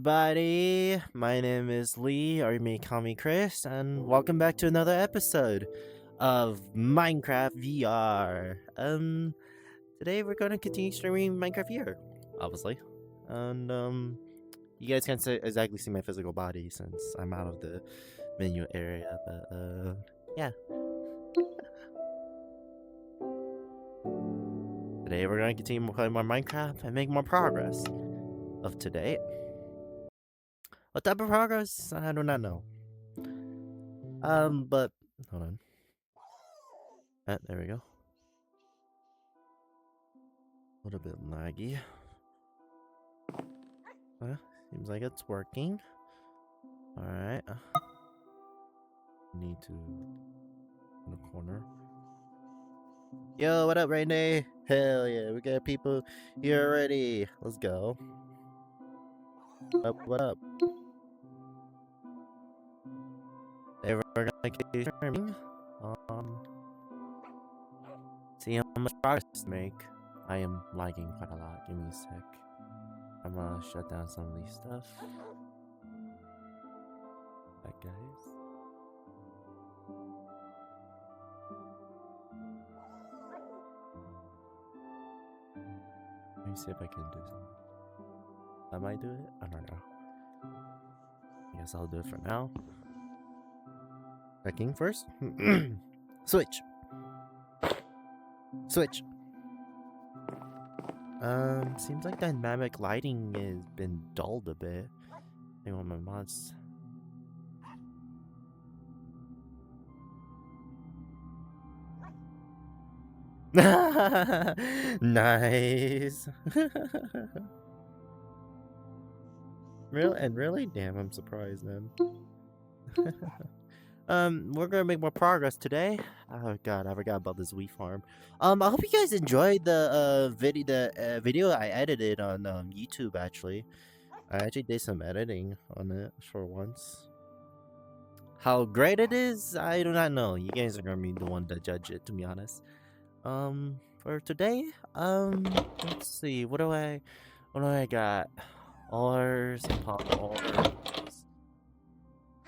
Buddy, my name is Lee, or you may call me Chris, and welcome back to another episode of Minecraft VR. Today we're gonna continue streaming Minecraft VR, obviously, and you guys can't exactly see my physical body since I'm out of the menu area, but yeah. Today we're gonna continue playing more Minecraft and make more progress. Of today, what type of progress? I do not know. But hold on. There we go. A little bit laggy. Seems like it's working. Alright. Need to in the corner. Yo, what up, Rainy? Hell yeah, we got people here already. Let's go. What up? Hey, we're gonna keep streaming. See how much progress to make. I am lagging quite a lot. Give me a sec. I'm gonna shut down some of these stuff. Bye, guys. Let me see if I can do something. I might do it. I don't know. I guess I'll do it for now. Checking first. Switch. Switch. Seems like dynamic lighting has been dulled a bit. I think one of my mods. Nice. Really? Damn, I'm surprised then. We're gonna make more progress today. Oh god, I forgot about this wheat farm. I hope you guys enjoyed the video I edited on YouTube. Actually, I actually did some editing on it for once. How great it is, I do not know. You guys are gonna be the one to judge it, to be honest. For today, let's see. What do I got? Ores, pop ores,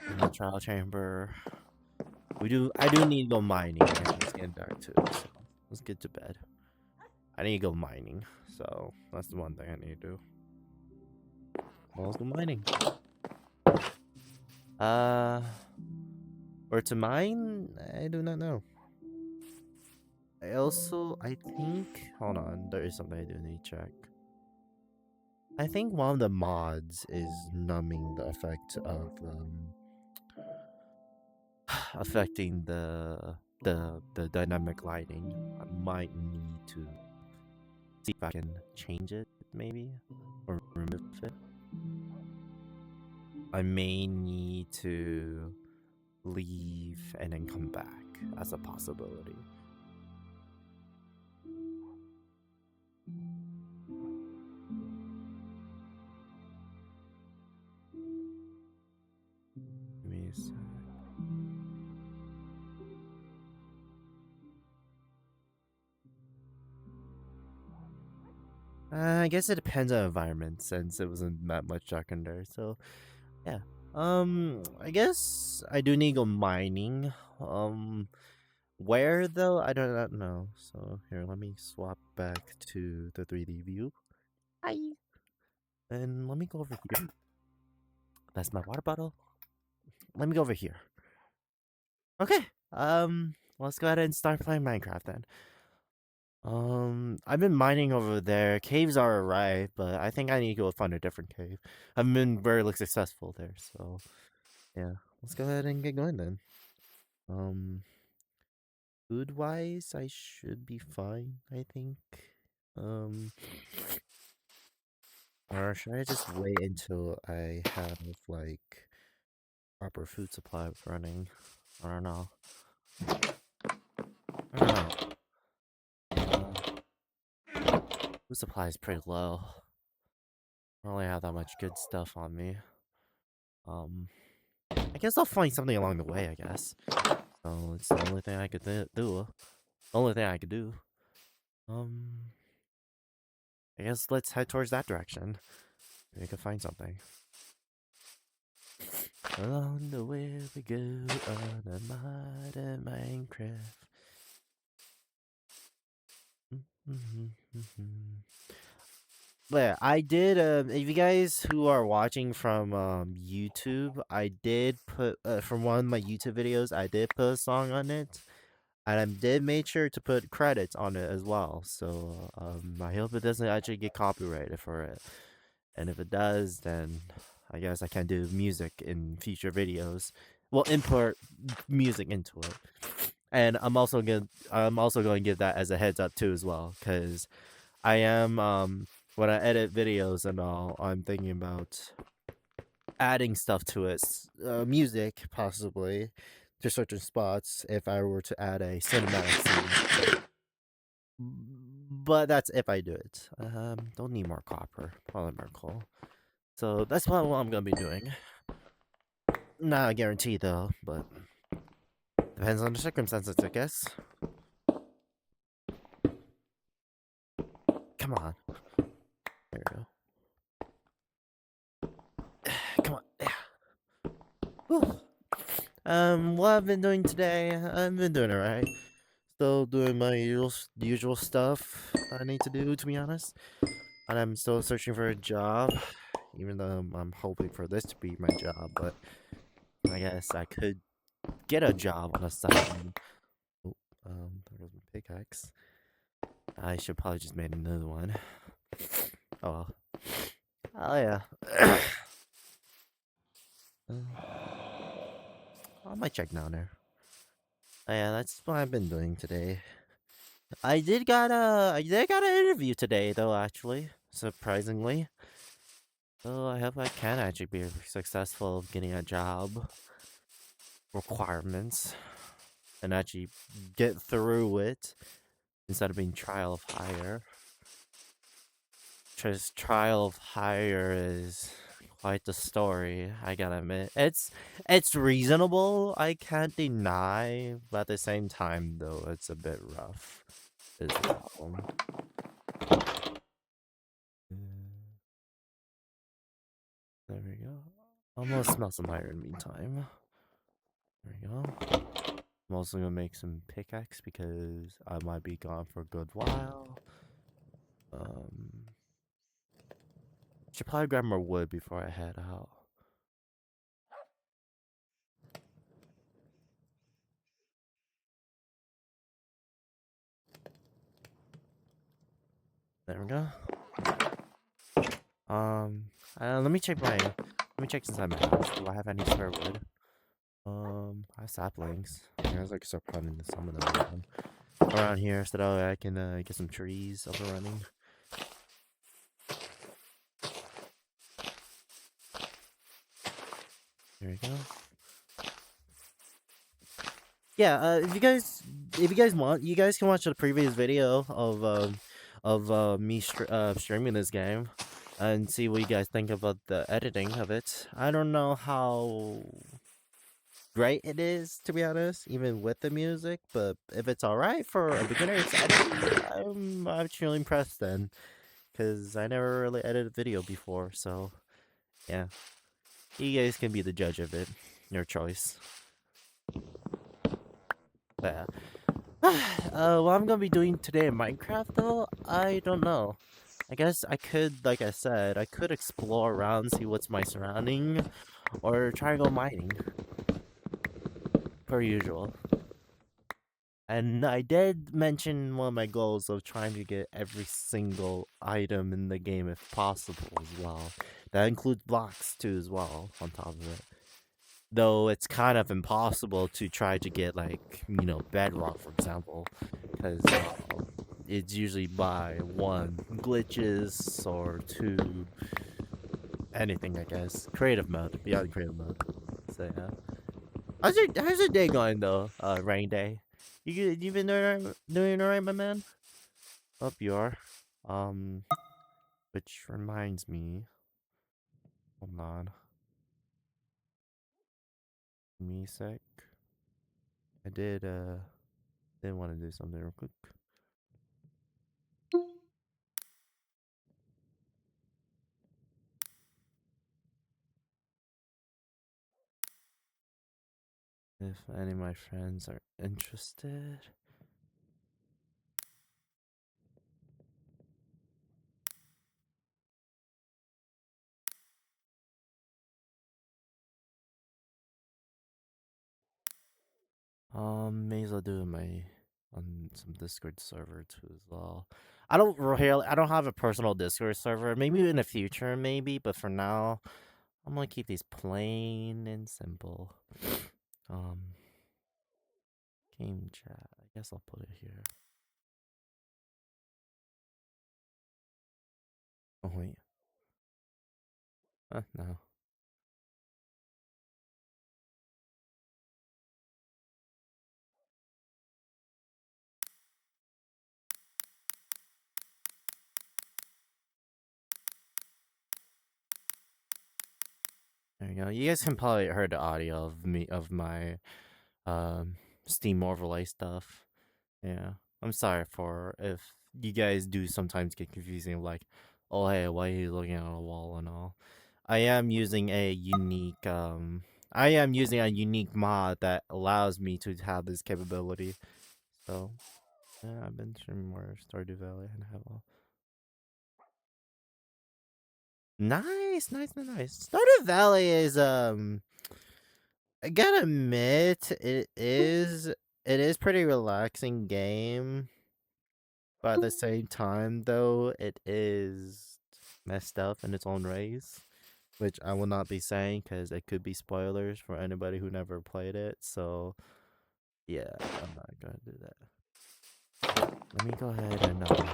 in the trial chamber. I do need to go mining, and it's getting dark too. So let's get to bed. I need to go mining, so that's the one thing I need to do. Well, let's go mining. Where to mine? I do not know. I think, hold on, there is something I do need to check. I think one of the mods is numbing the effect of affecting the dynamic lighting. I might need to see if I can change it, maybe, or remove it. I may need to leave and then come back as a possibility. Give me a sec. I guess it depends on environment since it wasn't that much dark in there. So, yeah. I guess I do need to go mining. Where though? I do not know. So here, let me swap back to the 3D view. Hi. And let me go over here. That's my water bottle. Let me go over here. Okay. Let's go ahead and start playing Minecraft then. I've been mining over there. Caves are alright, but I think I need to go find a different cave. I've been very successful there, so yeah. Let's go ahead and get going then. Food wise, I should be fine, I think. Or should I just wait until I have like proper food supply running? I don't know. I don't know. Food supply is pretty low. I don't really have that much good stuff on me. I guess I'll find something along the way, I guess. So it's the only thing I could do. The only thing I could do. I guess let's head towards that direction. Maybe I could find something. Along the way we go on a modern Minecraft. But yeah, I did. If you guys who are watching from YouTube, I did put from one of my YouTube videos, I did put a song on it, and I did make sure to put credits on it as well. So I hope it doesn't actually get copyrighted for it. And if it does, then I guess I can do music in future videos. Well, import music into it. And I'm also going to give that as a heads up too as well, because I am when I edit videos and all, I'm thinking about adding stuff to it, music possibly to certain spots if I were to add a cinematic scene. But that's if I do it. Don't need more copper, polymer coal. So that's what I'm gonna be doing. Not a guarantee though, but depends on the circumstances, I guess. Come on. There we go. Come on. Yeah. Whew. What I've been doing today, I've been doing alright. Still doing my usual stuff I need to do, to be honest. And I'm still searching for a job, even though I'm hoping for this to be my job, but I guess I could get a job on the side. Oh, there goes my pickaxe. I should probably just made another one. Oh well. Oh yeah. I might check down there. Oh yeah, that's what I've been doing today. I did got an interview today though, actually. Surprisingly. So I hope I can actually be successful of getting a job requirements and actually get through it instead of being trial of hire. Because trial of hire is quite the story, I gotta admit. It's reasonable, I can't deny, but at the same time though, it's a bit rough is the problem. There we go. I'm gonna smell some iron meantime. There we go. I'm also gonna make some pickaxe because I might be gone for a good while. Should probably grab more wood before I head out. There we go. Let me check inside my house. Do I have any spare wood? I have saplings. I guess I can start planting some of them around here so that I can get some trees up and running. There we go. Yeah, if you guys want, you guys can watch the previous video of me streaming this game and see what you guys think about the editing of it. I don't know how great it is, to be honest, even with the music, but if it's alright for a beginner's editing, I'm actually impressed then, because I never really edited video before, so yeah. You guys can be the judge of it. Your choice. But, what I'm gonna be doing today in Minecraft, though, I don't know. I guess I could, like I said, I could explore around, see what's my surrounding, or try to go mining. Per usual. And I did mention one of my goals of trying to get every single item in the game if possible as well. That includes blocks too as well, on top of it. Though it's kind of impossible to try to get, like, bedrock, for example, because it's usually by one, glitches, or two, anything, I guess. Creative mode, beyond creative mode. So yeah. How's your day going though? Rain day. You been doing alright, my man? Hope you are. Um, which reminds me. Hold on. Give me a sec. I did want to do something real quick. if any of my friends are interested. May as well do my on some Discord server too as well. I don't have a personal Discord server. Maybe in the future, maybe, but for now, I'm gonna keep these plain and simple. Um, game chat. I guess I'll put it here. Oh wait. No. There you go. You guys can probably heard the audio of my Steam overlay stuff. Yeah. I'm sorry for if you guys do sometimes get confusing like, oh hey, why are you looking on a wall and all. I am using a unique mod that allows me to have this capability. So yeah, I've been streaming more Stardew Valley and have all. Nice. Stardew Valley is I gotta admit, it is pretty relaxing game, but at the same time though, it is messed up in its own ways, which I will not be saying because it could be spoilers for anybody who never played it. So yeah, I'm not gonna do that. Let me go ahead and put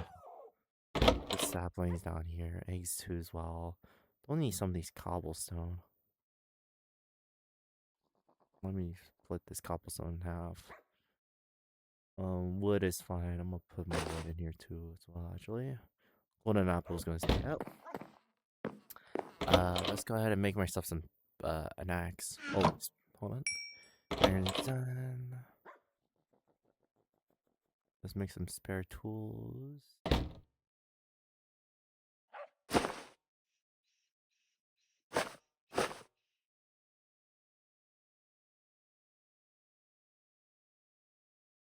saplings down here, eggs too as well. Don't need some of these cobblestone. Let me split this cobblestone in half. Wood is fine. I'm gonna put more wood in here too as well, actually. Golden apple is gonna stay out. Let's go ahead and make myself some an axe. Oh, hold on. Iron's done. Let's make some spare tools.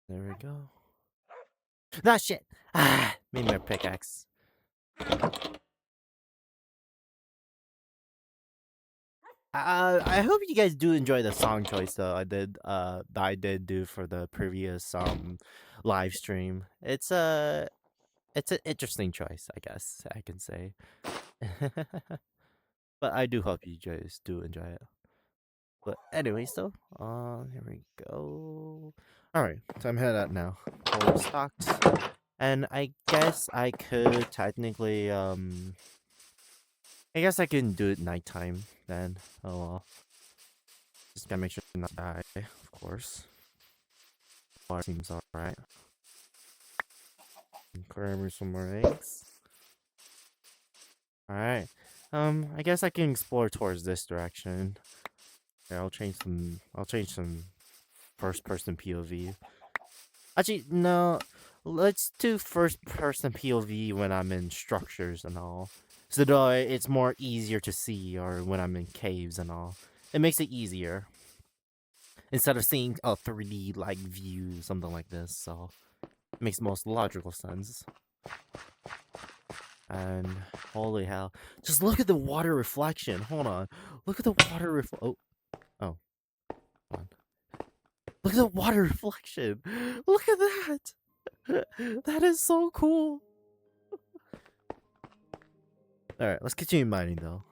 There we go. Ah, shit! Ah, made my pickaxe. I hope you guys do enjoy the song choice though. That I did do for the previous live stream. It's an interesting choice, I guess I can say. But I do hope you guys do enjoy it. But anyways, though, here we go. All right, so I'm headed out now. Full stocked, and I guess I could technically, I guess I can do it nighttime then. Oh well. Just gotta make sure to not die, of course. Water seems alright. Grab me some more eggs. Alright. I guess I can explore towards this direction. Yeah, I'll change some first person POV. Actually, no. Let's do first person POV when I'm in structures and all. So that it's more easier to see, or when I'm in caves and all. It makes it easier. Instead of seeing a 3D like view, something like this, so it makes the most logical sense. And holy hell, just look at the water reflection. Hold on, look at the water oh, hold on. Look at the water reflection. Look at that. That is so cool. All right, let's continue mining though,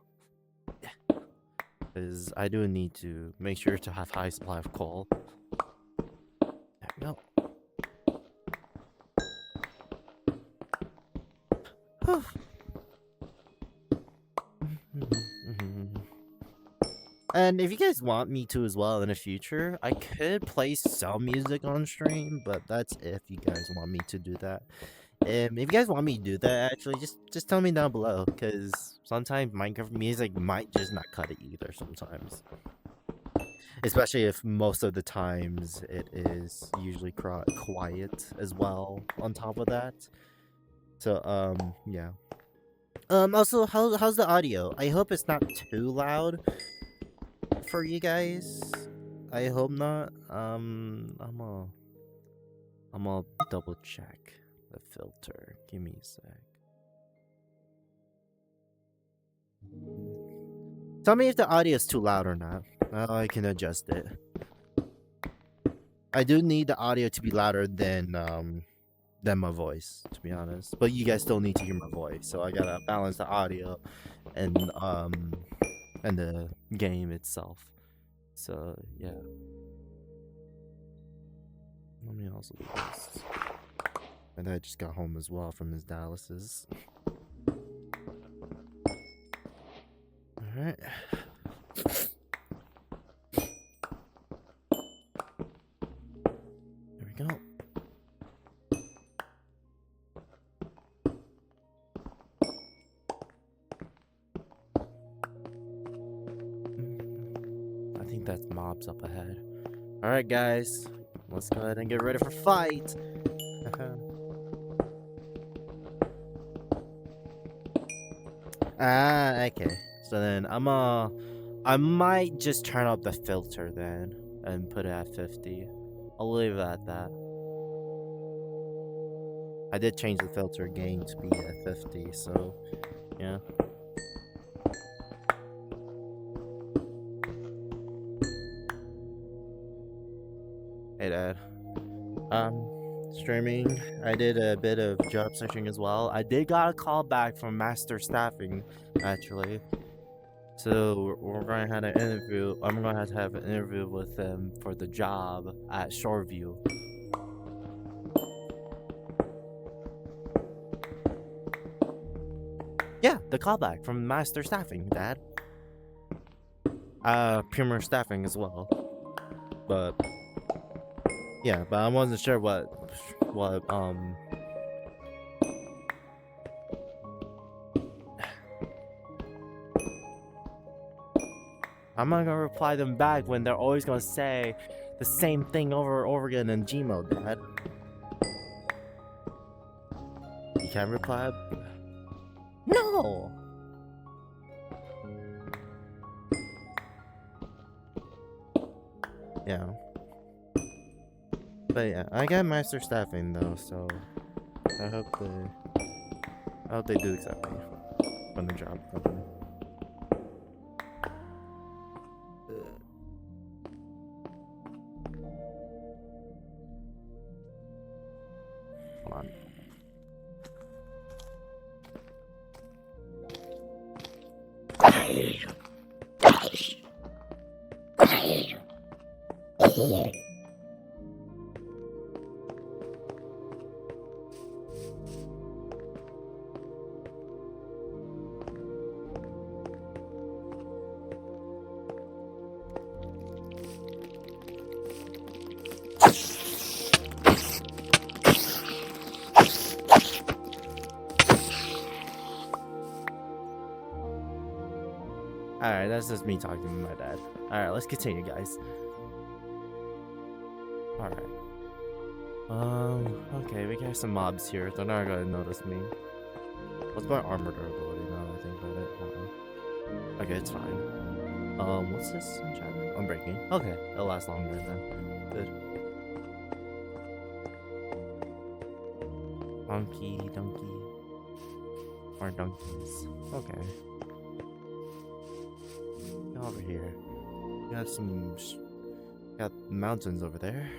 because I do need to make sure to have high supply of coal. There we go. And if you guys want me to as well in the future, I could play some music on stream, but that's if you guys want me to do that. If you guys want me to do that, actually, just tell me down below, because sometimes Minecraft music might just not cut it either sometimes. Especially if most of the times it is usually quiet as well on top of that. So, yeah. Also, how's the audio? I hope it's not too loud for you guys. I hope not. I'm gonna double check the filter. Give me a sec. Tell me if the audio is too loud or not. I can adjust it. I do need the audio to be louder than my voice, to be honest. But you guys still need to hear my voice, so I gotta balance the audio and the game itself. So yeah. Let me also do this. And I just got home as well from his dialysis. Alright. There we go. I think that's mobs up ahead. Alright guys, let's go ahead and get ready for fight! Okay. So then I might just turn up the filter then and put it at 50. I'll leave it at that. I did change the filter gain to be at 50, so yeah. Hey Dad. Streaming. I did a bit of job searching as well. I did got a call back from Master Staffing, actually. So we're going to have an interview. I'm going to have an interview with them for the job at Shoreview. Yeah, the callback from Master Staffing, Dad. Premier Staffing as well. But yeah, but I wasn't sure what I'm not gonna reply them back when they're always gonna say the same thing over and over again in Gmail, Dad. You can't reply? No! Yeah. But yeah, I got Master Staffing though, so I hope they do accept me when the job comes in. Hold on. Alright, that's just me talking to my dad. Alright, let's continue, guys. Alright. Okay, we got some mobs here. They're not gonna notice me. What's my armor durability now that I think about it? Hold on. Okay, it's fine. What's this enchantment? Unbreaking. Okay, it'll last longer then. Good. Donkey. Or donkeys. Okay. Over here. Got some got mountains over there.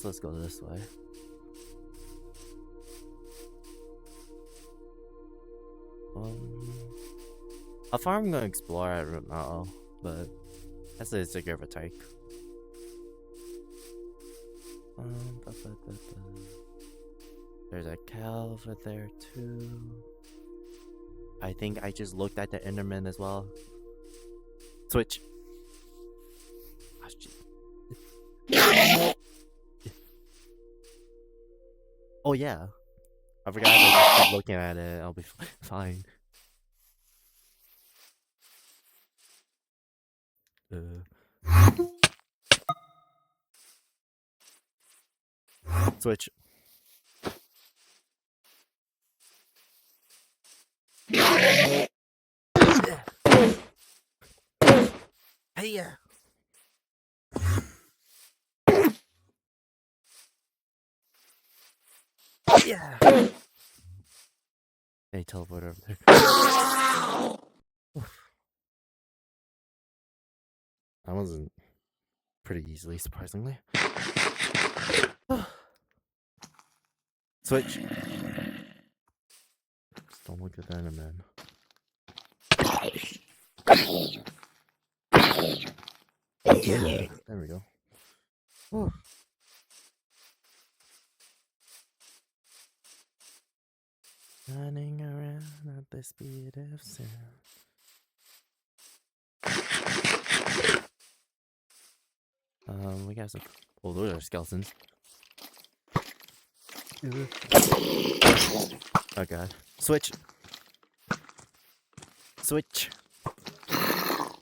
Let's go this way. How far I'm gonna explore, I don't know, but that's a give or take. There's a cow over there too. I think I just looked at the Enderman as well. Switch. Oh yeah. I forgot to just keep looking at it. I'll be fine. Switch. Hey, yeah. Yeah. Hey, teleport over there. That wasn't pretty easily, surprisingly. Switch. Just don't look at the enderman. There we go. Whew. Running around at the speed of sound. We got some. Oh, those are skeletons. Oh god. Switch. Switch.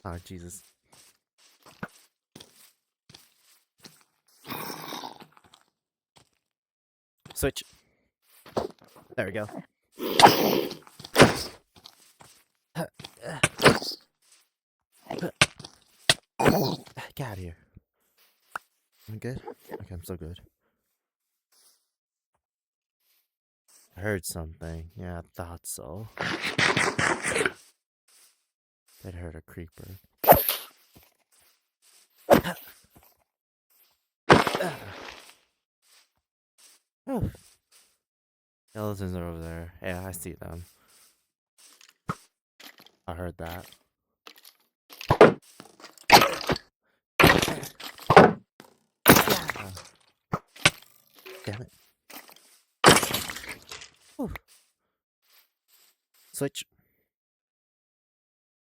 Oh Jesus. Switch. There we go. Get out of here. I'm good? Okay, I'm so good. I heard something. Yeah, I thought so. That heard a creeper. Oh. Skeletons are over there. Yeah, I see them. I heard that. Damn it. Whew. Switch.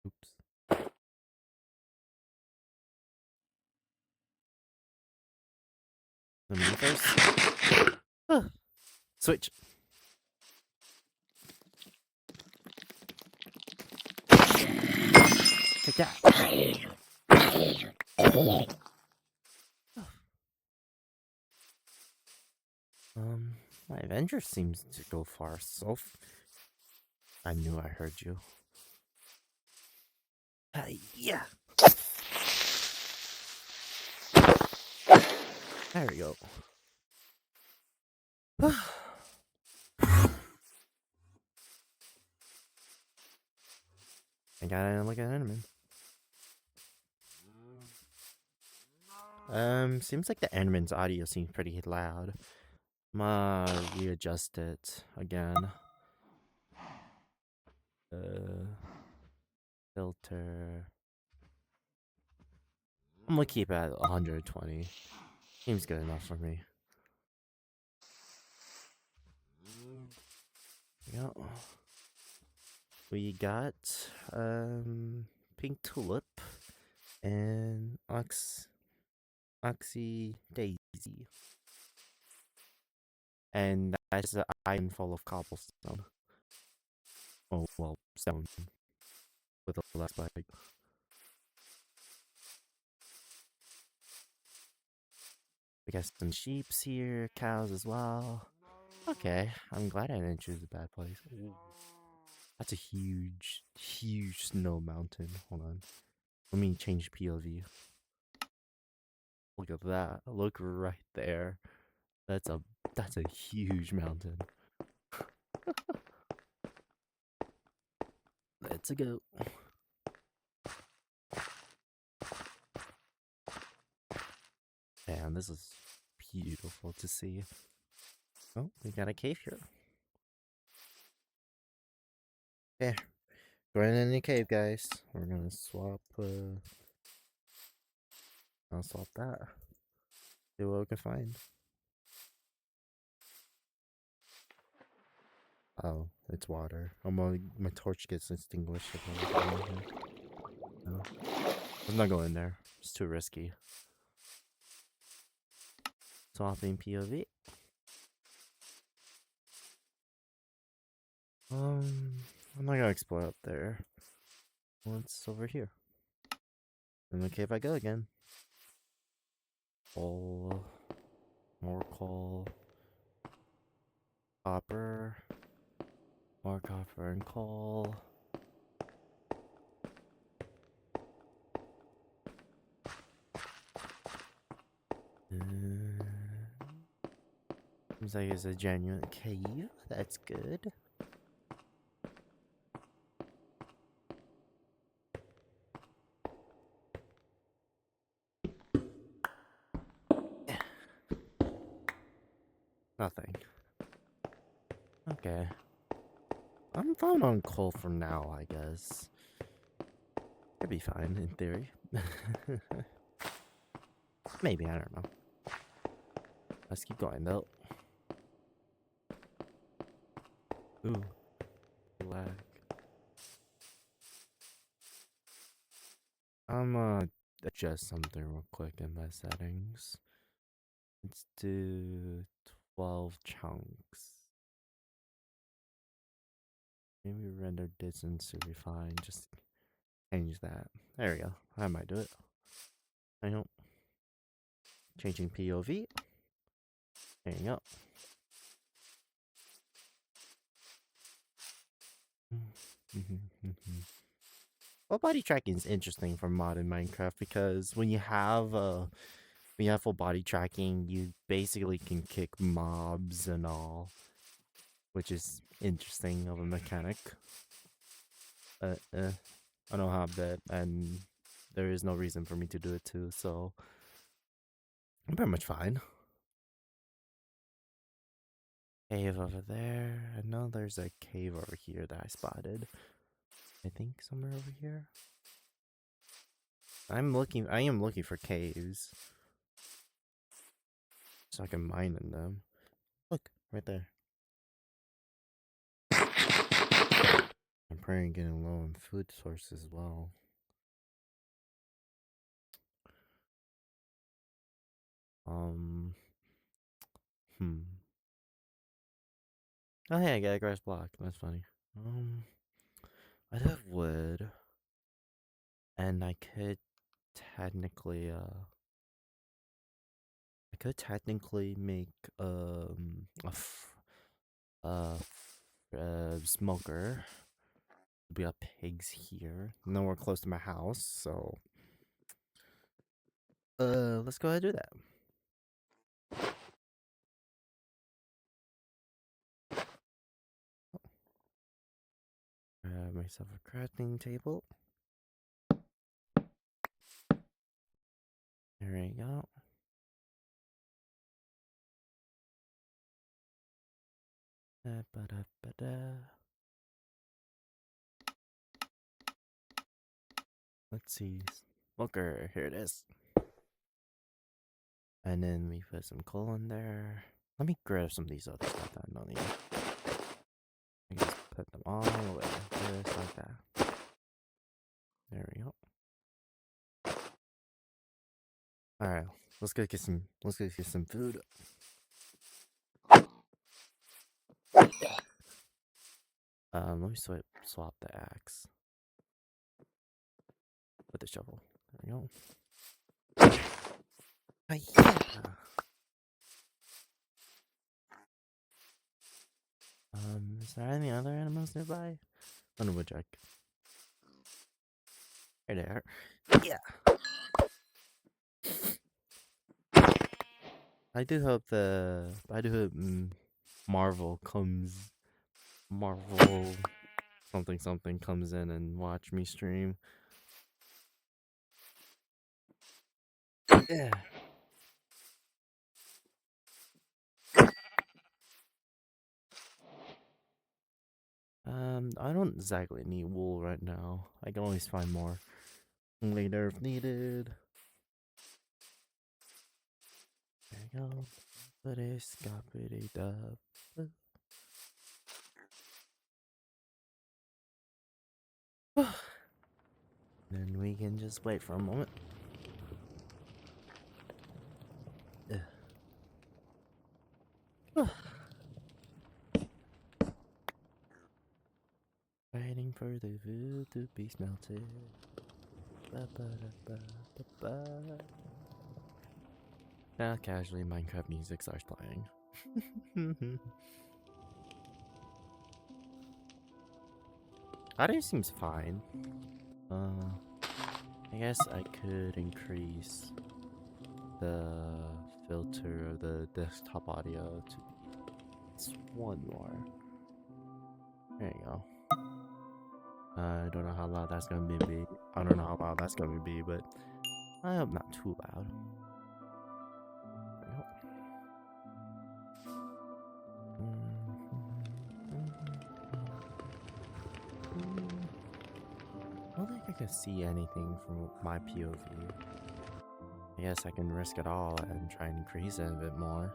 Oops. Let me first. Switch. Take that. My Avenger seems to go far south. I knew I heard you. Yeah. There we go. I gotta look at Enderman. Seems like the Enderman's audio seems pretty loud. I'm gonna readjust it again. Filter. I'm gonna keep it at 120. Seems good enough for me. Yeah. We got Pink Tulip and Oxy Daisy. And that's an iron full of cobblestone. Oh well, stone with a less spike. We got some sheeps here, cows as well. Okay, I'm glad I didn't choose a bad place. Ooh. That's a huge, huge snow mountain. Hold on. Let me change POV. Look at that. Look right there. That's a huge mountain. Let's go. Man, this is beautiful to see. Oh, we got a cave here. Yeah, we're in the cave, guys. We're gonna swap. I'll swap that. See what we can find. Oh, it's water. My torch gets extinguished. No. I'm not going there. It's too risky. Swapping POV. I'm not gonna explore up there. What's over here? In the cave I go again. Coal. More coal. Copper. More copper and coal. Seems like it's a genuine cave. That's good. Nothing. Okay. I'm fine on coal for now, I guess. Could be fine in theory. Maybe, I don't know. Let's keep going though. Ooh, lag. I'm adjust something real quick in my settings. Let's do 12 chunks. Maybe render distance to be fine. Just change that. There we go. I might do it. I don't. Changing POV. There you go. Well, body tracking is interesting for mod in Minecraft because when you have full body tracking, you basically can kick mobs and all, which is interesting of a mechanic. I don't have that, and there is no reason for me to do it too, so I'm pretty much fine. Cave over there. I know there's a cave over here that I spotted. I think somewhere over here. I am looking for caves. So I can mine in them. Look, right there. I'm probably getting low on food sources as well. Hmm. Oh hey, I got a grass block. That's funny. I have wood. And I could technically make a smoker. We got pigs here. Nowhere close to my house, so let's go ahead and do that. Grab myself a crafting table. There we go. Let's see. Smoker, here it is. And then we put some coal in there. Let me grab some of these other stuff that I don't need. I can just put them all away. Just like that. There we go. Alright, let's go get some food. Let me swap the axe with the shovel. There we go. Yeah. Is there any other animals nearby? Let me check. Here they are. Yeah. I do hope Marvel something comes in and watch me stream. Yeah. I don't exactly need wool right now. I can always find more later if needed. There you go. Then we can just wait for a moment. Waiting for the food to be smelted. Now casually Minecraft music starts playing. Audio seems fine. I guess I could increase the filter of the desktop audio to be just one more. There you go. I don't know how loud that's gonna be. I don't know how loud that's gonna be, but I hope not too loud. There we go. I don't think I can see anything from my POV. I guess I can risk it all and try and increase it a bit more.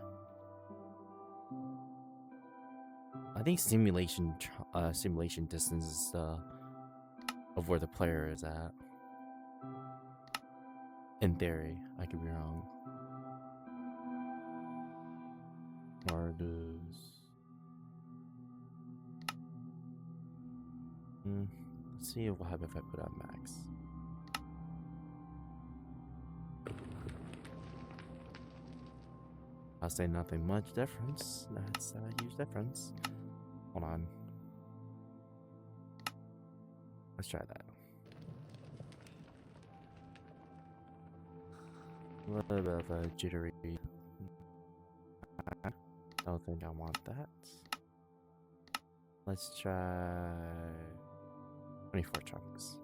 I think simulation distance is of where the player is at. In theory, I could be wrong. Or does... let's see what happens if I put on max. I'll say nothing much difference. That's a huge difference. Hold on. Let's try that. A little bit of a jittery. I don't think I want that. Let's try 24 chunks.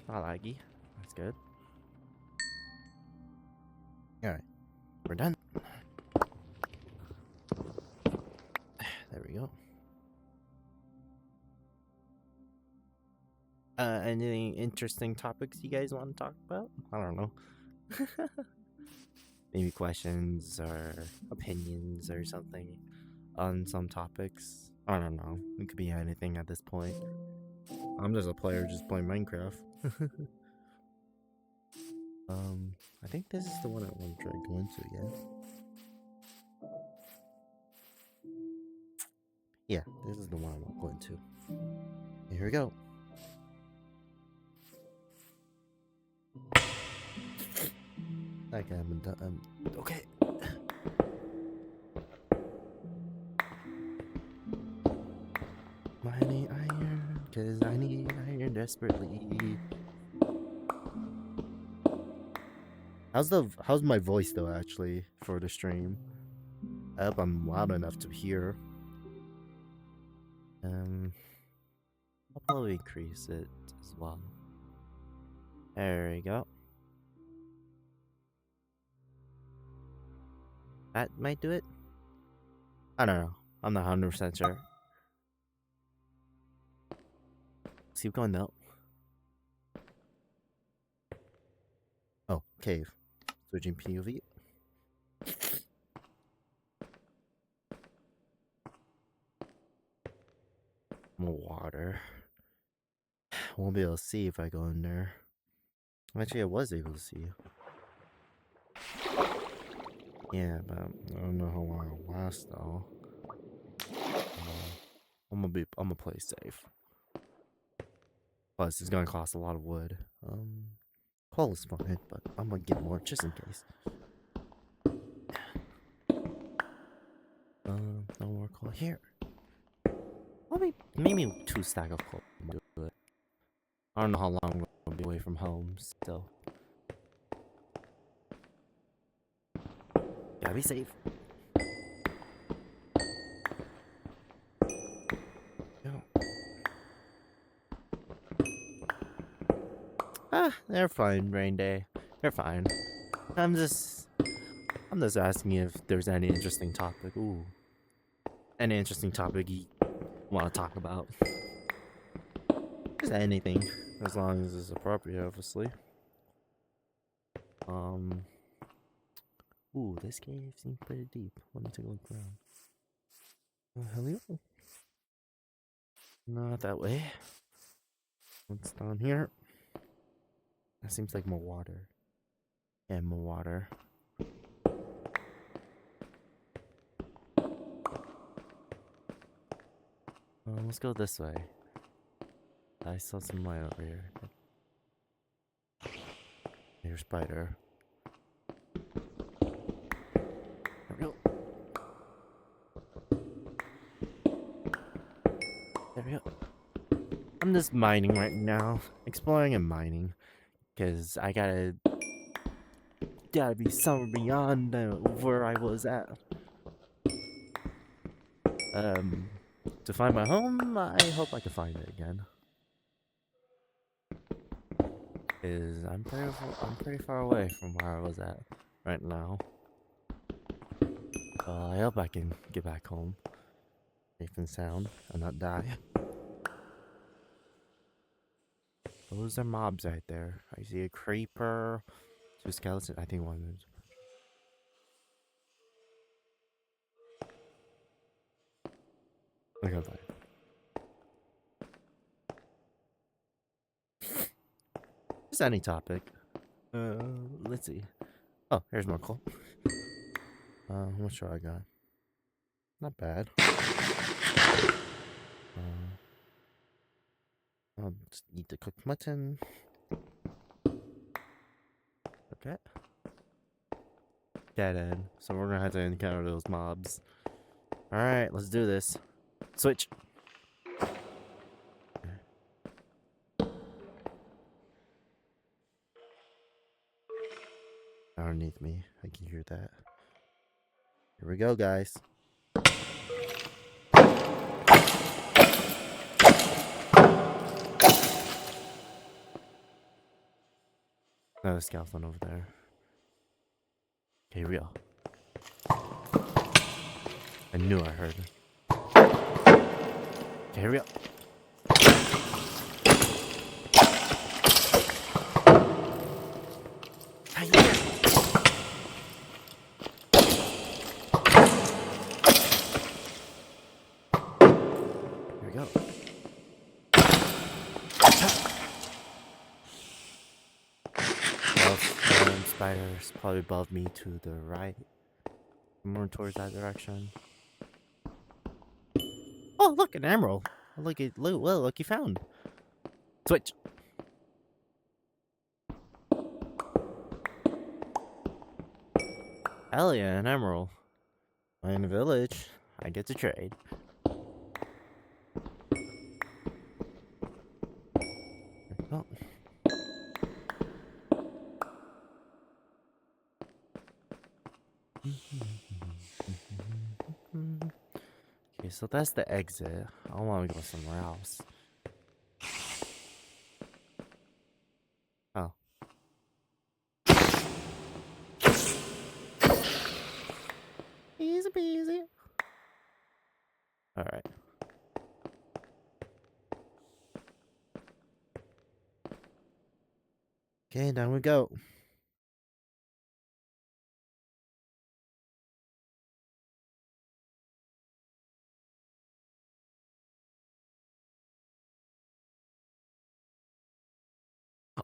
Not laggy. That's good. Alright. We're done. There we go. Any interesting topics you guys want to talk about? I don't know. Maybe questions or opinions or something on some topics. I don't know. It could be anything at this point. I'm just a player just playing Minecraft. I think this is the one I want to try to go into again. Yeah, this is the one I want to go into. Here we go. Okay, I'm done. Okay. I need iron, cause I need iron desperately. How's my voice though actually for the stream? I hope I'm loud enough to hear. I'll probably increase it as well. There we go. That might do it. I don't know. I'm not 100% sure. Let's keep going though. Oh, cave. Switching POV. More water. Won't be able to see if I go in there. Actually, I was able to see. Yeah, but I don't know how long it'll last though. I'm gonna play safe. Plus, it's gonna cost a lot of wood. Coal is fine, but I'm gonna get more just in case. No more coal here. Maybe 2 stacks of coal can do it. I don't know how long we'll be away from home still. Gotta be safe. They're fine, Rain Day. They're fine. I'm just asking if there's any interesting topic. Ooh. Any interesting topic you want to talk about. Just anything. As long as it's appropriate, obviously. Ooh, this cave seems pretty deep. Let me take a look around. Hello? Not that way. What's down here? That seems like more water. Yeah, more water. Let's go this way. I saw some light over here. Here's spider. There we go. There we go. I'm just mining right now. Exploring and mining. Because I gotta be somewhere beyond where I was at. To find my home, I hope I can find it again. Is I'm pretty far away from where I was at right now. I hope I can get back home safe and sound and not die. Those are mobs right there. I see a creeper, 2 skeletons. I think one is. Look at that. Just any topic. Let's see. Oh, here's more coal. How much do I got? Not bad. I'll just eat the cooked mutton. Okay. Dead end. So we're gonna have to encounter those mobs. Alright, let's do this. Switch. Underneath me. I can hear that. Here we go, guys. Another skeleton over there. Okay, here we go. I knew I heard it. Okay, here we go. Here we go. Spiders probably above me to the right. More towards that direction. Oh, look, an emerald. Look, you found. Switch. Hell yeah, an emerald. I'm in a village. I get to trade. Oh. Okay, so that's the exit. I want to go somewhere else. Oh. Easy peasy. Alright. Okay, down we go.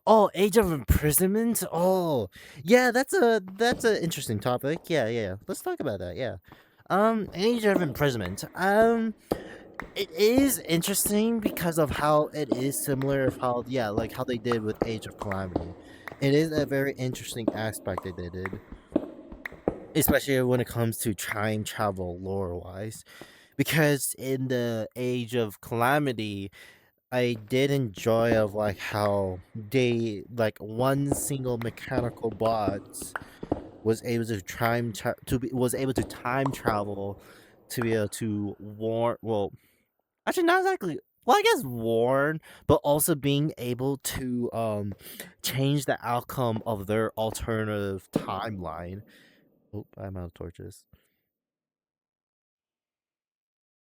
Oh, age of imprisonment. Oh, yeah, that's a interesting topic. Yeah. Let's talk about that. Yeah. Age of imprisonment. It is interesting because of how it is similar of how like how they did with Age of Calamity. It is a very interesting aspect that they did, especially when it comes to time travel lore wise. Because in the Age of Calamity, I did enjoy of like how they like one single mechanical bot was able to was able to time travel to be able to warn. Well, actually, not exactly. Well, I guess warn, but also being able to change the outcome of their alternative timeline. Oh, I'm out of torches.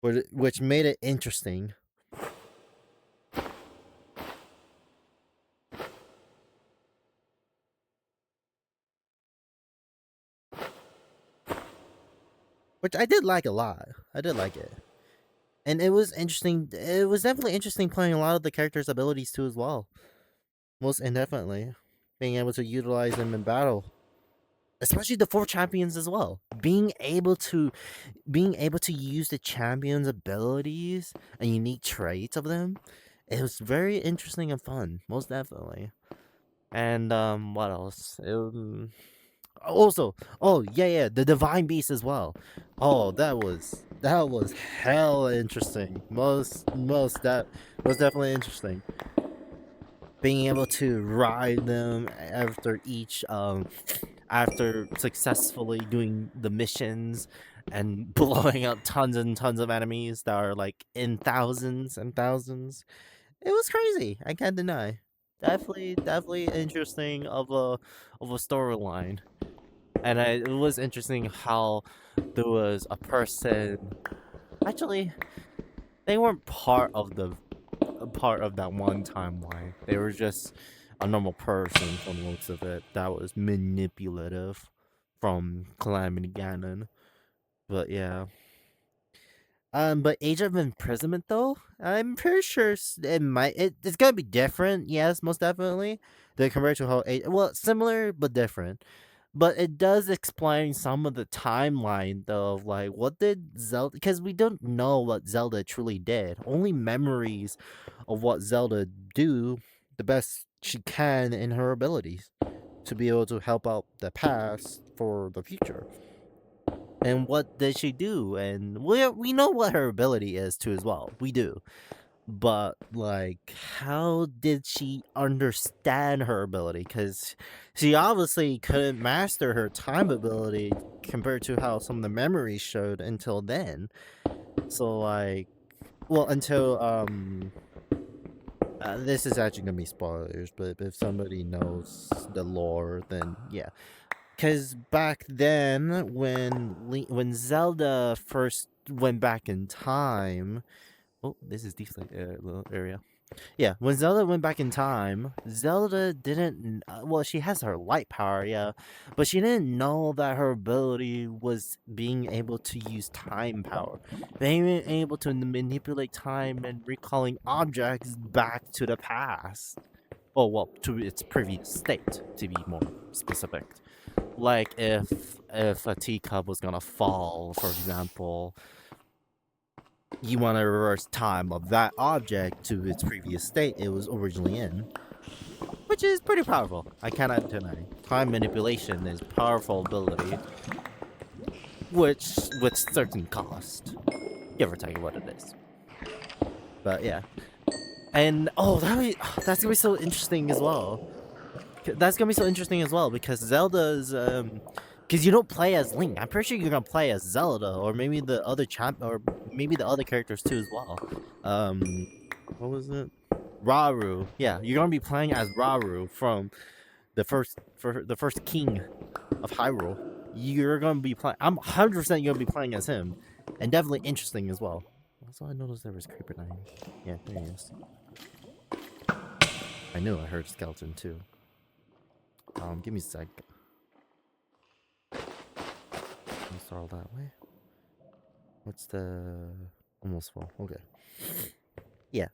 Which made it interesting. Which I did like a lot. I did like it. And it was interesting. It was definitely interesting playing a lot of the characters' abilities too, as well. Most indefinitely, being able to utilize them in battle, especially the 4 champions as well. Being able to use the champions' abilities and unique traits of them, it was very interesting and fun. Most definitely. And what else? Also, oh yeah, the Divine Beast as well. Oh, that was hell interesting. Most definitely interesting. Being able to ride them after each after successfully doing the missions and blowing up tons and tons of enemies that are like in thousands and thousands. It was crazy. I can't deny. Definitely interesting of a storyline. And it was interesting how there was a person. Actually, they weren't part of that one timeline. They were just a normal person from the looks of it that was manipulative from Calamity Ganon. But yeah. But Age of Imprisonment though, I'm pretty sure it's gonna be different. Yes, most definitely. The compared to how well, similar but different. But it does explain some of the timeline though of like what did Zelda, because we don't know what Zelda truly did. Only memories of what Zelda do the best she can in her abilities to be able to help out the past for the future. And what did she do? And we know what her ability is too as well. We do. But like how did she understand her ability? Cuz she obviously couldn't master her time ability compared to how some of the memories showed until then. So like well until this is actually gonna be spoilers, but if somebody knows the lore, then yeah. Because back then, when Zelda first went back in time, oh, this is deep little area. Yeah, when Zelda went back in time, Zelda didn't. Well, she has her light power, yeah, but she didn't know that her ability was being able to use time power, being able to manipulate time and recalling objects back to the past. Oh well, to its previous state, to be more specific. Like if a teacup was gonna fall, for example, you want to reverse time of that object to its previous state it was originally in, which is pretty powerful. I cannot deny. Time manipulation is powerful ability, which with certain cost, give or take what it is. But yeah, and that's gonna be so interesting as well. That's gonna be so interesting as well because Zelda's because you don't play as Link. I'm pretty sure you're gonna play as Zelda or maybe the other or maybe the other characters too as well. What was it? Rauru. Yeah, you're gonna be playing as Rauru from the first king of Hyrule. You're gonna be playing. I'm 100% gonna be playing as him, and definitely interesting as well. Also, I noticed there was Creeper 9. Yeah, there he is. I knew I heard skeleton too. Give me a sec. Almost all that way. What's the almost full? Okay. Yeah.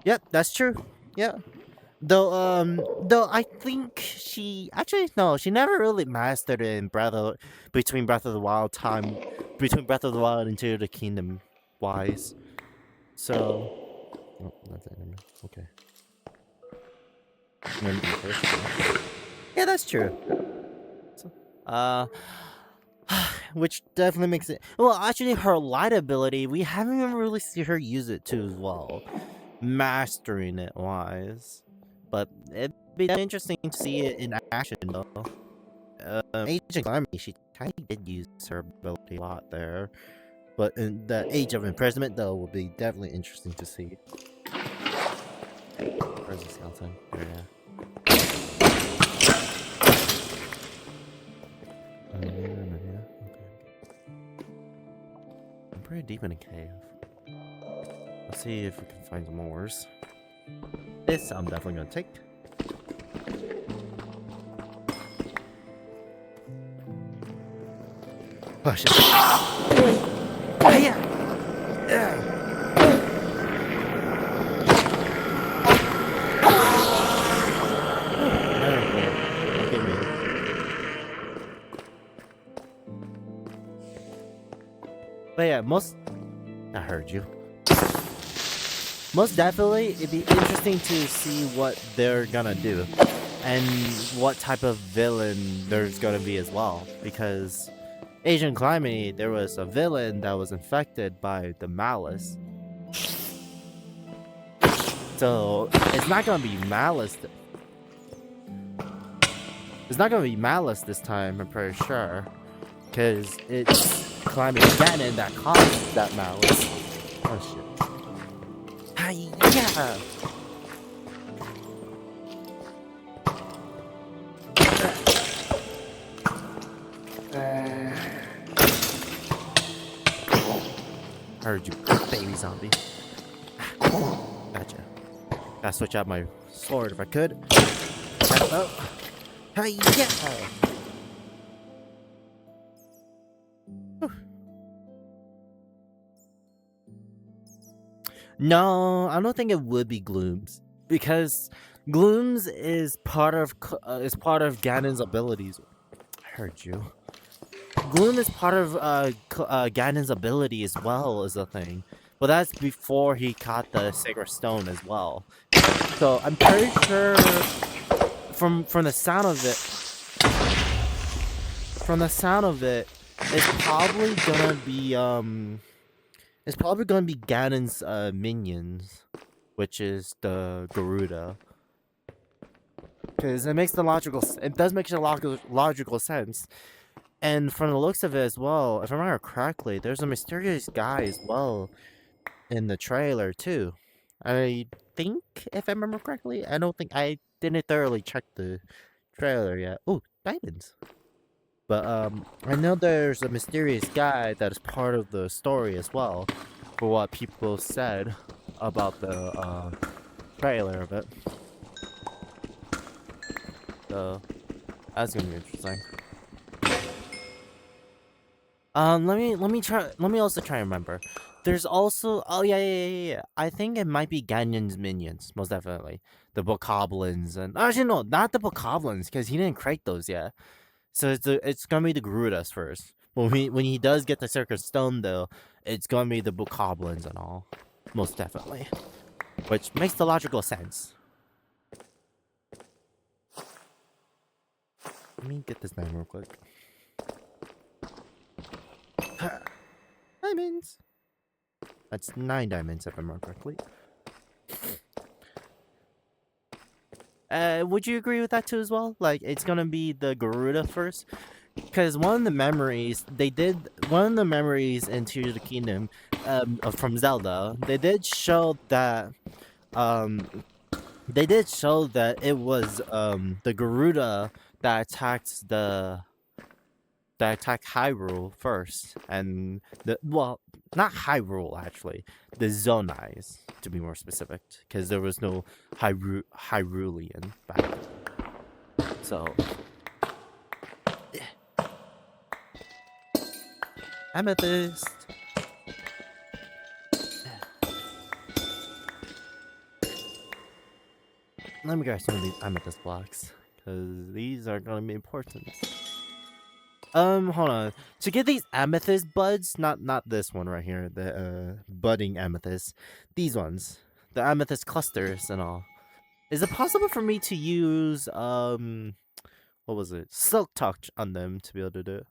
Yep, that's true. Yeah. Though I think she actually no, she never really mastered it in between Breath of the Wild time, between Breath of the Wild and Tears of the Kingdom, wise. So, oh, that's it. Okay. Yeah, that's true. So, which definitely makes it. Well, actually, her light ability, we haven't even really seen her use it too as well, mastering it wise. But it'd be interesting to see it in action though. Agent Calamity, she kind of did use her ability a lot there. But in the Age of Imprisonment, though, will be definitely interesting to see. Where's the skeleton? There, yeah. Okay. I'm pretty deep in a cave. Let's see if we can find some more. This I'm definitely gonna take. Oh shit. Oh yeah! Yeah! But yeah, I heard you. most definitely, it'd be interesting to see what they're gonna do and what type of villain there's gonna be as well. Because Asian Calamity, there was a villain that was infected by the Malice. So it's not gonna be Malice. It's not gonna be Malice this time, I'm pretty sure. Because it's Calamity Ganon that caused that Malice. Oh shit. Hi-ya! Heard you, baby zombie. Gotcha. Gotta switch out my sword if I could. Oh. Hi-ya! No, I don't think it would be Glooms because Glooms is part of Ganon's abilities. I heard you. Gloom is part of Ganon's ability as well as a thing, but that's before he caught the Sacred Stone as well. So I'm pretty sure from the sound of it, it's probably gonna be Ganon's minions, which is the Garuda. Because it does make a logical sense. And from the looks of it as well, if I remember correctly, there's a mysterious guy as well in the trailer too. I think, if I remember correctly, I didn't thoroughly check the trailer yet. Oh, diamonds. But I know there's a mysterious guy that is part of the story as well, for what people said about the trailer of it. So that's gonna be interesting. Let me also try and remember. There's also, oh yeah. I think it might be Ganon's minions, most definitely. The Bokoblins and actually no, not the Bokoblins, because he didn't create those yet. So it's gonna be the Garudas first. When he does get the Sacred Stone though, it's gonna be the Bokoblins and all, most definitely, which makes the logical sense. Let me get this down real quick. Diamonds. That's 9 diamonds if I remember correctly. Would you agree with that too as well? Like, it's gonna be the Garuda first? Because one of the memories in Tears of the Kingdom, from Zelda, they did show that, it was, the Garuda that attacked Hyrule first, and not Hyrule actually, the Zonais to be more specific, because there was no Hyrulean back then. So, Amethyst. Let me grab some of these Amethyst blocks, because these are gonna be important. Hold on. To get these amethyst buds, not this one right here, the budding amethyst, these ones, the amethyst clusters and all. Is it possible for me to use what was it? Silk touch on them to be able to do it?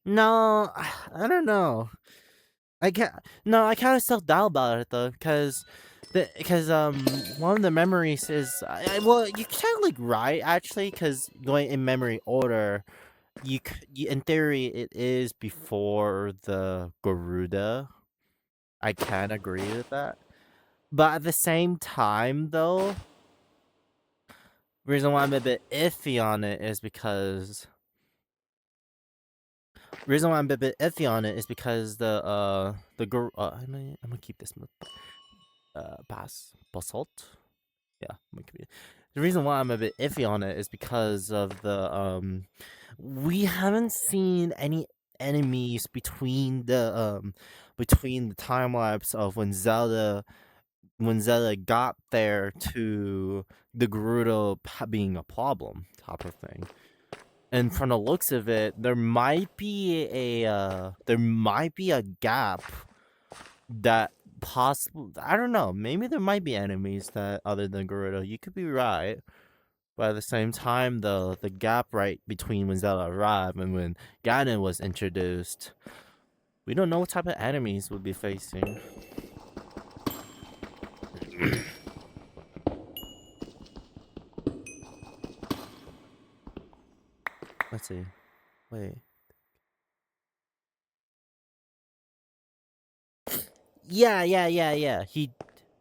No, I don't know. I can't. No, I kind of self doubt about it though, because one of the memories is well, you technically right actually, because going in memory order, in theory it is before the Garuda. I can agree with that, but at the same time though, reason why I'm a bit iffy on it is because I'm gonna keep this basalt. Yeah, the reason why I'm a bit iffy on it is because of the we haven't seen any enemies between the time lapse of when Zelda got there to the Gerudo being a problem type of thing. And from the looks of it, there might be a gap that possible. I don't know. Maybe there might be enemies that other than Gerudo. You could be right. But at the same time, the gap right between when Zelda arrived and when Ganon was introduced, we don't know what type of enemies we'll be facing. Let's see. Wait. Yeah.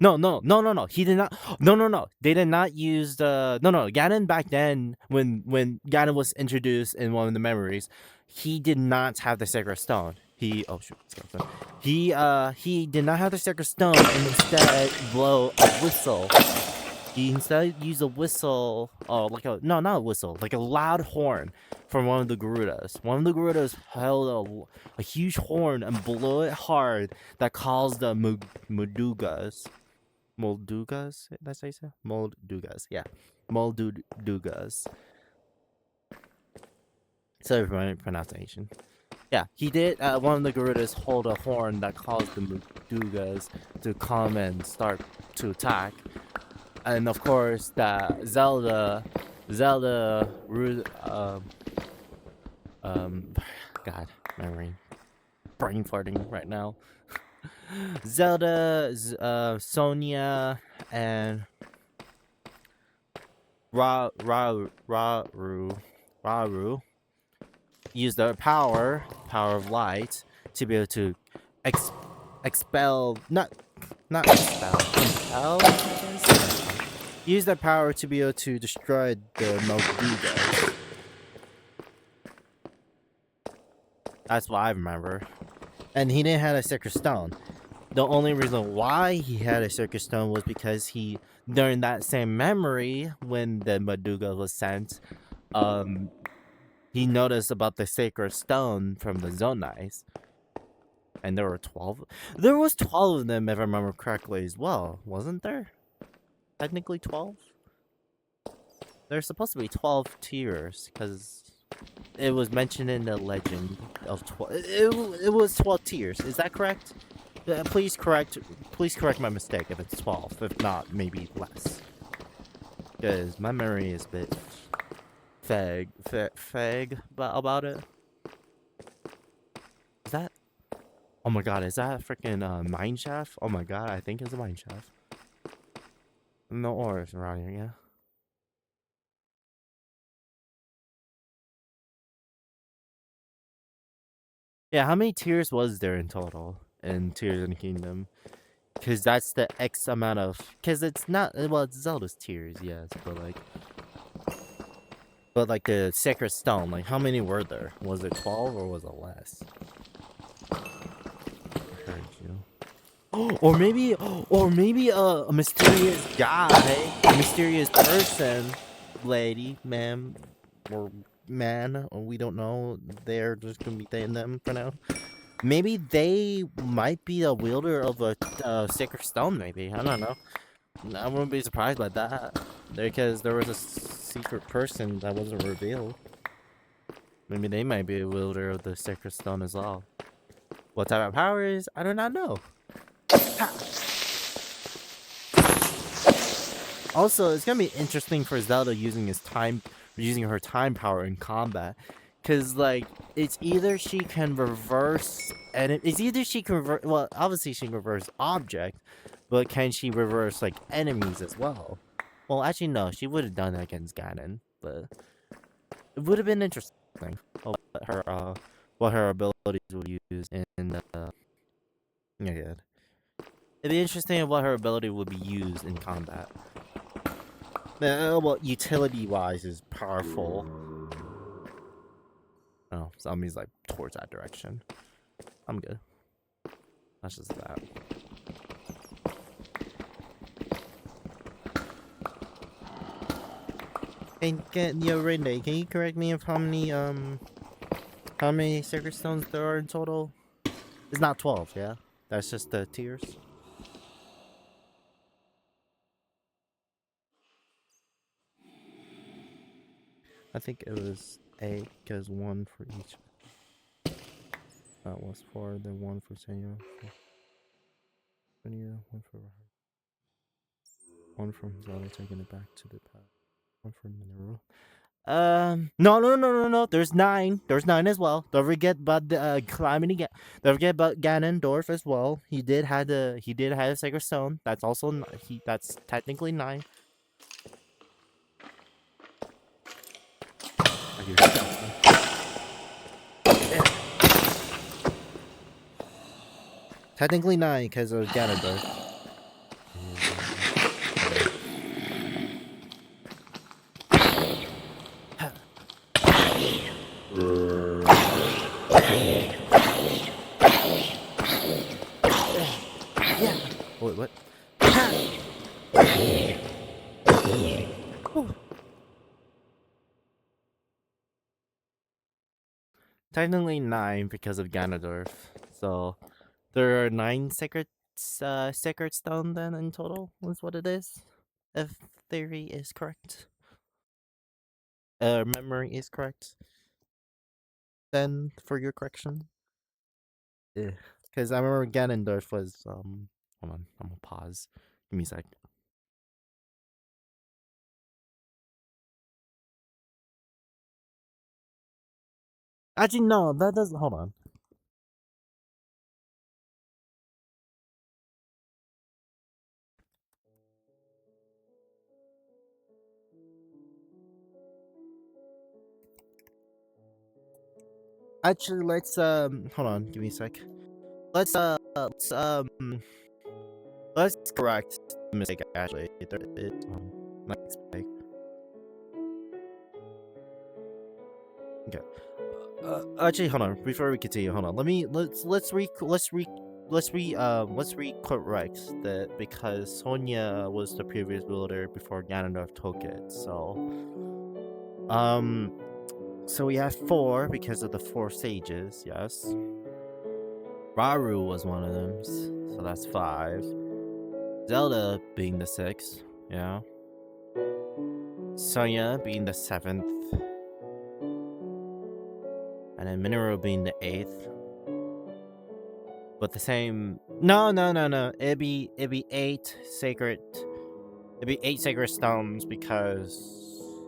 No. He did not. No. They did not use the. No. Ganon back then, when Ganon was introduced in one of the memories, he did not have the Sacred Stone. Oh shoot, skeleton. He did not have the Sacred Stone and instead blow a whistle. He instead used a whistle, not a whistle, like a loud horn from one of the Gerudos. One of the Gerudos held a huge horn and blew it hard that caused the Moldugas. Moldugas? That's how you say? Moldugas, yeah. Moldugas. Sorry for my pronunciation. Yeah, he did. One of the Gerudos hold a horn that caused the Moldugas to come and start to attack. And of course, that Zelda, God, memory, brain farting right now. Zelda, Sonia, and Rauru use their power of light, to be able to expel, not expel, use their power to be able to destroy the Moldugas. That's what I remember. And he didn't have a Sacred Stone. The only reason why he had a Sacred Stone was because during that same memory, when the Molduga was sent, he noticed about the Sacred Stone from the Zonais. And there were 12. There was 12 of them, if I remember correctly, as well. Wasn't there? Technically 12? There's supposed to be 12 tiers, because it was mentioned in the legend of 12. It was 12 tiers. Is that correct? Please correct my mistake if it's 12. If not, maybe less. Because my memory is a bit fag about it. Is that? Oh my god, is that a freaking mine shaft? Oh my god, I think it's a mine shaft. No ores around here, yeah? Yeah, how many tiers was there in total in Tears in the Kingdom? Because that's the X amount of... Because it's not... Well, it's Zelda's tiers, yes, but like the Sacred Stone, like how many were there? Was it 12 or was it less? I heard you. Or maybe a mysterious guy, a mysterious person, lady, ma'am, or man, or we don't know. They're just gonna be saying them for now. Maybe they might be a wielder of a Sacred Stone, maybe. I don't know. I wouldn't be surprised by that. Because there was a secret person that wasn't revealed. Maybe they might be a wielder of the Sacred Stone as well. What type of powers? I do not know. Also, it's gonna be interesting for Zelda using her time power in combat. Cause like it's either she can reverse well, obviously she can reverse object, but can she reverse like enemies as well? Well, actually no, she would have done that against Ganon, but it would have been interesting what her abilities would use in the yeah. It'd be interesting what her ability would be used in combat. Well, utility-wise is powerful. Oh, zombies like towards that direction. I'm good. That's just that. And Rene, can you correct me of how many Sacred Stones there are in total? It's not 12, yeah? That's just the tiers? I think it was 8 because 1 for each. That was 4, then 1 for Senya. 1 for 1 from Zelda, taking it back to the past. 1 for Mineral. No. There's 9. There's 9 as well. Don't forget about the climbing again. Don't forget about Ganondorf as well. He did have a Sacred Stone. That's also that's technically 9. I hear technically 9 because of Ganondorf. Yeah. Wait, what? Technically 9 because of Ganondorf. So there are 9 sacred stone then in total. Is what it is. If theory is correct. Memory is correct. Then for your correction. Yeah. Because I remember Ganondorf was hold on, I'm gonna pause. Give me a sec. Actually, no, that doesn't. Hold on. Actually, let's hold on. Give me a sec. Let's correct the mistake. Actually, not mistake. Okay. Actually, hold on. Before we continue, hold on. Let's correct that because Sonia was the previous builder before Ganondorf took it. So we have 4 because of the 4 sages. Yes. Rauru was one of them, so that's 5. Zelda being the 6th, yeah. Sonia being the 7th. And then Mineru being the 8th. But the same. No. It'd be 8 sacred. It'd be 8 sacred stones because.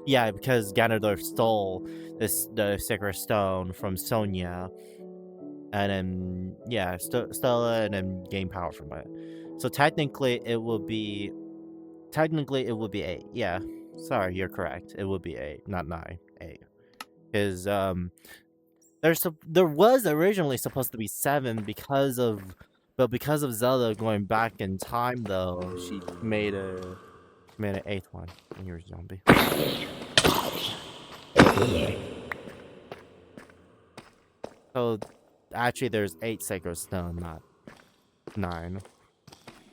Yeah, because Ganondorf stole the sacred stone from Sonia. And then, yeah, Stella and then gain power from it. So technically, it would be 8. Yeah, sorry, you're correct. It would be 8, not 9. 8, because there was originally supposed to be 7 because of Zelda going back in time. Though she made an 8th one. And you're a zombie. So actually, there's 8 sacred stone, not 9.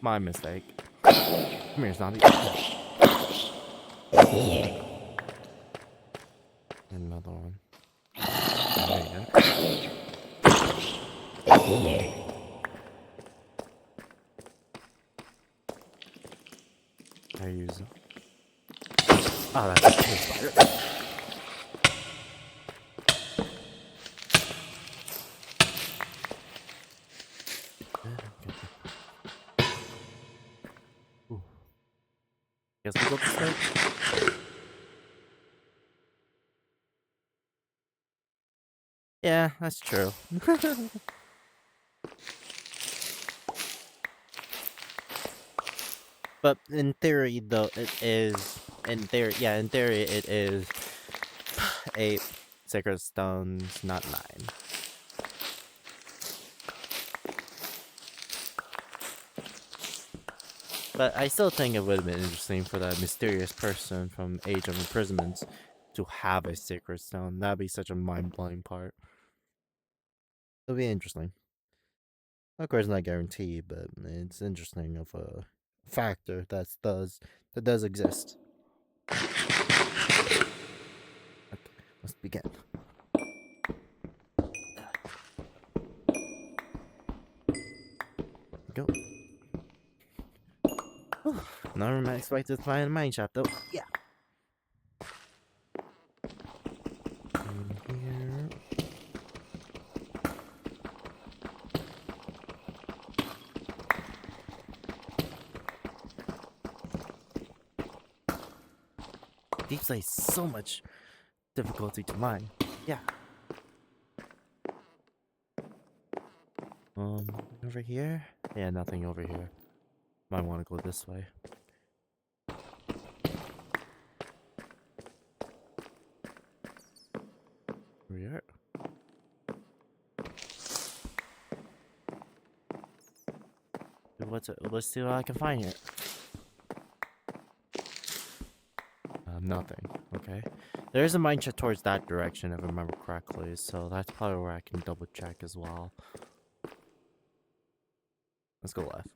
My mistake. Come here, zombie. Another one. There you go. I use. Oh, that's a cave spider. Ooh. Guess we go this way. Yeah, that's true. But in theory, though, it is. In theory, it is 8 sacred stones, not 9. But I still think it would have been interesting for that mysterious person from Age of Imprisonment to have a sacred stone. That'd be such a mind-blowing part. It'll be interesting. Of course, not guaranteed, but it's interesting of a factor that does exist. Okay, let's begin. Go. Never expected to find a mine shop though. Yeah. Deep Slate is so much difficulty to mine. Yeah. Over here? Yeah, nothing over here. Might want to go this way. Over here. Let's see what I can find here. Nothing. Okay. There's a mine shaft towards that direction, if I remember correctly, so that's probably where I can double check as well. Let's go left.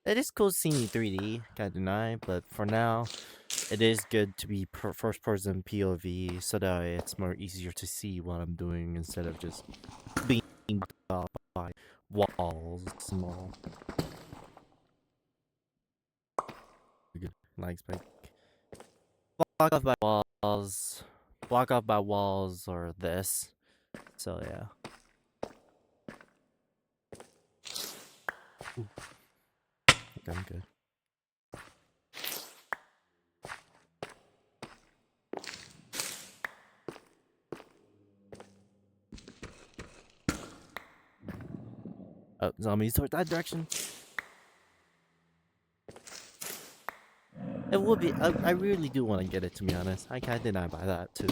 It is cool seeing 3D, can't deny, but for now, it is good to be first-person POV, so that it's more easier to see what I'm doing instead of just being blocked by walls and all. Like, block off by walls, block off by walls, or this. So yeah. Ooh. Okay, I'm good. Oh, zombies toward that direction. It will be. I really do want to get it, to be honest. I can't deny by that too.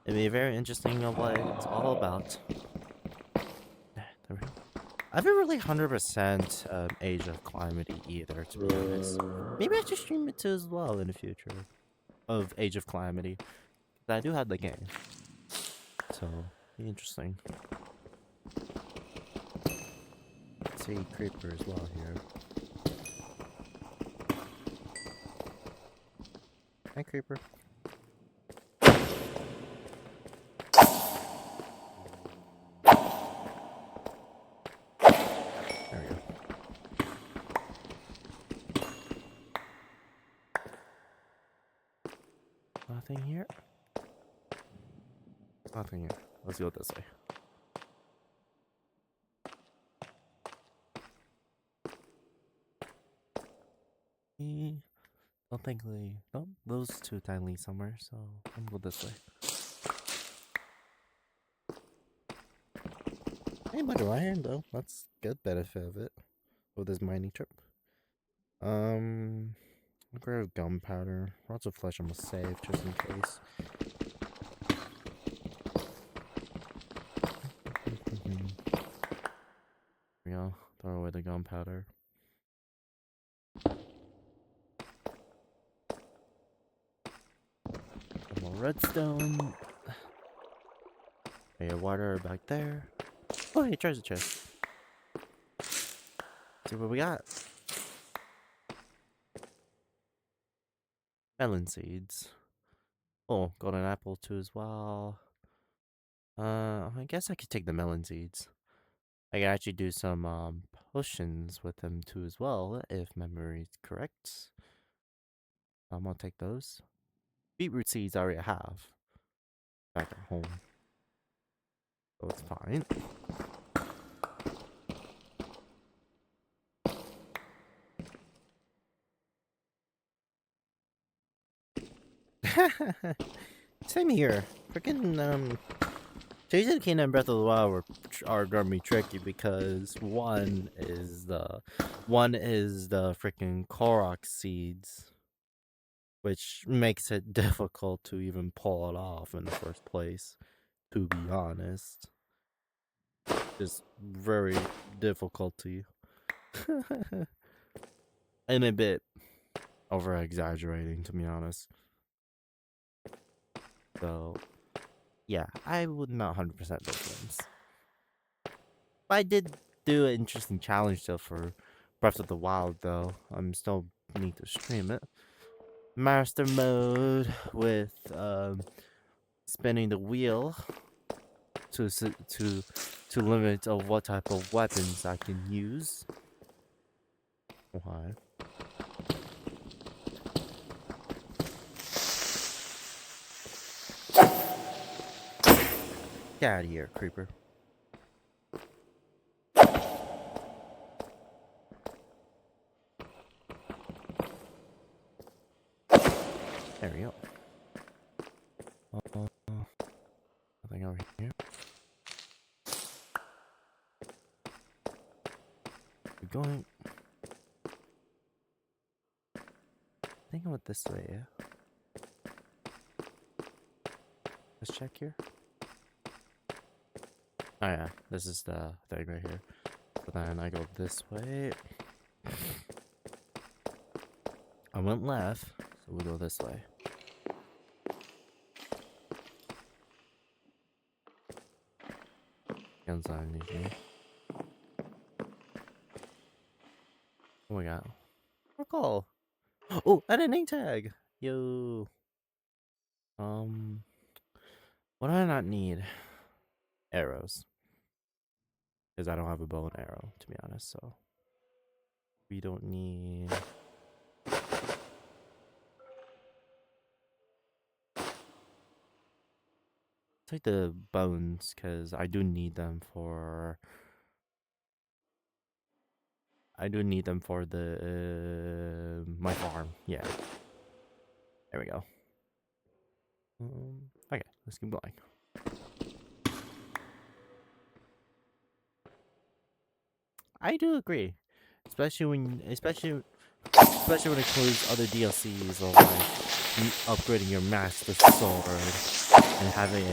It'd be very interesting of what it's all about. There we go. I haven't really 100% Age of Calamity either, to be honest. Maybe I should stream it too as well in the future of Age of Calamity. I do have the game, so be interesting. Let's see creeper as well here. Hi, creeper. There we go. Nothing here. Nothing here. Let's go this way. Don't think they. No, those two tiny somewhere, so I'm gonna go this way. Hey, much iron though. That's good benefit of it. With this mining trip. I'll grab gunpowder. Lots of flesh I'm gonna save just in case. There we go. Throw away the gunpowder. More redstone. Okay, water back there. Oh, hey, treasure chest. See what we got. Melon seeds. Oh, golden apple too as well. I guess I could take the melon seeds. I can actually do some potions with them too as well, if memory is correct. I'm gonna take those. Beetroot seeds I already have back at home, so it's fine. Same here. Freaking Tears of the Kingdom, Breath of the Wild are gonna be tricky because one is the freaking Korok seeds, which makes it difficult to even pull it off in the first place. To be honest, it's very difficult to, and a bit over exaggerating, to be honest. So yeah, I would not 100% those ones. But I did do an interesting challenge though for Breath of the Wild though. I'm still need to stream it. Master mode with spinning the wheel to limit of what type of weapons I can use. Why? Get out of here, creeper. There we go. Nothing over here. We're going. I think I went this way, yeah? Let's check here. Oh yeah, this is the thing right here. But then I go this way. I went left, so we go this way. Guns on me. What we got? Recall. Oh, and a name tag. Yo. What do I not need? Arrows. Because I don't have a bow and arrow, to be honest, so. We don't need... Take the bones, because I do need them for... the... my farm, yeah. There we go. Okay, let's keep going. I do agree, especially when it includes other DLCs or like you upgrading your master sword and having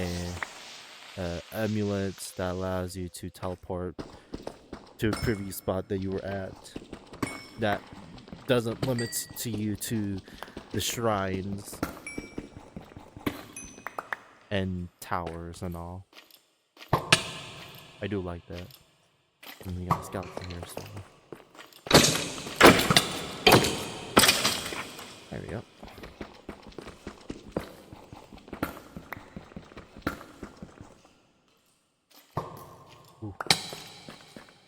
a amulet that allows you to teleport to a previous spot that you were at. That doesn't limit to you to the shrines and towers and all. I do like that. And we got a skeleton here, so there we go. Ooh.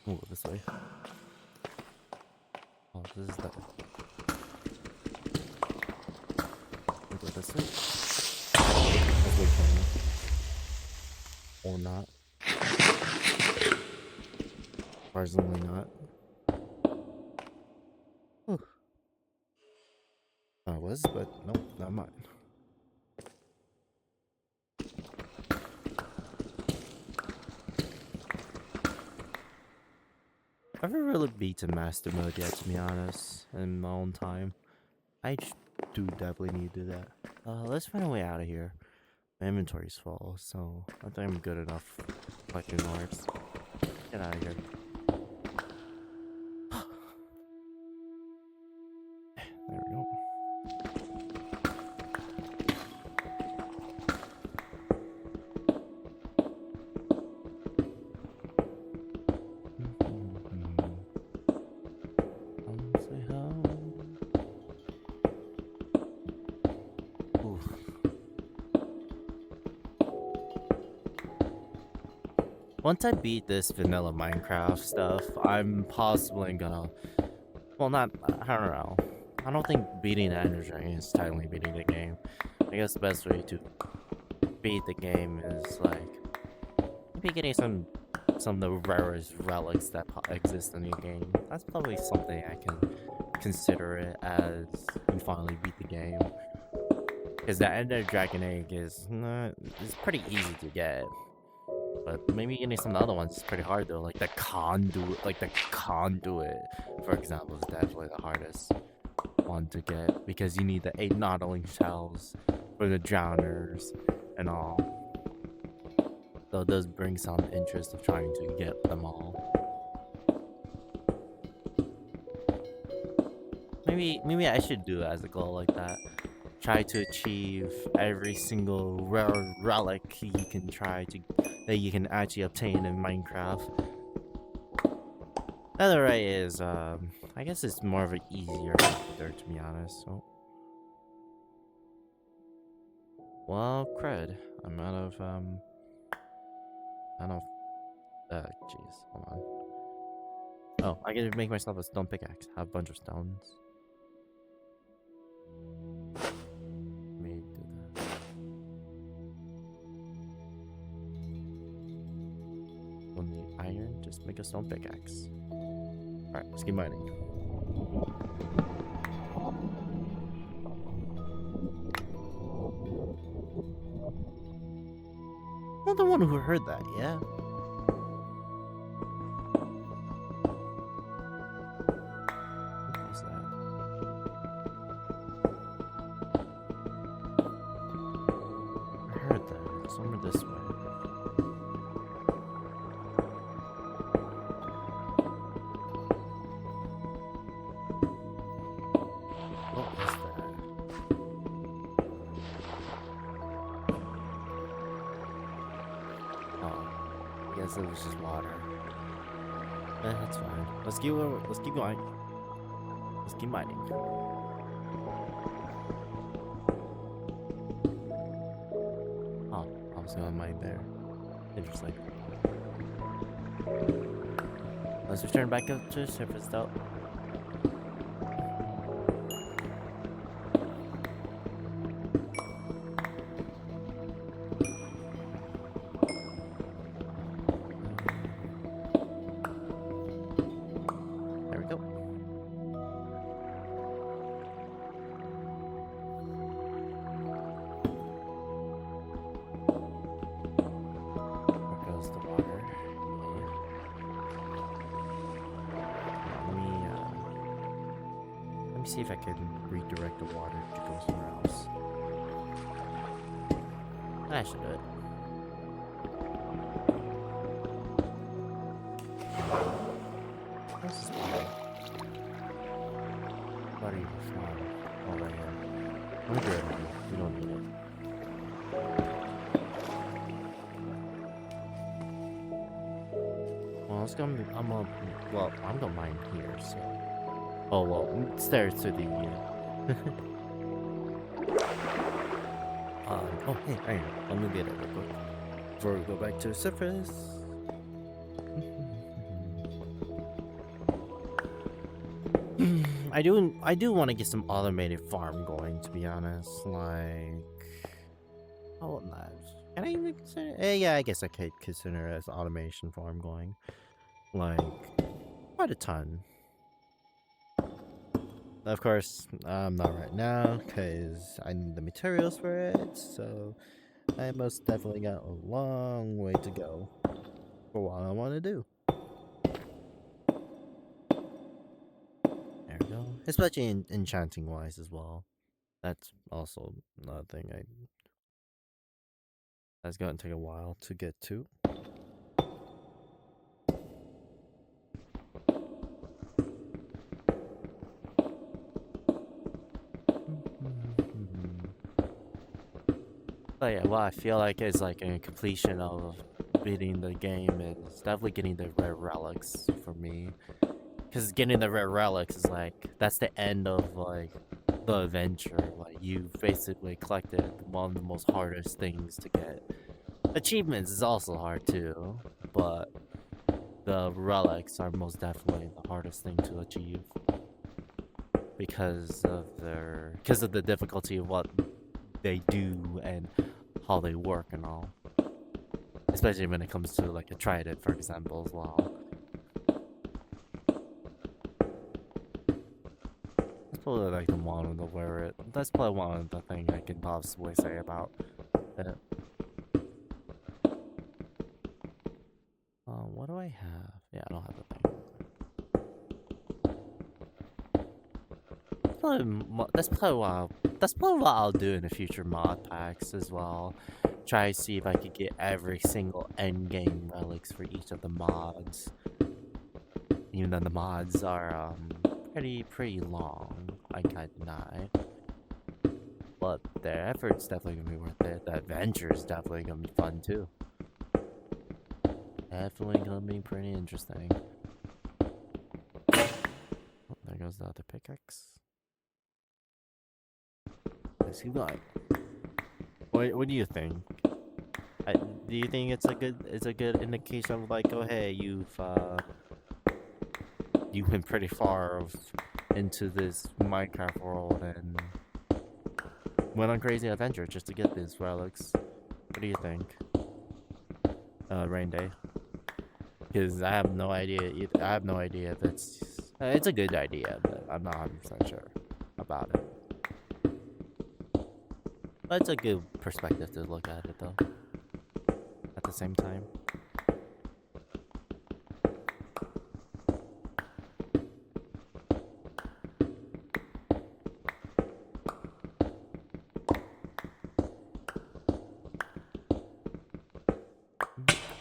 We'll go this way. Oh, this is that. We'll go this way. Let's wait for me. Or not. Surprisingly not. Whew. I was, but nope, not mine. I've never really beaten Master Mode yet, to be honest, in my own time. I do definitely need to do that. Let's find a way out of here. My inventory's full, so I think I'm good enough collecting orbs. Get out of here. There we go. Once I beat this vanilla Minecraft stuff, I'm possibly gonna... Well, not... I don't know. I don't think beating the Ender Dragon is technically beating the game. I guess the best way to beat the game is, like... maybe getting some of the rarest relics that exist in the game. That's probably something I can consider it as you finally beat the game. Because the Ender Dragon egg is pretty easy to get. But maybe getting some of the other ones is pretty hard though, like the conduit, for example, is definitely the hardest one to get because you need the 8 noddling shells for the drowners and all. So it does bring some interest of trying to get them all. Maybe I should do it as a goal like that. Try to achieve every single rare relic you can that you can actually obtain in Minecraft. Netherite is, I guess it's more of an easier there, to be honest. So, well, cred. I'm out of, jeez, hold on. Oh, I can make myself a stone pickaxe. I have a bunch of stones. Just make a stone pickaxe. Alright, let's keep mining. I'm the one who heard that, yeah? What was that? I heard that. Somewhere this way. What was that? Oh, I guess it was just water. That's fine. Let's keep going. Let's keep going. Let's keep mining. Oh, I was gonna mine there. Interesting. Let's return back up to the surface though. There we go. There goes the water. Let me see if I can redirect the water to go somewhere else. That should do it. Where's this water? Water you from? Oh, right here. Let me get rid of it. We don't need it. Well, it's gonna be, I'm gonna mine here, so. Oh, well, stairs to the, oh, hey, right here. Let me get it real quick. Before we go back to the surface. I do want to get some automated farm going, to be honest. Like, oh, can I even consider? Yeah, I guess I could consider it as automation farm going. Like, quite a ton. Of course, not right now because I need the materials for it. So I most definitely got a long way to go for what I want to do. There we go. Especially in enchanting wise as well. That's also another thing that's going to take a while to get to. But yeah, what I feel like is like a completion of beating the game is definitely getting the rare relics for me. Because getting the rare relics is like, that's the end of like the adventure. Like you basically collected one of the most hardest things to get. Achievements is also hard too, but the relics are most definitely the hardest thing to achieve. Because of the difficulty of what they do and how they work and all. Especially when it comes to like a trident, for example, as well. That's probably like the one of the wear it. That's probably one of the things I can possibly say about it. What do I have? Yeah, I don't have the thing. That's probably what I'll do in the future mod packs as well. Try to see if I could get every single endgame relics for each of the mods. Even though the mods are pretty long, I can't deny. But their effort's definitely gonna be worth it. The adventure is definitely gonna be fun too. Definitely gonna be pretty interesting. Oh, there goes the other pickaxe. Let's keep going. What do you think? Do you think it's a good indication of like, oh hey, you've been pretty far into this Minecraft world and went on crazy adventure just to get these relics? What do you think? Rain Day. Because I have no idea. I have no idea if it's a good idea, but I'm not 100% sure about it. But it's a good perspective to look at it, though. At the same time.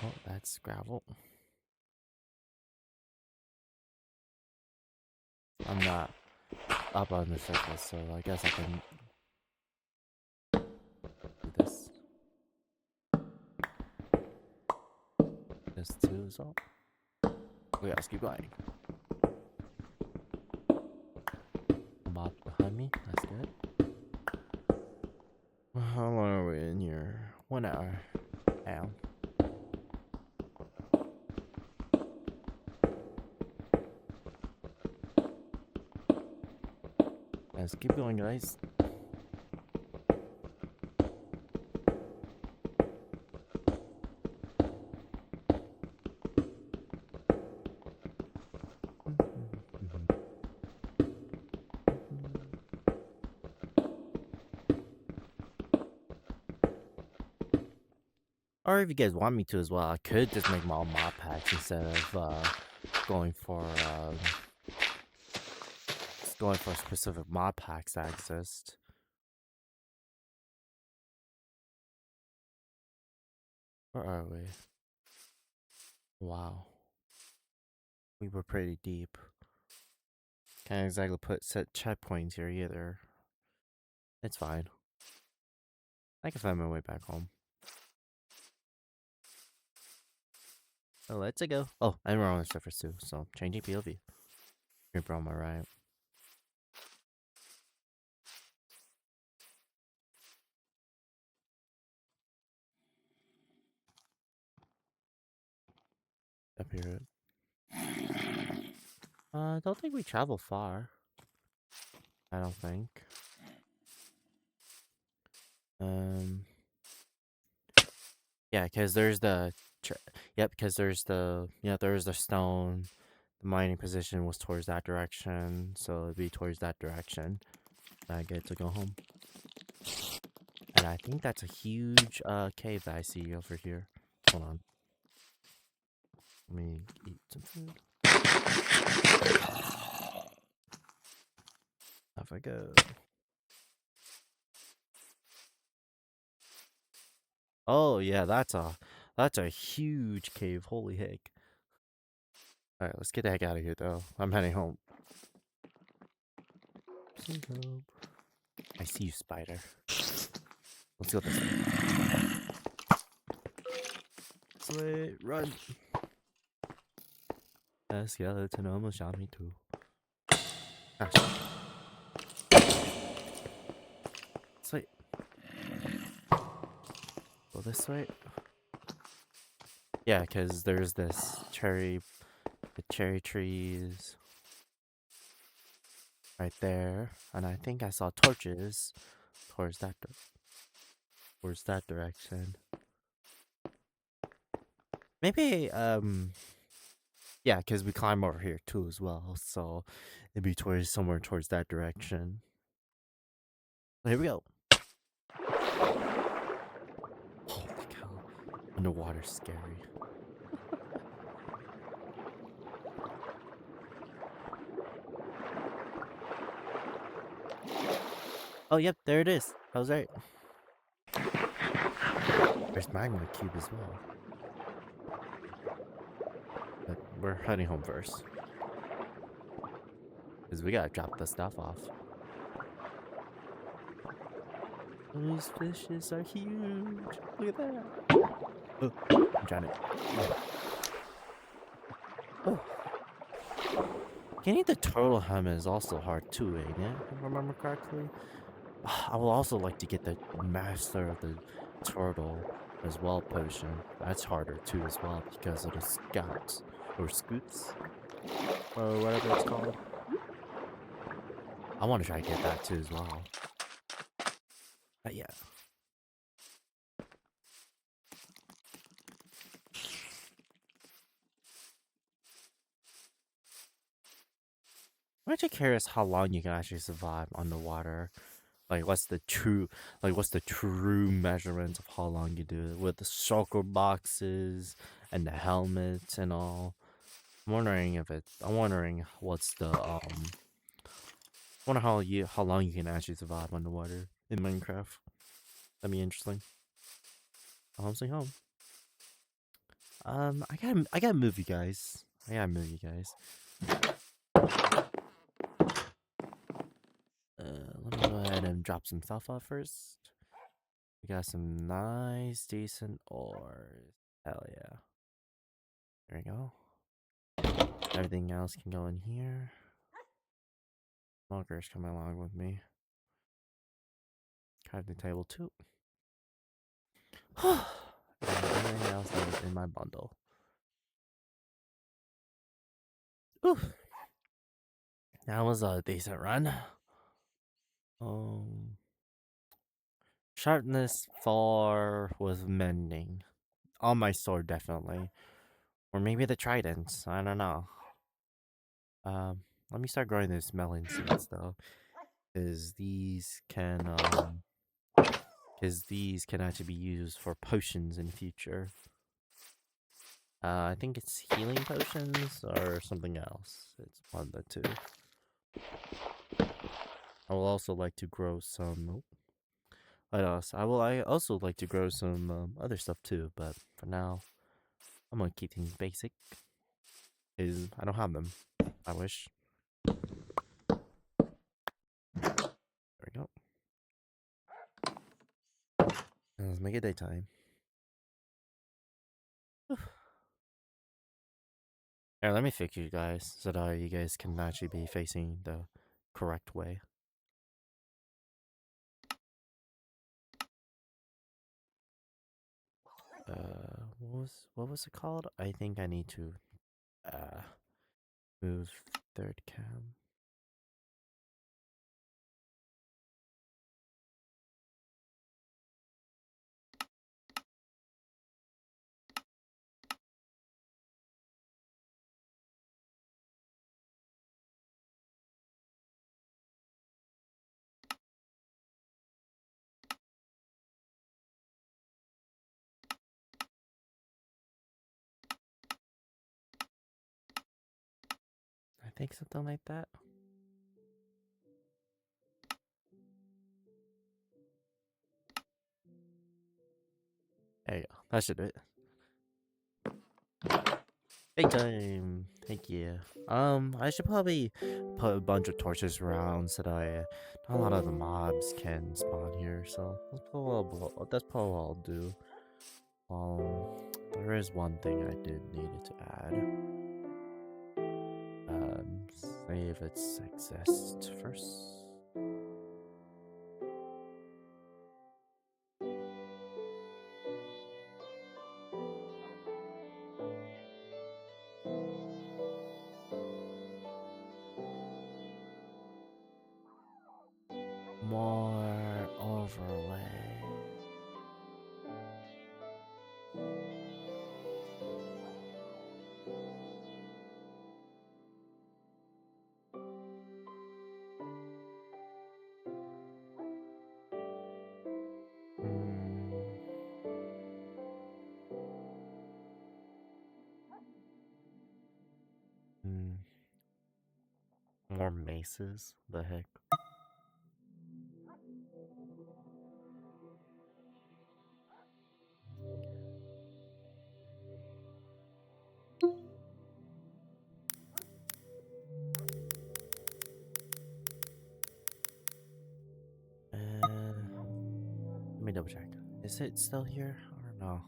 Oh, that's gravel. I'm not up on the surface, so I guess I can do this. This too as well. Okay, let's keep going. Mob behind me, that's good. How long are we in here? 1 hour. Damn. Let's keep going, guys. Or if you guys want me to as well, I could just make my own mod packs instead of going for specific mod packs that exist. Where are we? Wow. We were pretty deep. Can't exactly set checkpoints here either. It's fine. I can find my way back home. Oh, let's go. Oh, and we're on the surface too, so changing POV. Creeper on my right. Up here. I don't think we travel far. I don't think. Yeah, because there's the, yep, because there's the, there's the stone. The mining position was towards that direction, so it'd be towards that direction. I get to go home. And I think that's a huge cave that I see over here. Hold on. Let me eat some food. Off I go. Oh yeah, that's a huge cave. Holy heck. Alright, let's get the heck out of here though. I'm heading home. I see you, spider. Let's go this way. This way, run. That skeleton almost shot me too. Ah, this way. Go this way. Yeah, because there's this cherry trees right there, and I think I saw torches towards that direction. Maybe yeah, because we climb over here too as well, so it'd be somewhere towards that direction. Well, here we go. Holy cow! Underwater's scary. Oh, yep, there it is. I was right. There's magma cube as well. But we're heading home first. Because we gotta drop the stuff off. Those fishes are huge. Look at that. Oh, I'm trying to. Oh. Getting the turtle helmet is also hard too, ain't it? If I remember correctly. I would also like to get the master of the turtle as well potion. That's harder too as well because of the scouts or scoots or whatever it's called. I want to try to get that too as well. But yeah. I'm actually curious how long you can actually survive underwater. Like what's the true measurement of how long you do it with the shulker boxes and the helmets and all. I'm wondering what's the wonder how long you can actually survive underwater in Minecraft. That'd be interesting. Home sweet home. I gotta move you guys. I gotta move you guys. Let me go ahead and drop some stuff off first. We got some nice, decent ores. Hell yeah. There we go. Everything else can go in here. Smoker's coming along with me. Crafting table too. And everything else that was in my bundle. Ooh. That was a decent run. Sharpness 4 with mending. On my sword, definitely. Or maybe the tridents. I don't know. Let me start growing these melon seeds though. Because these can actually be used for potions in future. I think it's healing potions or something else. It's one of the two. I will also like to grow some. What else? I also like to grow some other stuff too. But for now, I'm gonna keep things basic. Is I don't have them. I wish. There we go. Let's make it daytime. Here, let me fix you guys so that you guys can actually be facing the correct way. What was it called? I think I need to move third cam. I think something like that. There you go. That should do it. Big time. Thank you. I should probably put a bunch of torches around so that not a lot of the mobs can spawn here. So that's probably what I'll do. There is one thing I did needed to add. Save its exist first. More overlay. More maces? The heck? Let me double check. Is it still here? I don't know.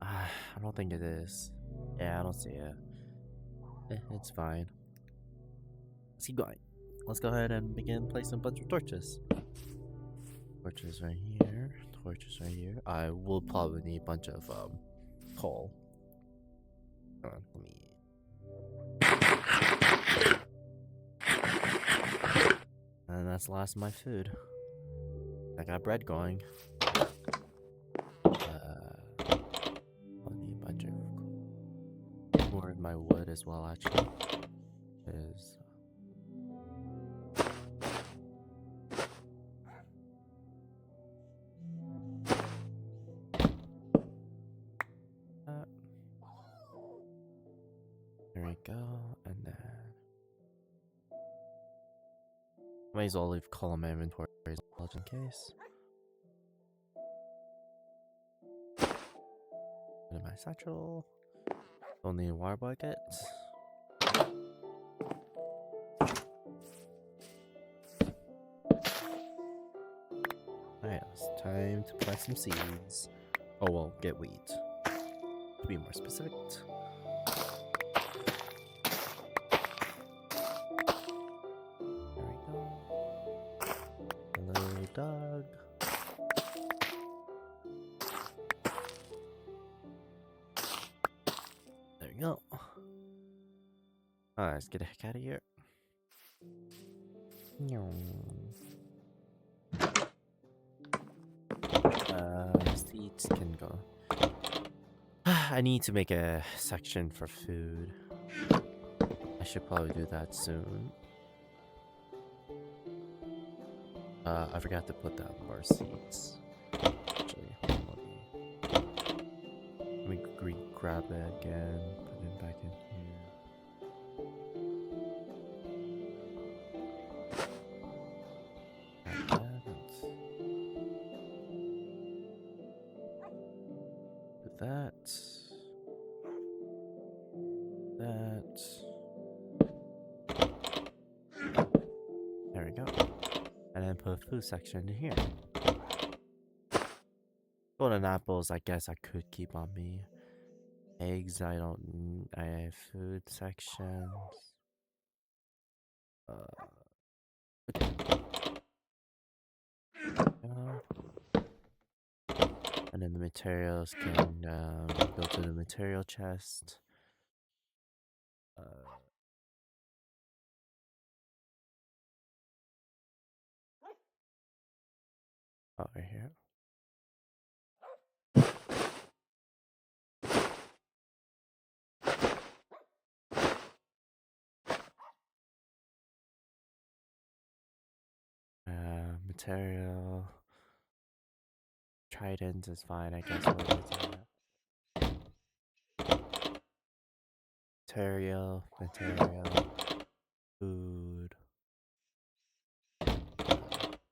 I don't think it is. Yeah, I don't see it. It's fine. Let's keep going. Let's go ahead and begin placing a bunch of torches. Torches right here. Torches right here. I will probably need a bunch of coal. Hold on, let me. And that's the last of my food. I got bread going. I'll need a bunch of more of my wood as well, actually. Is There we go, and then might as well leave column inventory as well, just in case. Put in my satchel. Don't need a water bucket. Alright, it's time to plant some seeds. Oh well, get wheat. To be more specific. There we go. Hello, dog. There we go. Alright, let's get the heck out of here. Seeds can go. I need to make a section for food. I should probably do that soon. I forgot to put down more seeds. Actually, let me grab it again, put it back in here. There we go. And then put a food section in here. Golden apples, I guess I could keep on me. Eggs, I don't. I have food sections. And then the materials can go to the material chest. Over here. Material. Trident is fine, I guess. Material, food,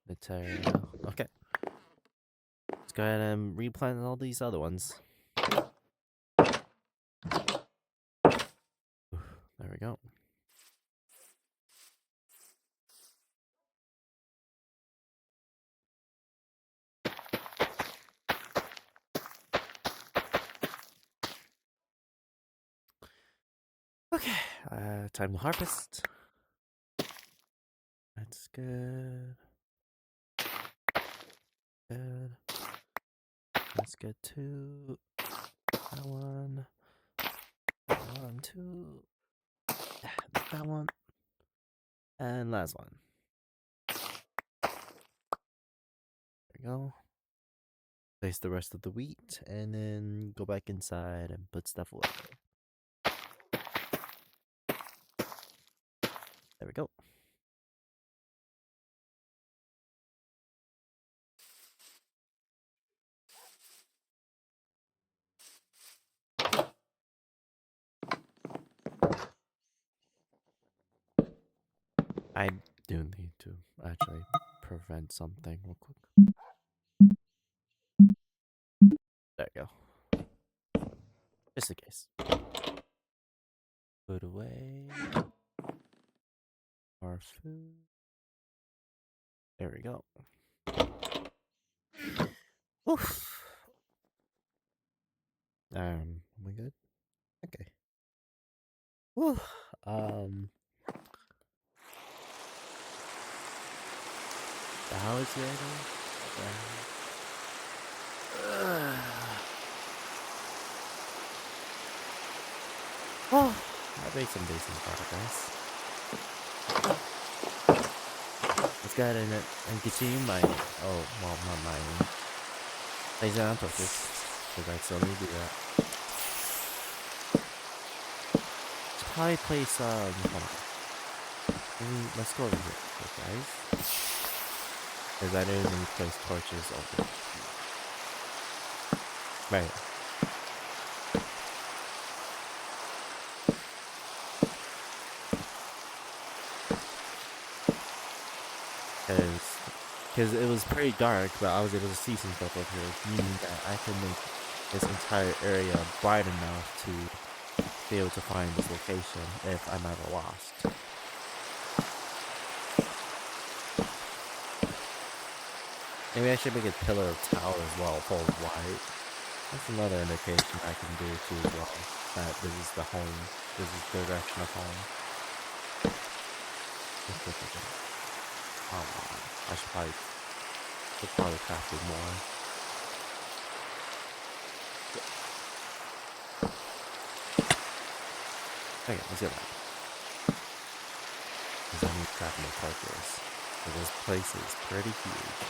material. Okay. Let's go ahead and replant all these other ones. There we go. Okay, time to harvest. That's good. Good. Let's get to that one. That one, two. That one. And last one. There we go. Place the rest of the wheat and then go back inside and put stuff away. There we go. I do need to actually prevent something real quick. There you go. Just in case. Put away our food. There we go. Oof. We good? Okay. Whew. The house is ready. Oh, I made some decent progress. Let's go ahead and continue mining. Oh, well, not mining. Place it on torches, because I still need to do that. Let's probably place, hold on. Let's go over here, guys. Because I didn't need to place torches over here. Right. because it was pretty dark, but I was able to see some stuff up here, meaning that I can make this entire area bright enough to be able to find this location if I'm ever lost. Maybe I should make a pillar of tower as well, full of white. That's another indication I can do too as well. That this is the home. This is the direction of home. Oh, I should probably craft it more. Okay, let's get that. Because I need to craft more torches. But this place is pretty huge.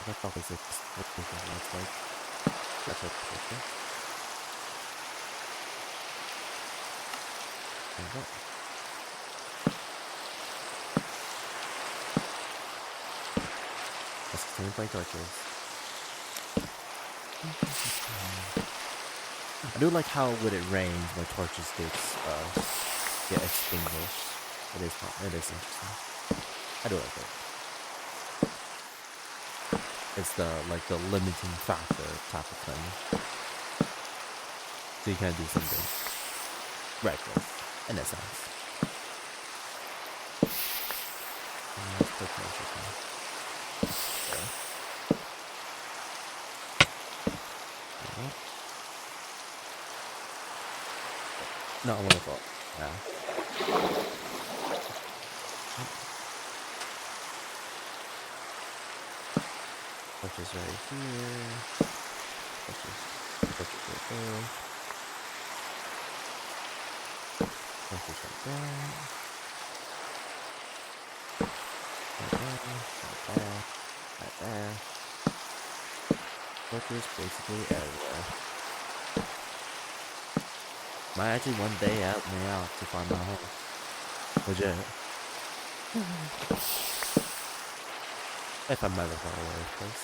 That's probably six. What do you think that's like? That's a picture. There you go. Let's continue playing torches. I do like how when it rains, my torches get extinguished. It is interesting. I do like it. It's the limiting factor type of thing. So you can't do something reckless in a sense. Let's put torches in. Okay. No, I want to fall. Yeah. Torches right here. Torches right there. Torches right there. Right there. Torches basically everywhere. Might actually one day help me out to find my home. Legit. If I'm ever far away, of course.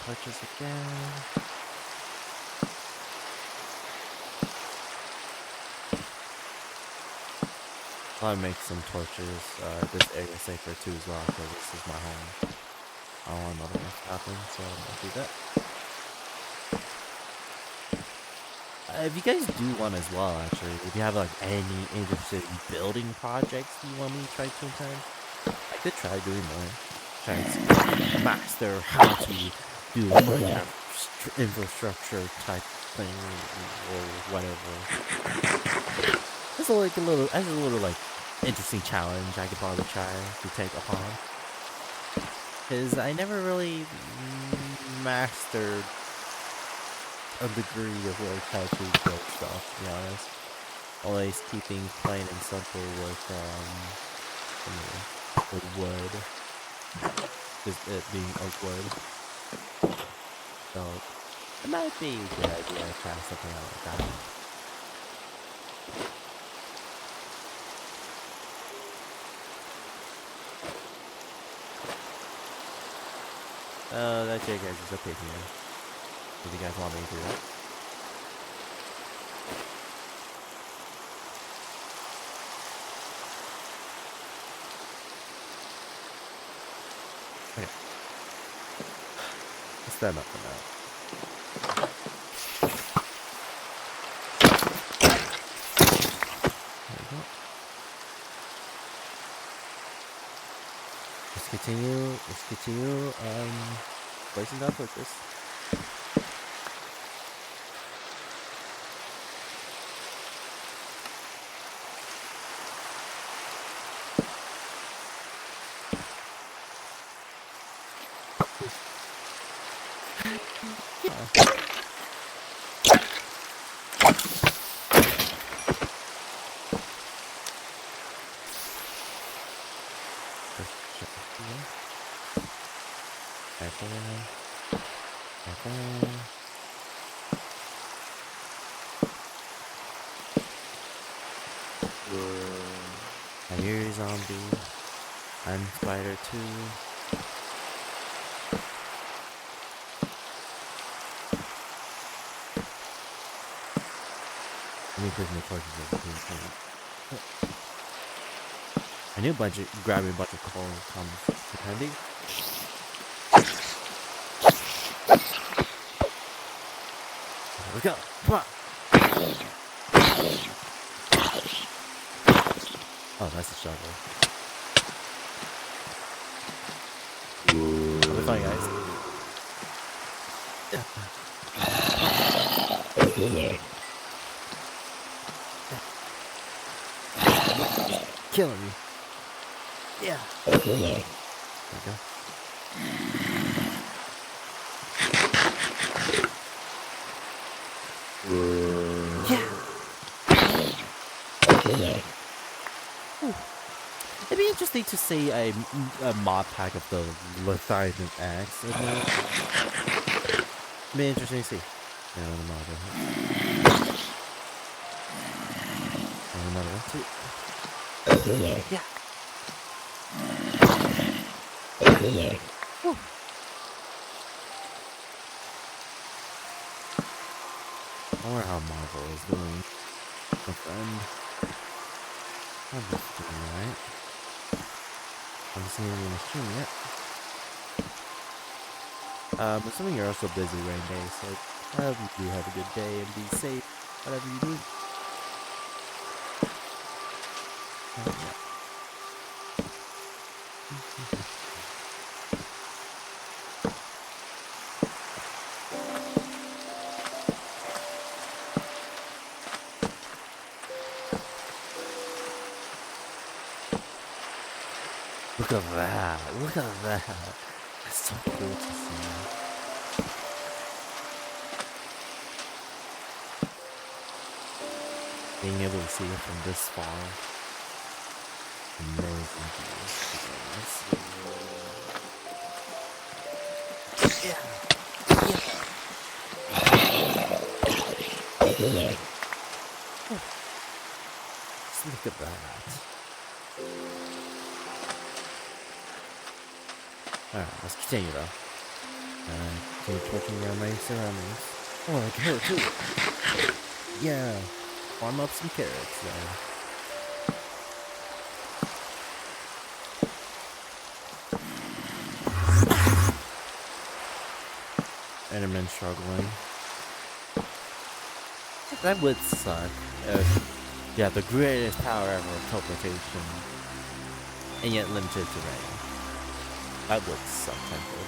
Torches again. I'll make some torches. This area safer too as well, because this is my home. I don't want another one to happen, so I'll do that. If you guys do one as well, actually, if you have like any interested building projects you want me to try sometime, I could try doing more. Try to master how to do more infrastructure type thing or whatever. It's like a little like interesting challenge I could probably try to take upon. Cause I never really mastered a degree of like how to build stuff, to be honest. Always keeping plain and simple with wood. Just it being oak wood. So it might be a good idea to try something out like that. That's your guys' opinion. If you guys want me to do that. Okay. Let's stand up for now. There we go. Let's continue, placing down torches. I hear a zombie. I'm spider too. Let me put my torches over here. I knew grabbing a bunch of coal comes handy. There we go. Come on. Oh, that's a shovel. Have fun, guys. Killing me. Yeah. There we go. Yeah. It'd be interesting to see a mod pack of the Lithium Axe. It'd be interesting to see. Yeah, the mod. Another one too. Yeah. Whew. I wonder how Marvel is doing. My friend. I'm just doing alright. I'm seeing you in the stream yet. I'm assuming you're also busy right now, so I hope you do have a good day and be safe, whatever you do. Look at that! Look at that! That's so cool to see. Being able to see it from this far. Amazing views. Yeah. Just look at that. Alright, let's continue though. Keep looking around my surroundings. Oh, a carrot too. Yeah. Farm up some carrots there. Enderman struggling. That would suck if you have the greatest power ever of teleportation and yet limited terrain. That would suck, temple.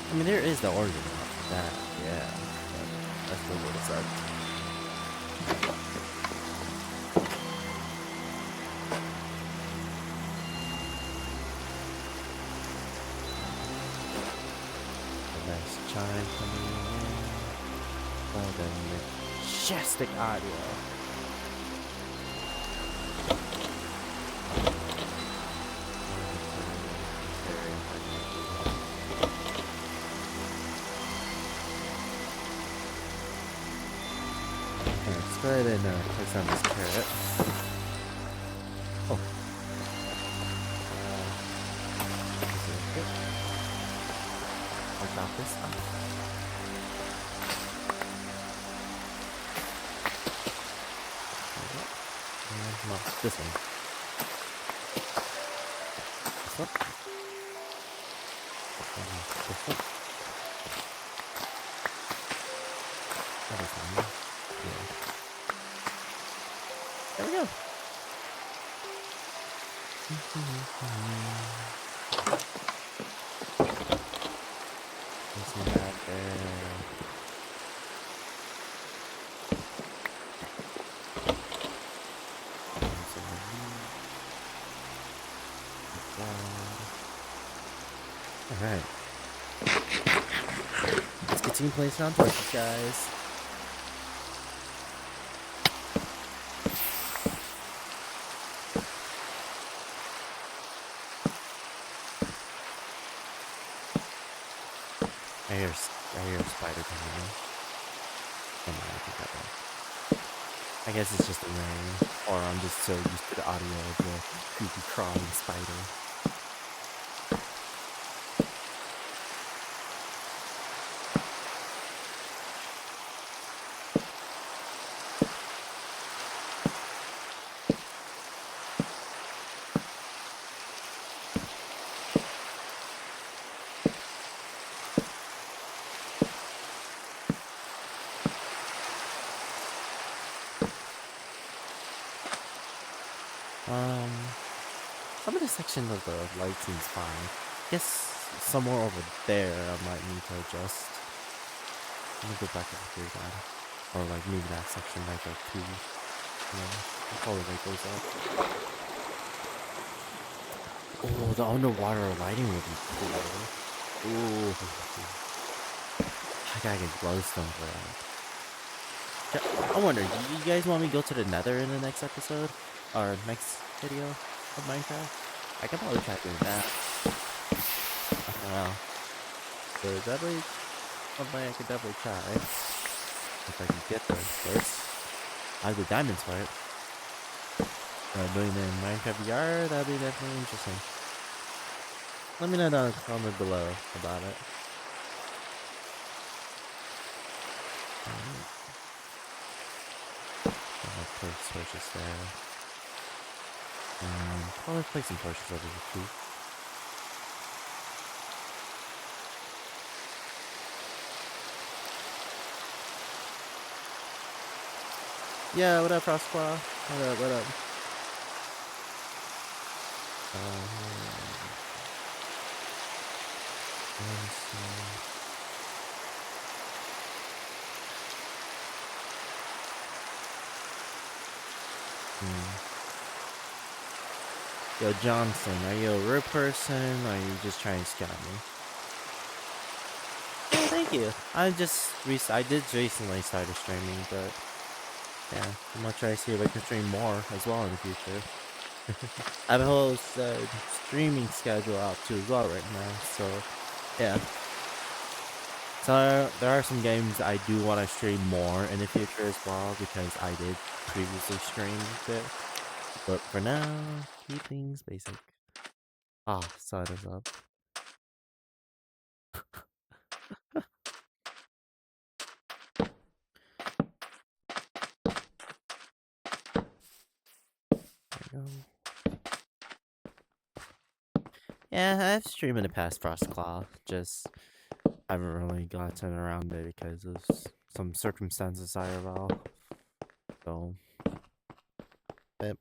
I mean, there is the organ of that, yeah. But that's still would suck. Chime coming in. Oh, the majestic audio. Let's go ahead and place on this carrot. Oh. about this stuff. No, this one. This one. This one. That is one. Yeah. There we go. Isn't that there? Alright. Let's continue placing on torches, guys. I hear a spider coming in. Oh no, I think that back. I guess it's just the rain, or I'm just so used to the audio of the creepy crawling spider. Some of the section of the lighting's fine. I guess somewhere over there I might need to adjust. Let me go back over here again. Or like maybe that section right there too. I'll probably make those up. Oh, the underwater lighting would be cool. Ooh. I gotta get glowstone for that. I wonder, do you guys want me to go to the nether in the next episode? Or next video of Minecraft? I could probably try doing that. I don't know. So definitely something I could definitely try. If I can get those first. I have the diamonds for it. Doing it in Minecraft VR, that'd be definitely interesting. Let me know down in the comment below about it. I'll place torches there. Probably place some torches over here too. Yeah, what up, Frostclaw? What up, what up? Let's see. Yo, Johnson, are you a real person, or are you just trying to scam me? Oh, thank you. I did recently started streaming, but yeah, I'm gonna try to see if I can stream more as well in the future. I have a whole streaming schedule out too as well right now, so yeah. So there are some games I do want to stream more in the future as well, because I did previously stream it. But for now, keep things basic. Ah, sun is up. There we go. Yeah, I've streamed in the past Frostclaw, just haven't really gotten around it because of some circumstances IRL. So, yep.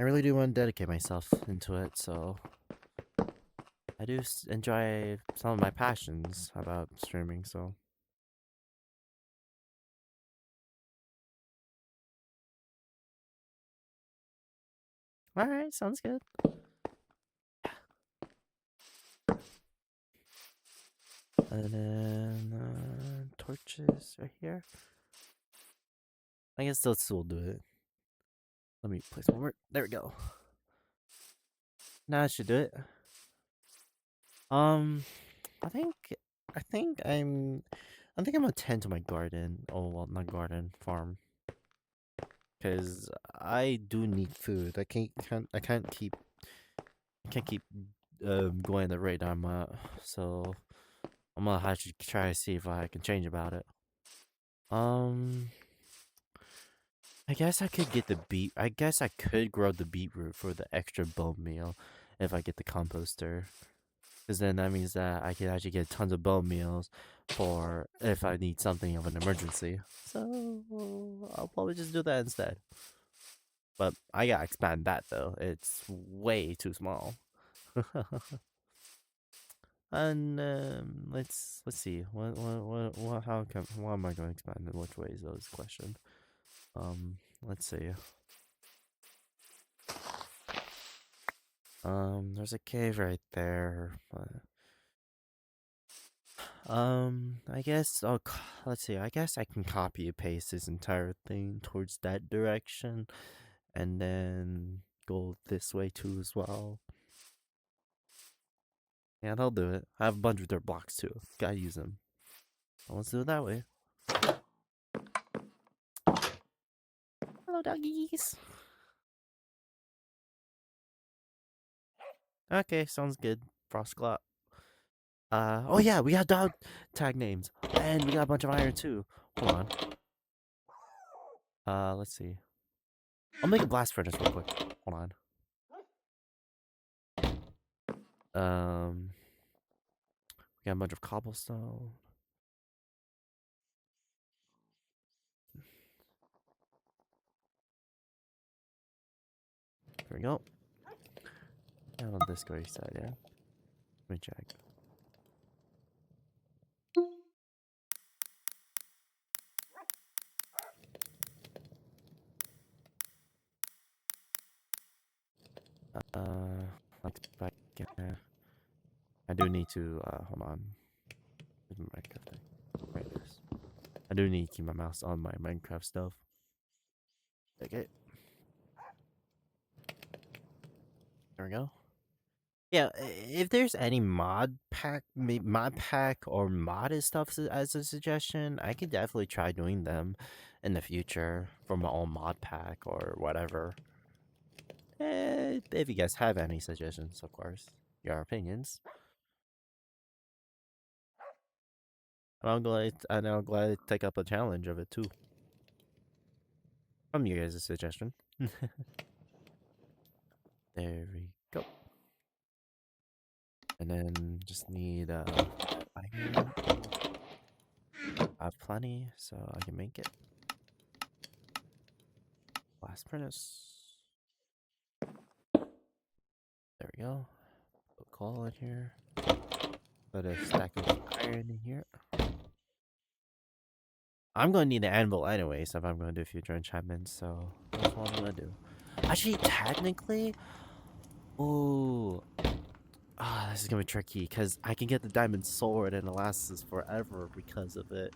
I really do want to dedicate myself into it, so I do enjoy some of my passions about streaming, so. Alright, sounds good. And then, torches right here. I guess those will do it. Let me place one more. There we go. Now that should do it. I think I'm gonna tend to my garden. Oh well, not garden, farm. Cause I do need food. I can't keep going the rate I'm at, so I'm gonna have to try to see if I can change about it. Um, I guess I could get the beet. I guess I could grow the beetroot for the extra bone meal if I get the composter. Because then that means that I could actually get tons of bone meals for if I need something of an emergency. So I'll probably just do that instead. But I gotta expand that though. It's way too small. And let's see. What how come what am I going to expand in which ways though is the question. Let's see. There's a cave right there, but I guess let's see. I guess I can copy and paste this entire thing towards that direction, and then go this way too as well. Yeah, they'll do it. I have a bunch of dirt blocks too. Gotta use them. Let's do it that way. Hello, doggies. Okay, sounds good. Frostclot. Oh yeah, we got dog tag names, and we got a bunch of iron too. Hold on. Let's see. I'll make a blast furnace real quick. Hold on. We got a bunch of cobblestone. There we go. And on this gray side, yeah. Let me check. Like back. I do need to. Hold on. Where's my Minecraft thing? Right, it is. I do need to keep my mouse on my Minecraft stuff. Okay. There we go. Yeah, if there's any mod pack or modded stuff as a suggestion, I could definitely try doing them in the future for my own mod pack or whatever. If you guys have any suggestions, of course, your opinions. And I'm glad to take up a challenge of it too. From you guys' suggestion. There we go. And then just need iron. I have plenty, so I can make it. Blast furnace. There we go. Put coal in here. Put a stack of iron in here. I'm gonna need an anvil anyways if I'm gonna do future enchantments, so that's what I'm gonna do. Actually, technically, ooh, this is gonna be tricky because I can get the diamond sword and it lasts us forever because of it,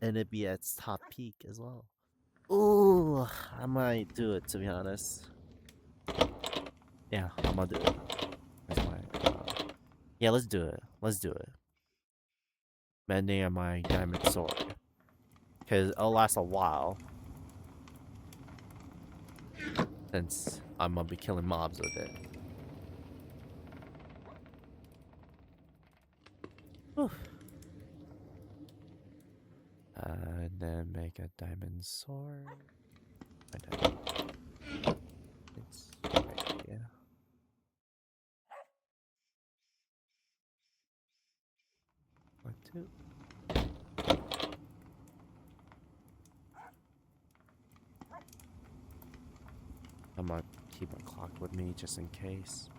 and it'd be at its top peak as well. Ooh, I might do it to be honest. Yeah, I'm gonna do it. That's my, yeah, let's do it. Let's do it. Mending on my diamond sword. Because it'll last a while. Since I'm gonna be killing mobs with it. Whew. And then make a diamond sword. It's right here. One, two. I'm gonna keep my clock with me just in case.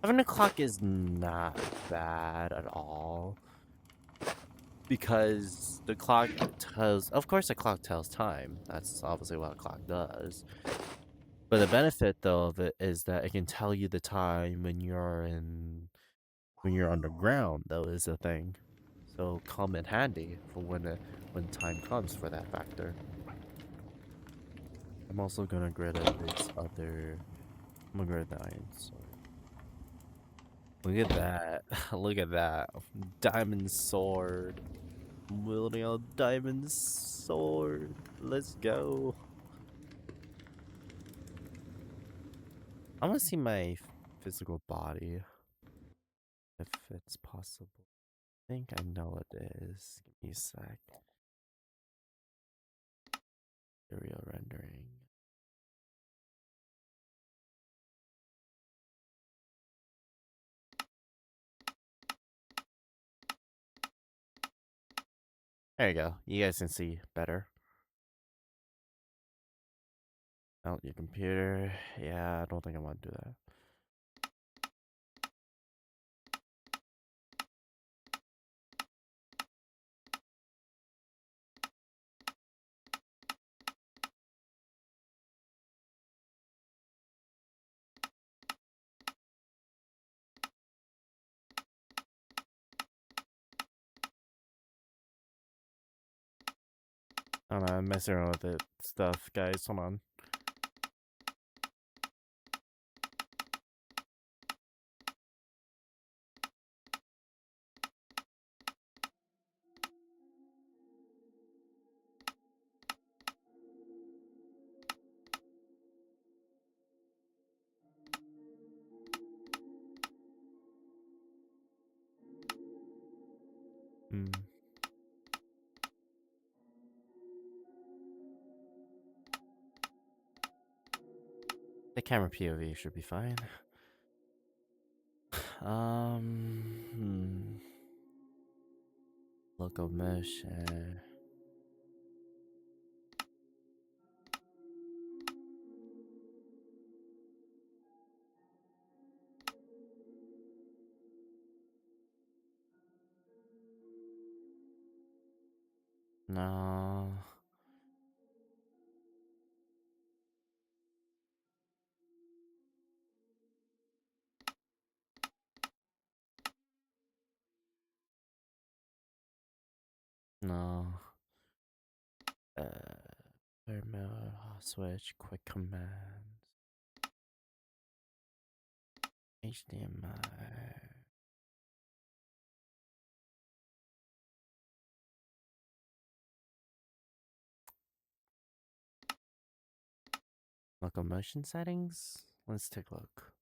Having a clock is not bad at all. Because the clock tells, of course the clock tells time. That's obviously what a clock does. But the benefit though of it is that it can tell you the time when you're underground though is the thing. So come in handy for when time comes for that factor. I'm also gonna grid this other. I'm gonna grid the iron sword. Look at that! Look at that! Diamond sword. I'm wielding a diamond sword. Let's go. I want to see my physical body. if it's possible. I think I know what it is. Give me a sec. Serial rendering. There you go. You guys can see better. Mount your computer. Yeah, I don't think I want to do that. I don't know, I'm messing around with it stuff, guys. Hold on. Hmm. The camera POV should be fine. Locomotion. No. No. Player mode, hot switch, quick commands, HDMI. Locomotion settings? Let's take a look.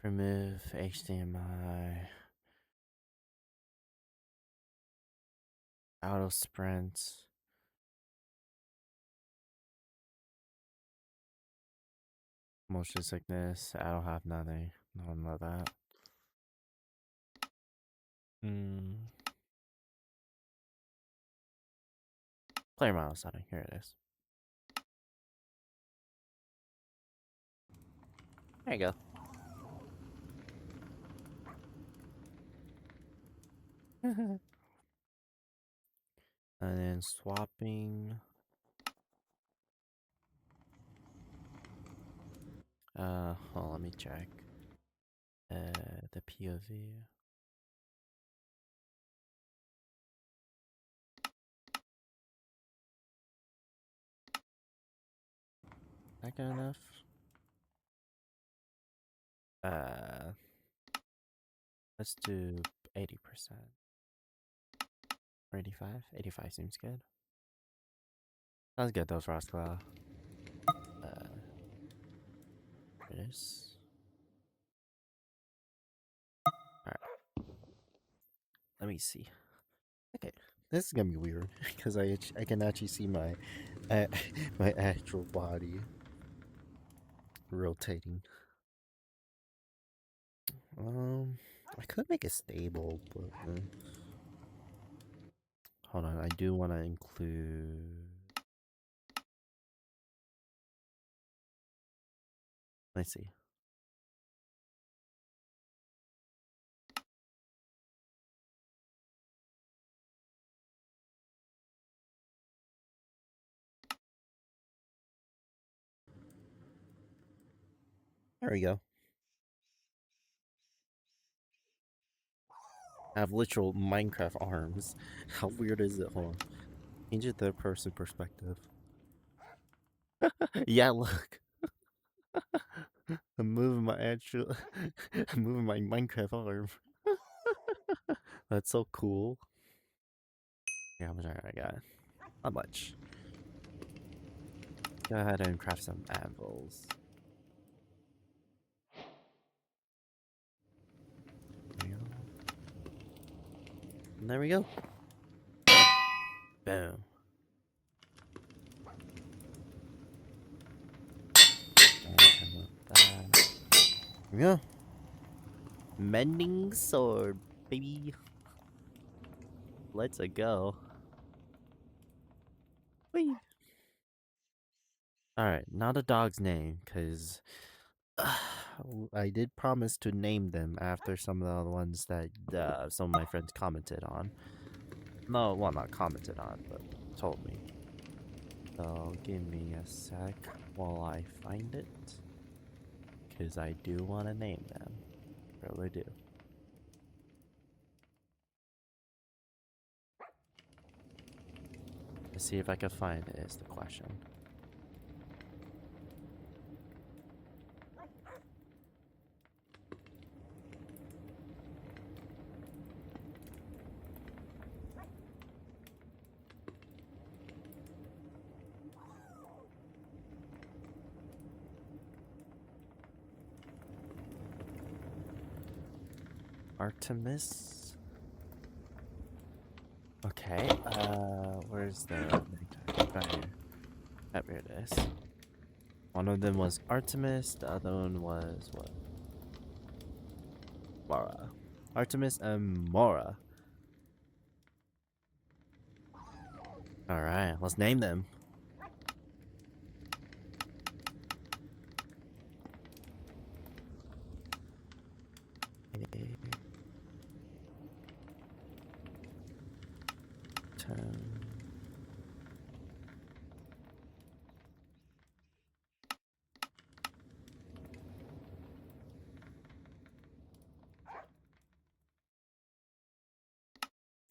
Remove HDMI. Auto sprint. Motion sickness. I don't have nothing. None of that. Player model setting. Here it is. There you go. And then swapping. Well, let me check. The POV. That good enough? Let's do 80%. Or 85? 85 seems good. Sounds good though, Frostclaw. Here it is. Alright. Let me see. Okay. This is gonna be weird because I can actually see my my actual body rotating. I could make it stable, but hold on. I do want to include. Let's see. There we go. I have literal Minecraft arms. How weird is it? Hold on. Change it third person perspective. Yeah, look. I'm moving my actual. I'm moving my Minecraft arm. That's so cool. Yeah, how much iron I got? Not much. Go ahead and craft some anvils. There we go. Boom. There we go. Mending sword, baby. Let's go. Whee. Alright, now the dog's name, because I did promise to name them after some of the other ones that some of my friends commented on. No, well, not commented on, but told me. So give me a sec while I find it, because I do want to name them. Really do. Let's see if I can find it is the question. Artemis. Okay, where's the right here? Oh, here it is. One of them was Artemis, the other one was what? Mora. Artemis and Mora. Alright, let's name them.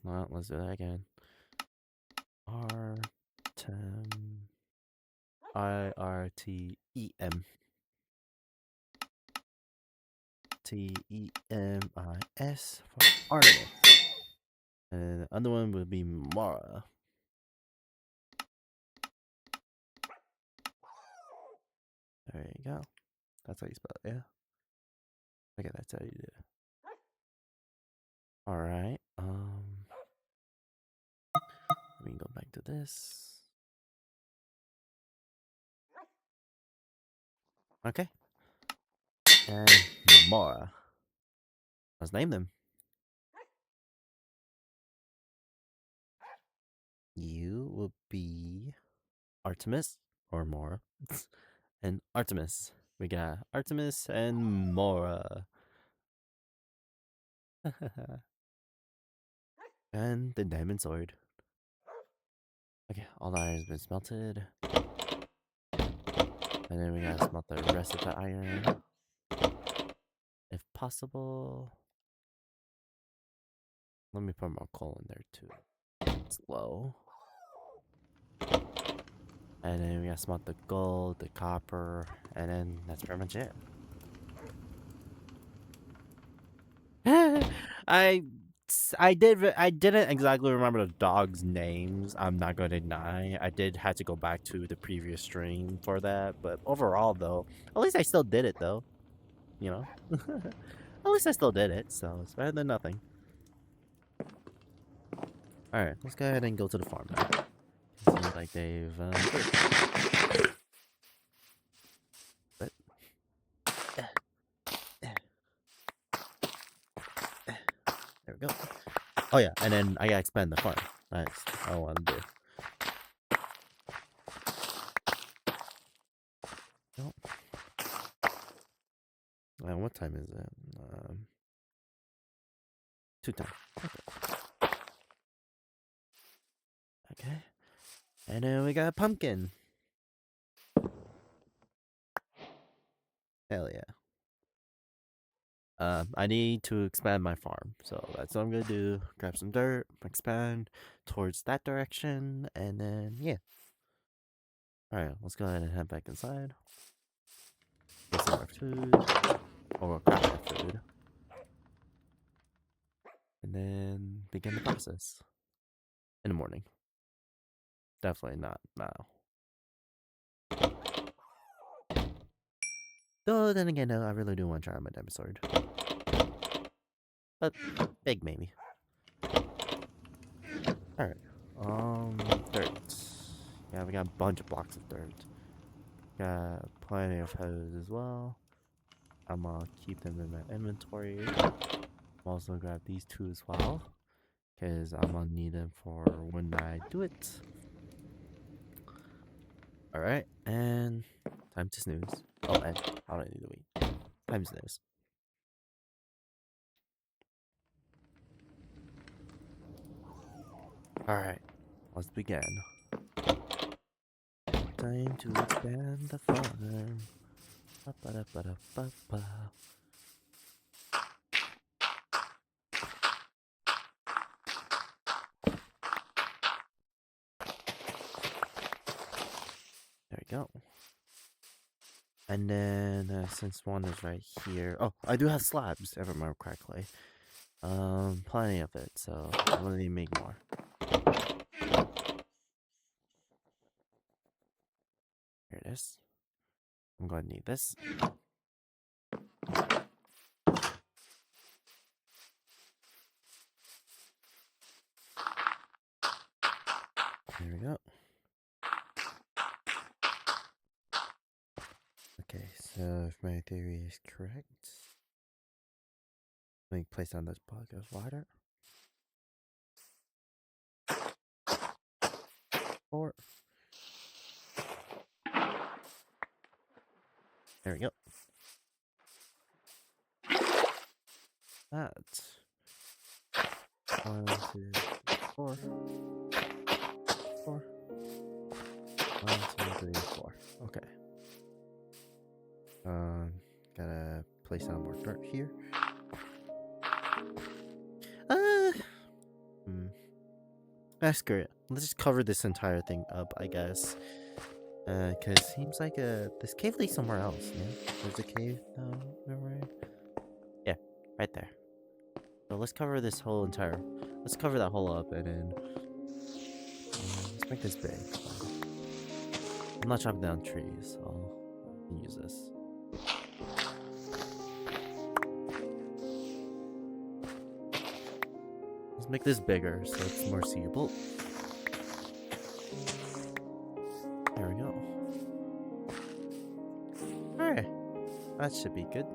Well, let's do that again. Artem. IRTEM. TEMIS for Artemis. And the other one would be Mara. There you go. That's how you spell it, yeah? Okay, that's how you do it. Alright, let me go back to this. Okay. And Mara. Let's name them. You will be Artemis or Mora. And Artemis. We got Artemis and Mora. And the diamond sword. Okay, all the iron has been smelted. And then we gotta smelt the rest of the iron. If possible. Let me put more coal in there too. It's low. And then we gotta smelt the gold, the copper, and then that's pretty much it. I didn't exactly remember the dogs' names. I'm not gonna deny. I did have to go back to the previous stream for that, but overall though, at least I still did it though. You know, at least I still did it, so it's better than nothing. All right, let's go ahead and go to the farm now. Seems like they've but there we go. Oh yeah, and then I gotta expand the farm. That's all I want to do. Nope. What time is it? 2 time. Okay. And then we got a pumpkin. Hell yeah. I need to expand my farm, so that's what I'm gonna do. Grab some dirt, expand towards that direction, and then yeah. All right, let's go ahead and head back inside. Get some more food, or we'll craft our food, and then begin the process in the morning. Definitely not now. Though then again, no, I really do want to try my diamond sword, but big maybe. All right. Dirt. Yeah, we got a bunch of blocks of dirt. Got plenty of hose as well. I'm gonna keep them in my inventory. I'm also grab these two as well, because I'm gonna need them for when I do it. Alright, and time to snooze. Oh, and I don't need to wait. Time to snooze. Alright, let's begin. Time to expand the farm. Ba-ba-da-ba-da-ba-ba. There we go. And then, since one is right here... Oh, I do have slabs, if I remember correctly. Plenty of it, so I'm gonna need to make more. Here it is. I'm gonna need this. There we go. Okay, so if my theory is correct, let me place down this block of water. 4. There we go. That. 1, 2, 4. 4. 1, 2, 3, 4. Okay. Gotta place down more dirt here. Screw it. Let's just cover this entire thing up, I guess. Cause seems like this cave leads somewhere else. Yeah, there's a cave. No, right? Yeah, right there. So let's cover this whole entire. Let's cover that hole up, and then let's make this big. I'm not chopping down trees, so I can use this. Let's make this bigger so it's more seeable. There we go. Alright. That should be good.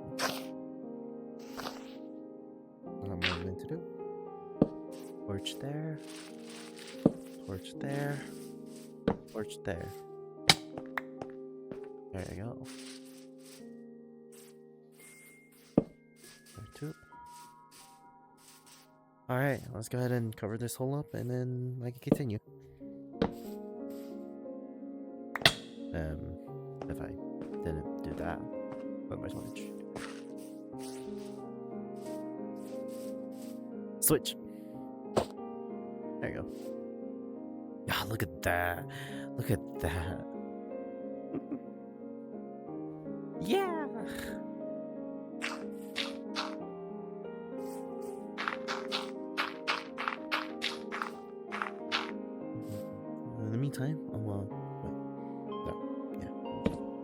What I'm going to do. Torch there. Torch there. Torch there. There you go. There too. Alright, let's go ahead and cover this hole up and then I can continue. If I didn't do that with my torch. Switch. There you go. Yeah, look at that. Look at that. Yeah. In the meantime, wait. No, yeah.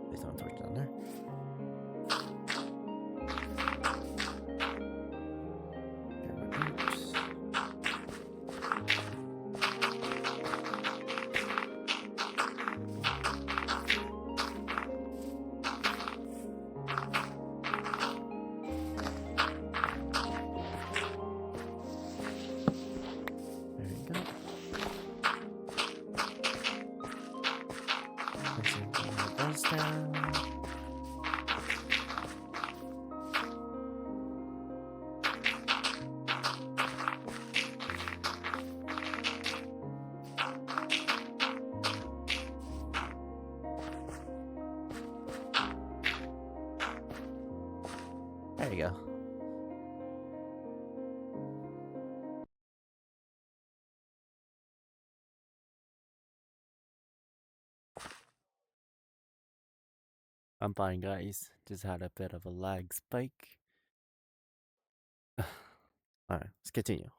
Place on torch down there. There you go. I'm fine, guys. Just had a bit of a lag spike. Alright, let's continue.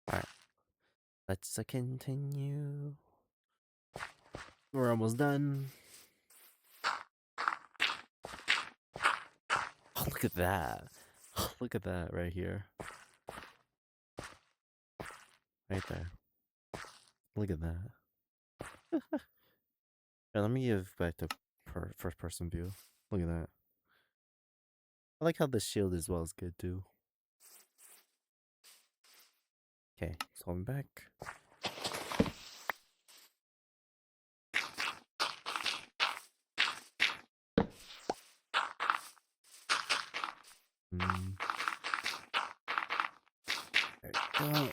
Alright, let's continue. We're almost done. Oh, look at that. Look at that right here. Right there. Look at that. Here, let me give back to first person view. Look at that. I like how the shield as well is good too. Okay, so I'm back. There we go.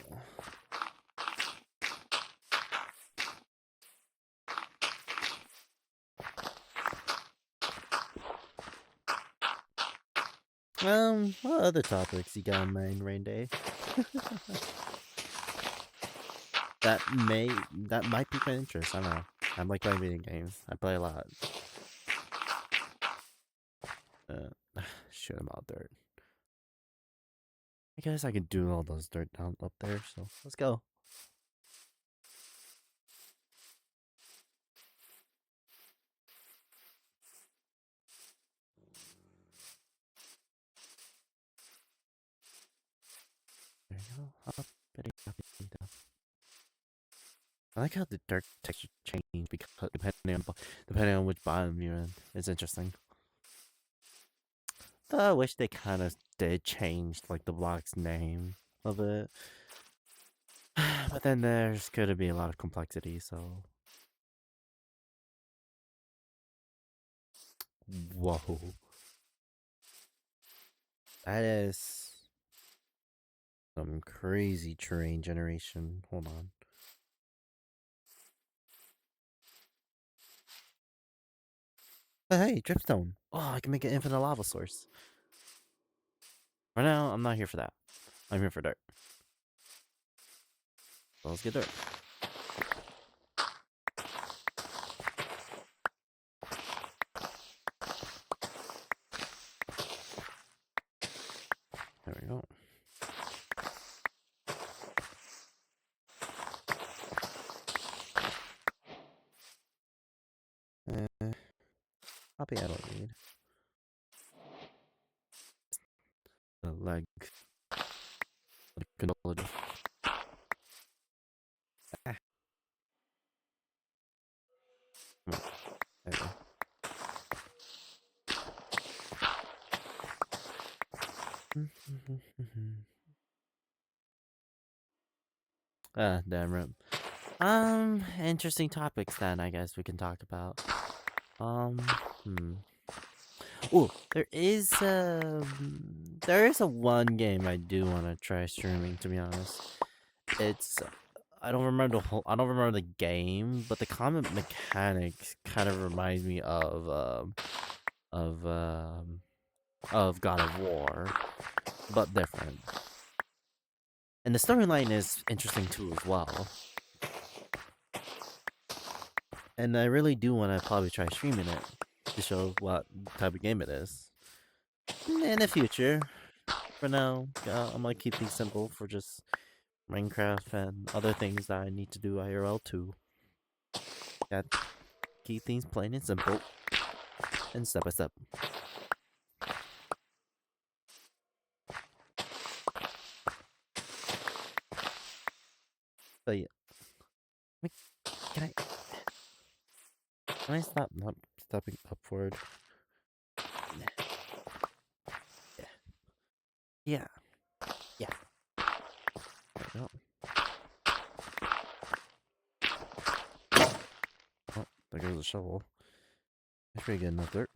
What other topics you got in mind, Rain Day? that might pique my interest. I don't know. I like playing video games. I play a lot. Shoot, I'm out dirt. I guess I can do all those dirt down up there. So let's go. There you go. Up, up, down. I like how the dirt texture change because depending on which bottom you're in. It's interesting. Though I wish they kind of did change like the block's name a bit. But then there's gonna be a lot of complexity, so. Whoa. That is some crazy terrain generation. Hold on. Oh, hey, dripstone. Oh, I can make an infinite lava source. Right now, I'm not here for that. I'm here for dirt. So let's get dirt. There we go. Copy I don't need. The leg. The controller. Ah. Come on. There we go. Damn right. Interesting topics then, I guess we can talk about. Oh, there is a one game I do want to try streaming. To be honest, it's I don't remember the game, but the combat mechanics kind of reminds me of God of War, but different. And the storyline is interesting too as well. And I really do want to probably try streaming it to show what type of game it is in the future. For now, I'm gonna keep things simple for just Minecraft and other things that I need to do IRL too. Got keep things plain and simple and step by step. But yeah, can I stop not stepping upward? Yeah. Yeah. There we go. Oh, there goes the shovel. That's pretty good enough dirt.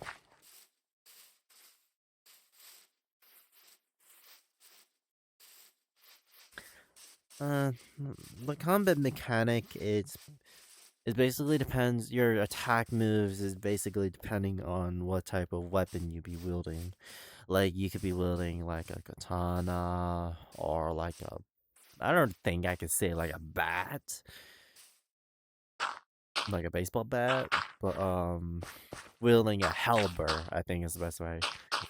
The combat mechanic, it's It basically depends. Your attack moves is basically depending on what type of weapon you be wielding. Like you could be wielding like a katana or like a. I don't think I could say like a bat, like a baseball bat, but wielding a halberd, I think is the best way.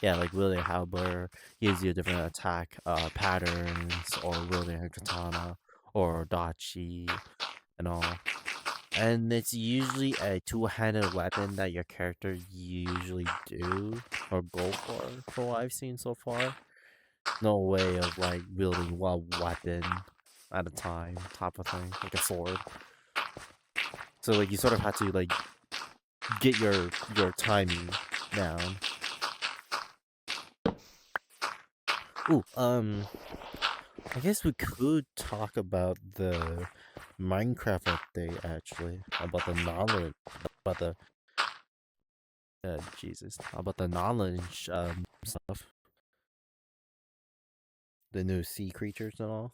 Yeah, like wielding a halberd gives you different attack patterns, or wielding a katana or dachi and all. And it's usually a two-handed weapon that your character usually do or go for what I've seen so far. No way of like wielding one weapon at a time, type of thing, like a sword. So like you sort of have to like get your timing down. Ooh, I guess we could talk about the Minecraft update actually, about the knowledge, about the Jesus, about the knowledge stuff, the new sea creatures and all.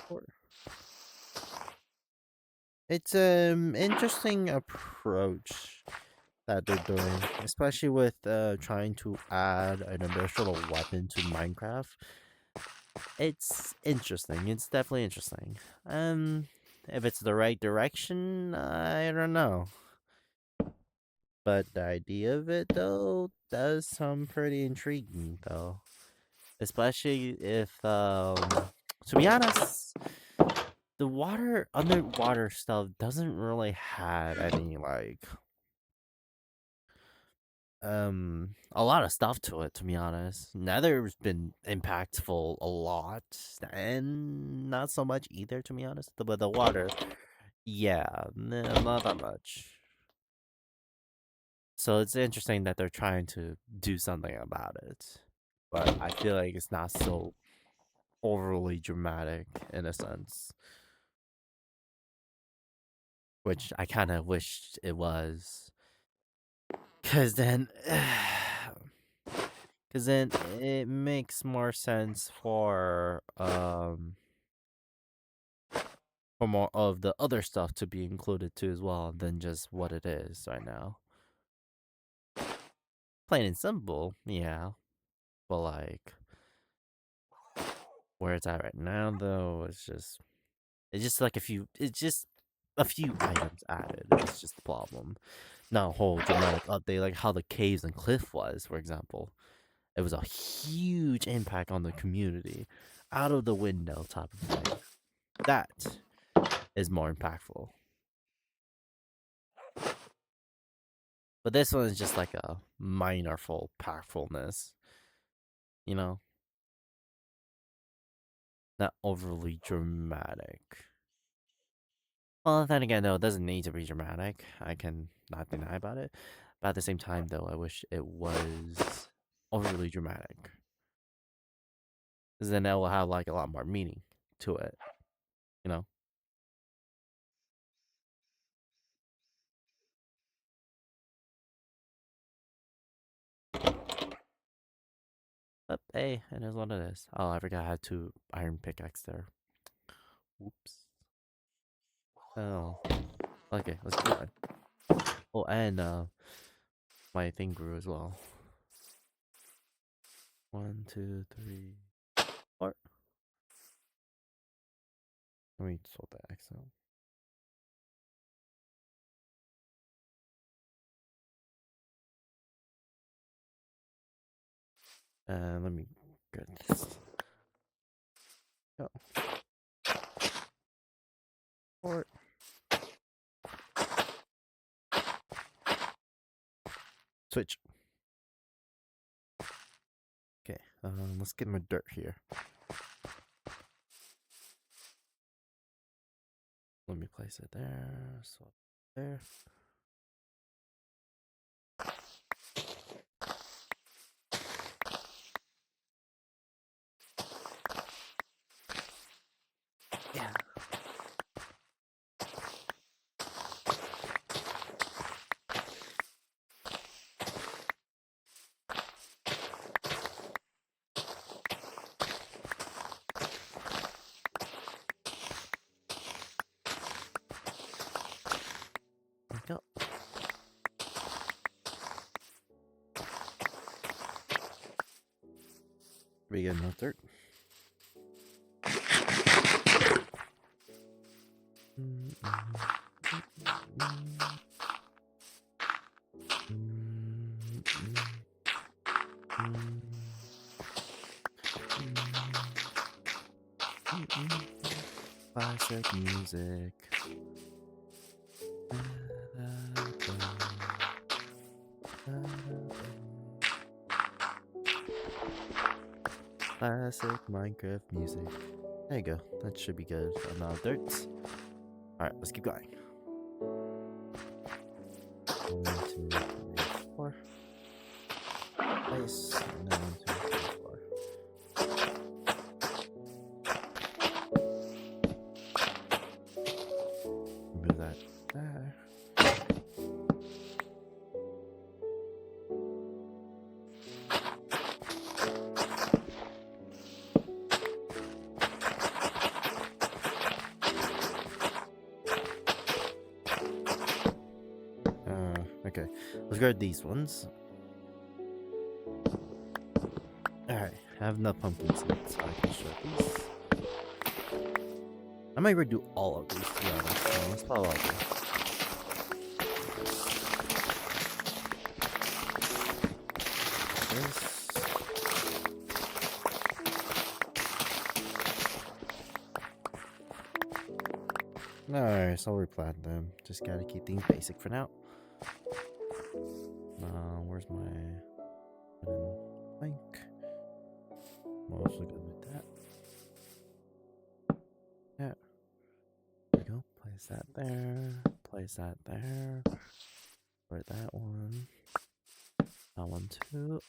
Sure. It's interesting approach that they're doing, especially with trying to add an additional weapon to Minecraft. It's interesting. It's definitely interesting. If it's the right direction, I don't know. But the idea of it though does sound pretty intriguing though. Especially if to be honest, the water underwater stuff doesn't really have any like a lot of stuff to it, to be honest. Nether's been impactful a lot, and not so much either, to be honest. But the water, yeah, not that much. So it's interesting that they're trying to do something about it, but I feel like it's not so overly dramatic in a sense, which I kind of wished it was, cause then. Because then it makes more sense for more of the other stuff to be included too as well than just what it is right now. Plain and simple, yeah. But like where it's at right now though, it's just like a few items added. It's just the problem. Not a whole dramatic update like how the caves and cliff was, for example. It was a huge impact on the community. Out of the window type of thing. That is more impactful. But this one is just like a minor full impactfulness, you know? Not overly dramatic. Well, then again, though, it doesn't need to be dramatic. I can not deny about it. But at the same time, though, I wish it was overly dramatic. Because then that will have like a lot more meaning to it, you know? But hey, it is what it is. Oh, I forgot I had two iron pickaxe there. Oops. Oh. Okay, let's do it. Oh, and my thing grew as well. 1, 2, 3, 4. Let me sort the X out. Let me get this. Go. Or switch. Okay. Let's get my dirt here. Let me place it there. So there. Yeah. we go. We get no dirt. Classic music. Classic Minecraft music. There you go. That should be good. Enough dirt. Alright, let's keep going. 1, 2, 3, 4. Nice. And then 1, 2, 3, 4. Move that there. Okay, let's grab these ones. Alright, I have enough pumpkin seeds so I can show these. I might redo all of these to be honest, so let's follow up. Alright, so we replant them. Just gotta keep things basic for now. Where's my link? Mostly good with that. Yeah. There we go. Place that there. Place that there. Put that one. That one too.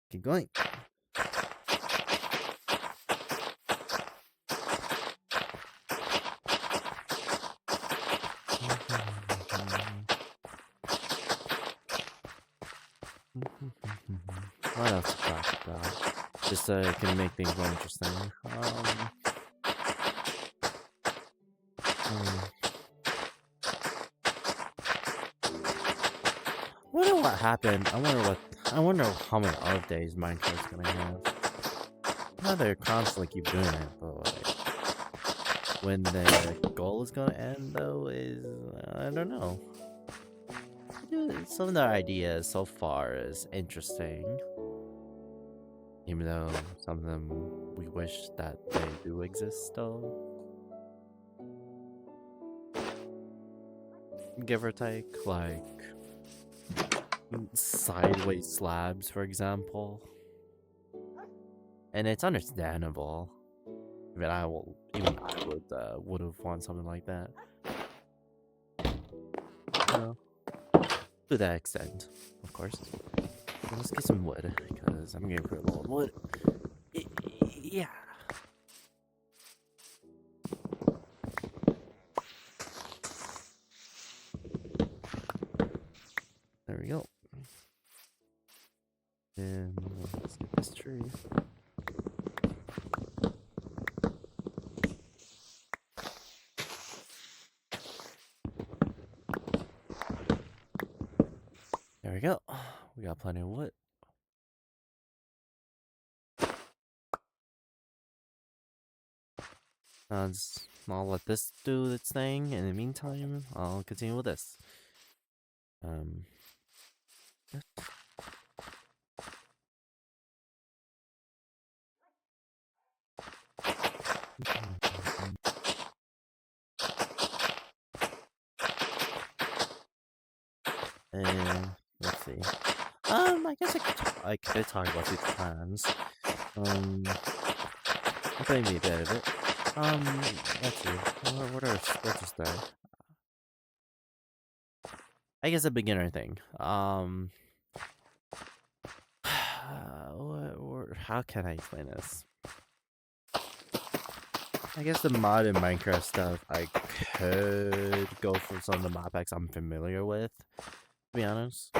Keep going. What else to talk about? Just so it can make things more interesting. I wonder what happened. I wonder how many off days Minecraft's gonna have. I know they're constantly keep doing it, but like when the goal is gonna end though is I don't know. Some of their ideas so far is interesting. Even though some of them we wish that they do exist still. Give or take, like sideways slabs, for example. And it's understandable. Even I would have wanted something like that. You know, to that extent, of course. So let's get some wood, because I'm getting pretty low on wood. Yeah. There we go. And let's get this tree. There we go. We got plenty of wood. I'll let this do its thing. In the meantime, I'll continue with this. And let's see. I guess I could talk about these plans. Play me a bit of it. Let's see. What else there? I guess a beginner thing. How can I explain this? I guess the mod and Minecraft stuff, I could go for some of the mod packs I'm familiar with, to be honest.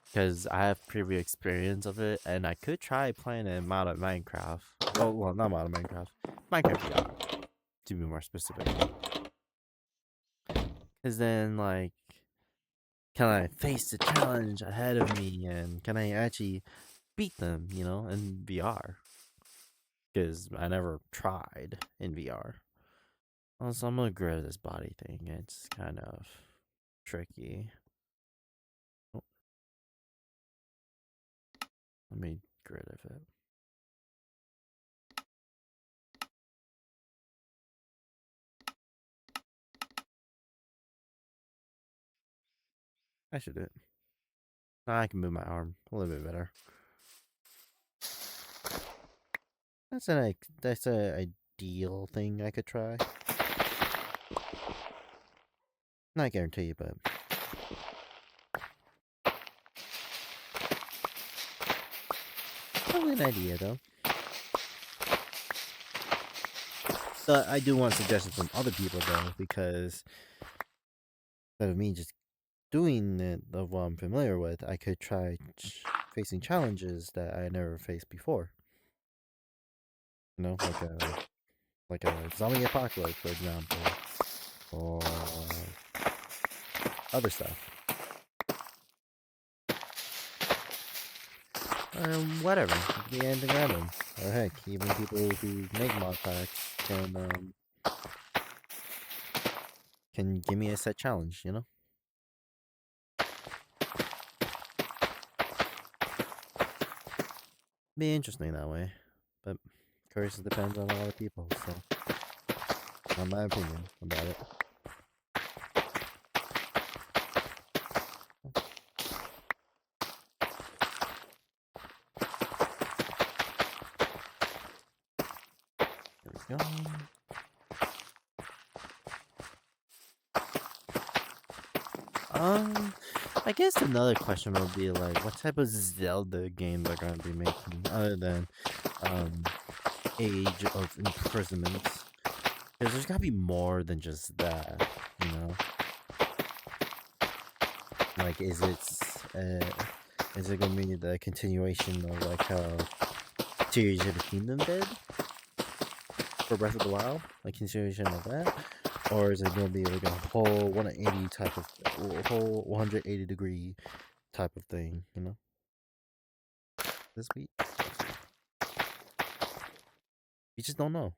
Because I have previous experience of it, and I could try playing in mod of Minecraft. Well, not mod of Minecraft. Minecraft VR. to be more specific. Because then, like, can I face the challenge ahead of me, and can I actually beat them, you know, in VR? Because I never tried in VR. Also, I'm gonna grab this body thing. It's kind of tricky. Oh, let me get rid of it. I should do it. Now I can move my arm a little bit better. That's a ideal thing I could try. Not guarantee you, but probably an idea though. But I do want suggestions from other people though, because instead of me just doing it of what I'm familiar with, I could try facing challenges that I never faced before. You know, like a zombie apocalypse, for example, or other stuff. Whatever. It could be anything random. Or heck, even people who make mod packs can give me a set challenge, you know? Be interesting that way. But of course it depends on a lot of people, so not my opinion about it. There we go. I guess another question would be like, what type of Zelda game they're gonna be making, other than Age of Imprisonment? Because there's gotta be more than just that, you know. Like, is it gonna be the continuation of like how Tears of the Kingdom did for Breath of the Wild, like continuation of that, or is it gonna be like a whole 180 type of whole 180-degree type of thing, you know? This week, you just don't know.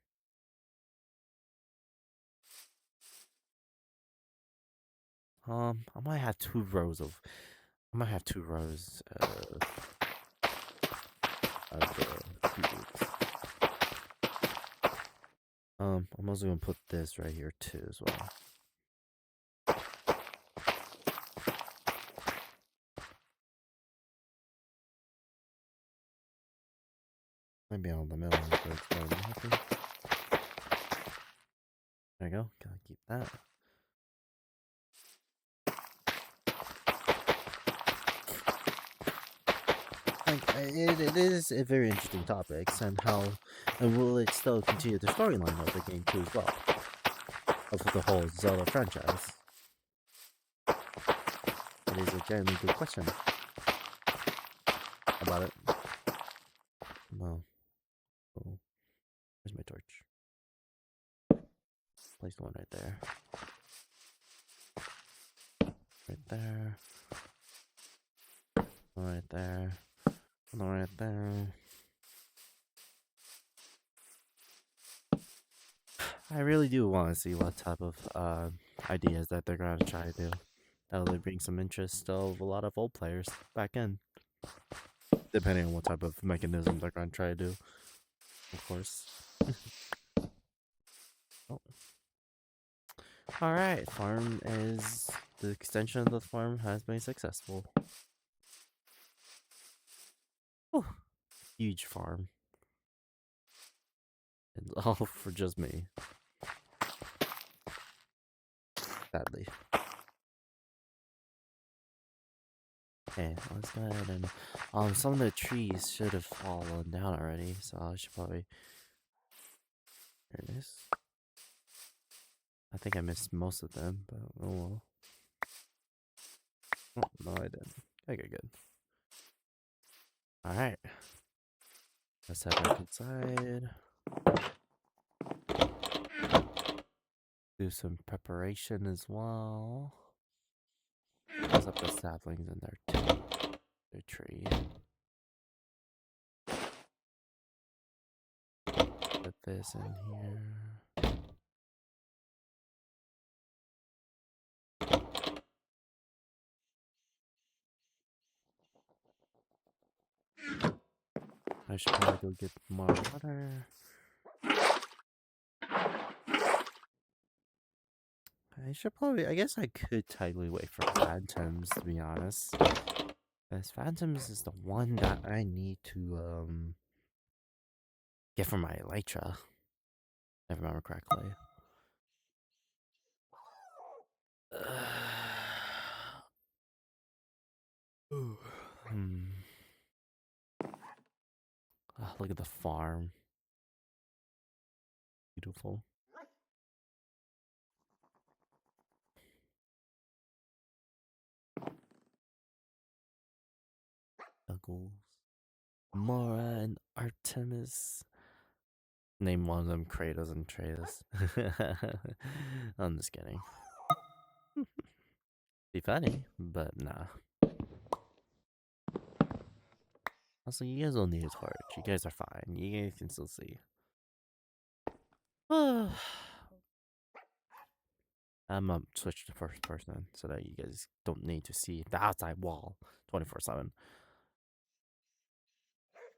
I might have two rows of the keyboards. I'm also gonna put this right here too as well. Maybe on the middle, but it's more than happy. There you go. Gotta keep that. Like, it is a very interesting topic, and will it still continue the storyline of the game too as well, of the whole Zelda franchise? It is a genuinely good question about it. Well, oh, where's my torch? Place the one right there. Right there. One right there. One right there. I really do want to see what type of ideas that they're gonna try to do. That'll bring some interest of a lot of old players back in, depending on what type of mechanism they're gonna try to do, of course. Oh. All right, the extension of the farm has been successful. Oh, huge farm. It's all for just me. Sadly. Okay, let's go ahead and some of the trees should have fallen down already, so I should probably. There it is. I think I missed most of them, but oh well. Oh, no, I didn't. Okay, good. Alright. Let's head back inside. do some preparation as well. Close up the saplings in there too. The tree. Put this in here. I should probably go get more water. I guess I could technically wait for Phantoms, to be honest. Because Phantoms is the one that I need to, get for my Elytra. If I remember correctly. Hmm. Oh, look at the farm. Beautiful. Juggles. Mora and Artemis. Name one of them Kratos and Atreus. I'm just kidding. Be funny, but nah. Also, you guys don't need a torch. You guys are fine. You guys can still see. I'm gonna switch to first person so that you guys don't need to see the outside wall 24/7.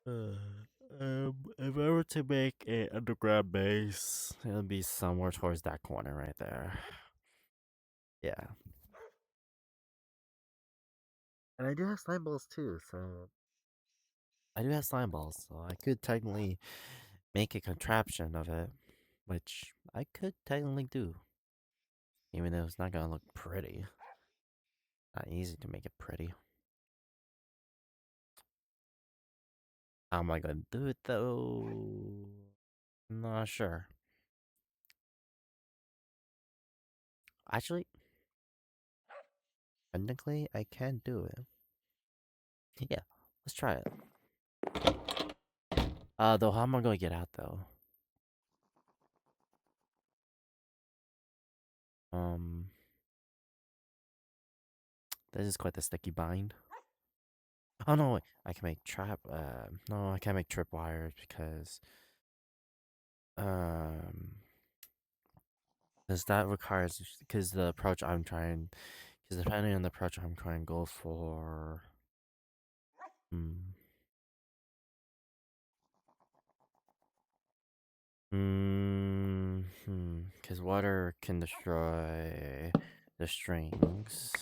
If I were to make an underground base, it'll be somewhere towards that corner right there. Yeah. And I do have slime balls too, so I do have slime balls, so I could technically make a contraption of it, which I could technically do, even though it's not gonna look pretty. Not easy to make it pretty. How am I gonna do it though? Not sure. Actually, technically, I can do it. Yeah, let's try it. Though, how am I gonna get out though? Um, this is quite the sticky bind. Oh no, wait, I can make trap. No, I can't make tripwires because um, because that requires because the approach I'm trying, because depending on the approach I'm trying to go for. Hmm. Because water can destroy the strings.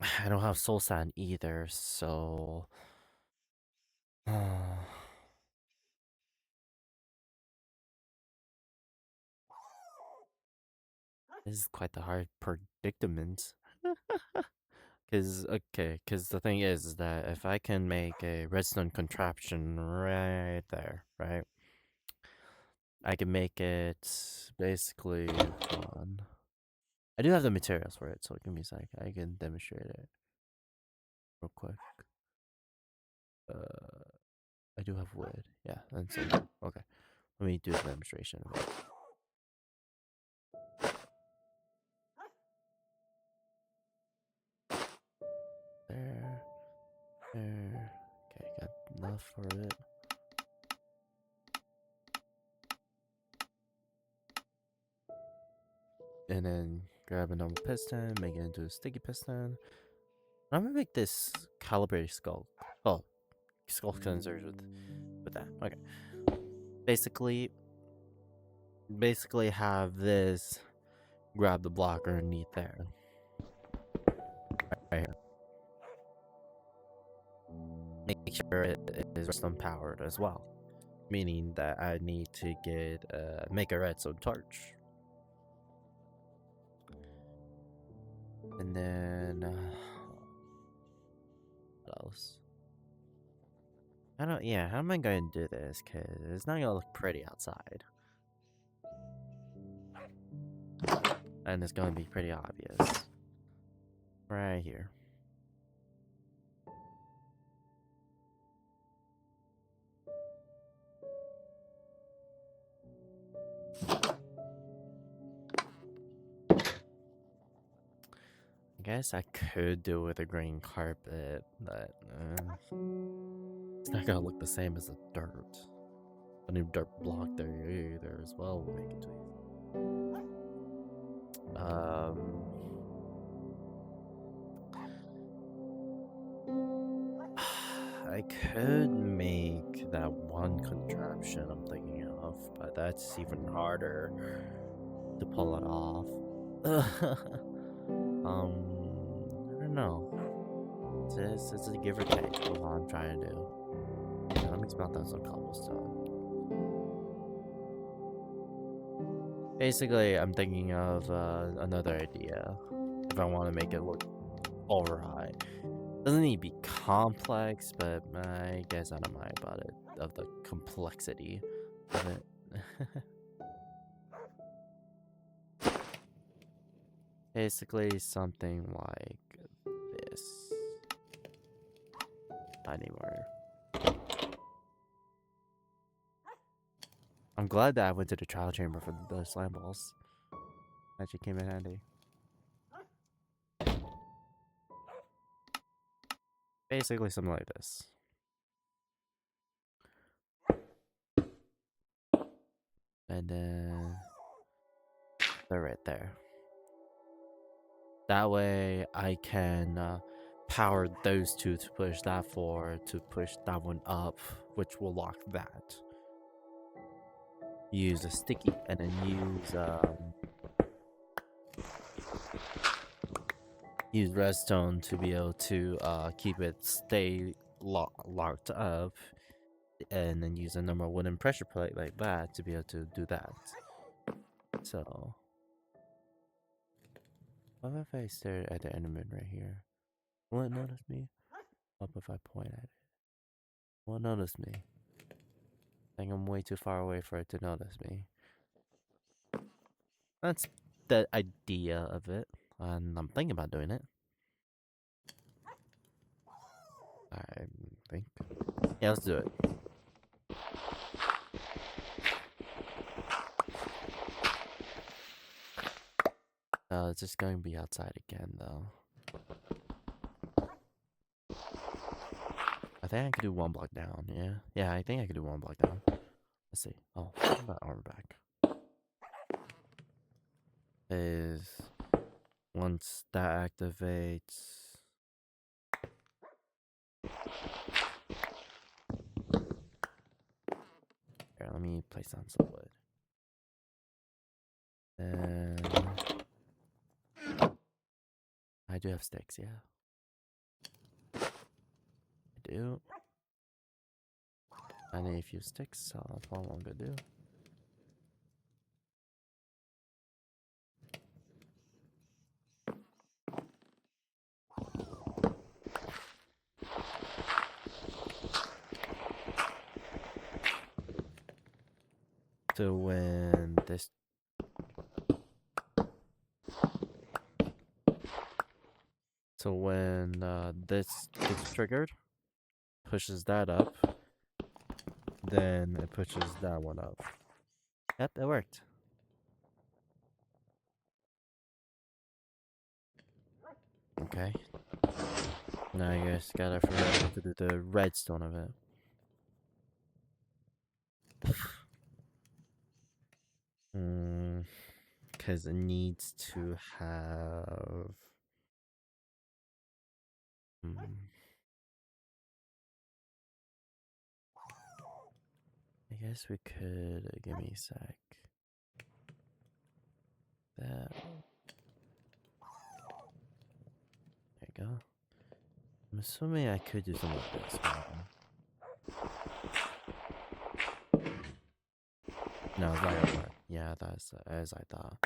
I don't have soul sand either, so. This is quite the hard predicament. Because the thing is that if I can make a redstone contraption right there, right? I can make it basically, hold on. I do have the materials for it, so give me a sec. I can demonstrate it real quick. I do have wood. Yeah, and so, okay. Let me do the demonstration of it. There. There. Okay, got enough for it. And then grab a normal piston, make it into a sticky piston. I'm gonna make this calibrated skull. Oh, skull cleansers with that. Okay. Basically have this grab the block underneath there. Right here. Make sure it is redstone powered as well. Meaning that I need to get make a redstone torch. And then what else? How am I going to do this? Because it's not going to look pretty outside. And it's going to be pretty obvious. Right here. guess I could do with a green carpet, but it's not gonna look the same as the dirt. A new dirt block there either as well will make it too easy. I could make that one contraption I'm thinking of, but that's even harder to pull it off. I don't know. It's a give or take of what I'm trying to do. Yeah, let me smelt down some cobblestone. Basically, I'm thinking of another idea. If I want to make it look alright. Doesn't need to be complex, but I guess I don't mind about it. Of the complexity of it. Basically, something like this. Anywhere. I'm glad that I went to the trial chamber for the slime balls. Actually came in handy. Basically, something like this. And then they're right there. That way, I can power those two to push that forward, to push that one up, which will lock that. Use a sticky, and then use redstone to be able to keep it stay locked up, and then use a normal wooden pressure plate like that to be able to do that. So, what if I stare at the enderman right here? Will it notice me? What if I point at it? Will it notice me? I think I'm way too far away for it to notice me. That's the idea of it, and I'm thinking about doing it. I think. Yeah, let's do it. It's just going to be outside again, though. I think I could do one block down, yeah? Yeah, I think I could do one block down. Let's see. Oh, what about armor back? Is once that activates... Here, let me place down some wood. And... I do have sticks, yeah. I do. I need a few sticks, so that's all I'm gonna do. So when this... So when this gets triggered, pushes that up, then it pushes that one up. Yep, it worked. Okay. Now I guess gotta figure out how to do the redstone of it. Because it needs to have... I guess we could... give me a sec. That... There you go. I'm assuming I could do something like this. No, it's not gonna work. Yeah, that's as I thought.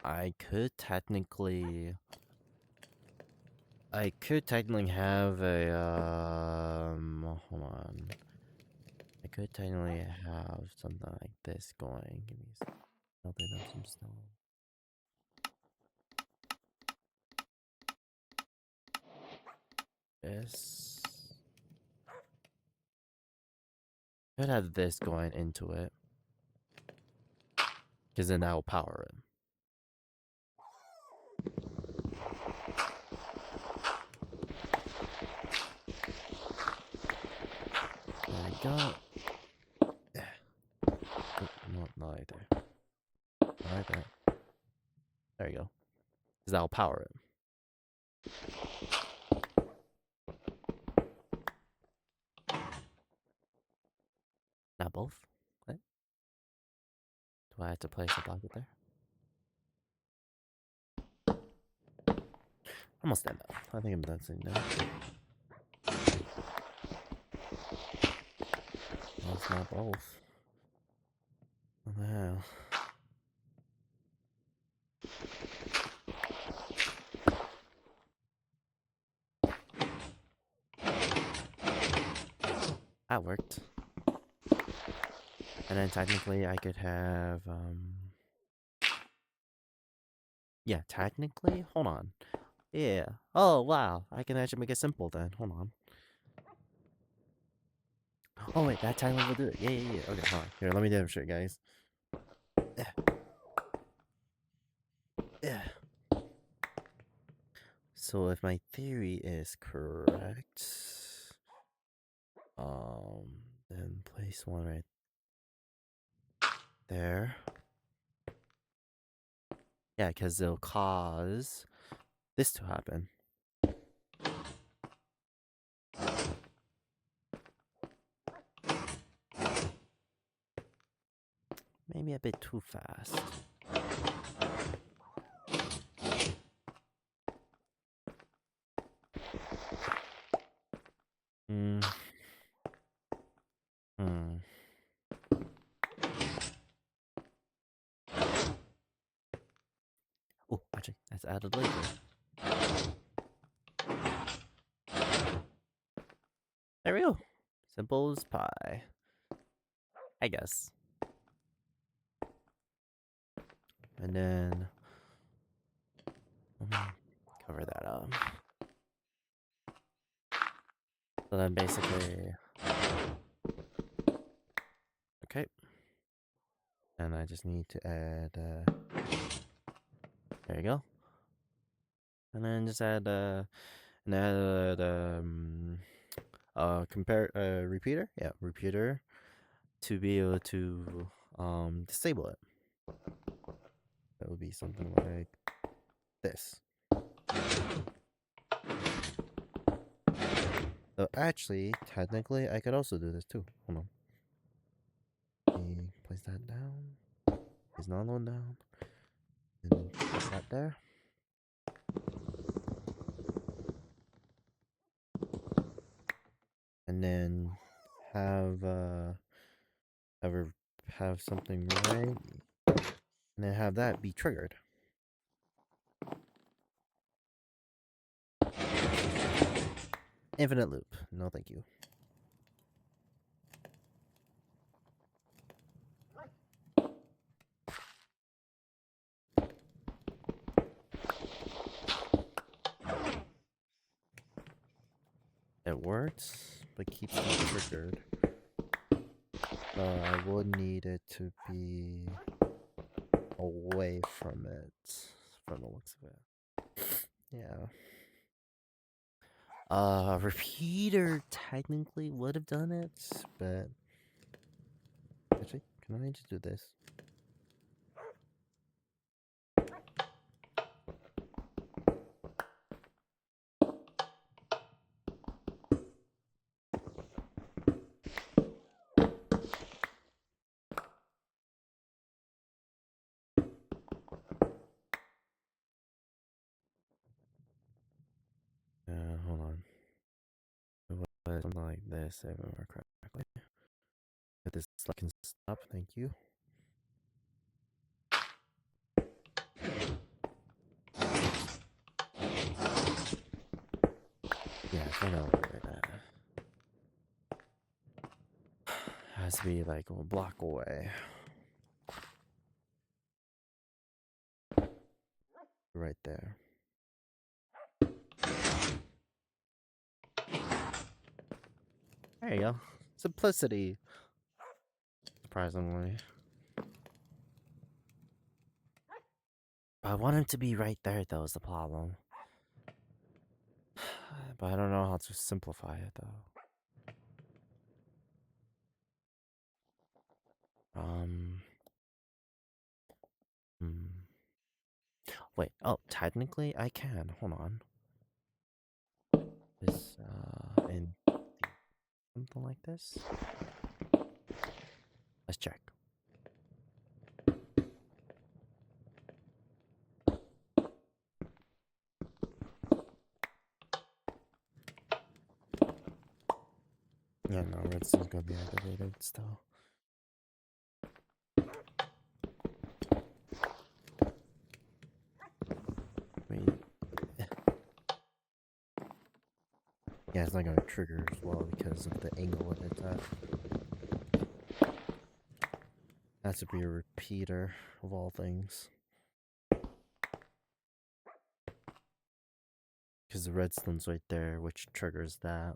I could technically have a hold on. I could technically have something like this going. Give me something up some stone. This could have this going into it, because then that will power it. go. Yeah. Oh, not right there. Not right there. There you go. Because that'll power it. Not both? What? Do I have to place a block there? Almost done now. I think I'm done soon now. Well, it's not both. What the hell? That worked. And then technically I could have, yeah, technically? Hold on. Yeah. Oh, wow. I can actually make it simple then. Hold on. Oh, wait, that technically will do it. Yeah. Okay, hold on. Here, let me demonstrate, guys. Yeah. So if my theory is correct, then place one right there. Yeah, because it'll cause this to happen. Maybe a bit too fast. Hmm. Oh, actually, that's added later. There we go. Simple as pie. I guess. And then cover that up. So then basically, okay. And I just need to add, there you go. And then just add, compare, repeater? Yeah, repeater to be able to, disable it. That would be something like this. So actually, technically, I could also do this too. Hold on. Let me place that down. Place another one down. And place that there. And then have have something right, and then have that be triggered. Infinite loop. No, thank you. It works, but keeps getting triggered. I would need it to be away from it, from the looks of it. Yeah. Repeater technically would have done it, but actually, can I just do this? Hold on. It was something like this, if I remember correctly. But this slide can stop, thank you. Yeah, I think I'll do that. Has to be like a block away. Right there. There you go. Simplicity. Surprisingly. I want him to be right there, though, is the problem. But I don't know how to simplify it, though. Um. Hmm. Wait. Oh, technically I can. Hold on. This in something like this. Let's check. Yeah, no, redstone's gonna be activated still. Wait. Yeah, it's not gonna trigger as well because of the angle of it's at. Has to be a repeater of all things. Because the redstone's right there, which triggers that.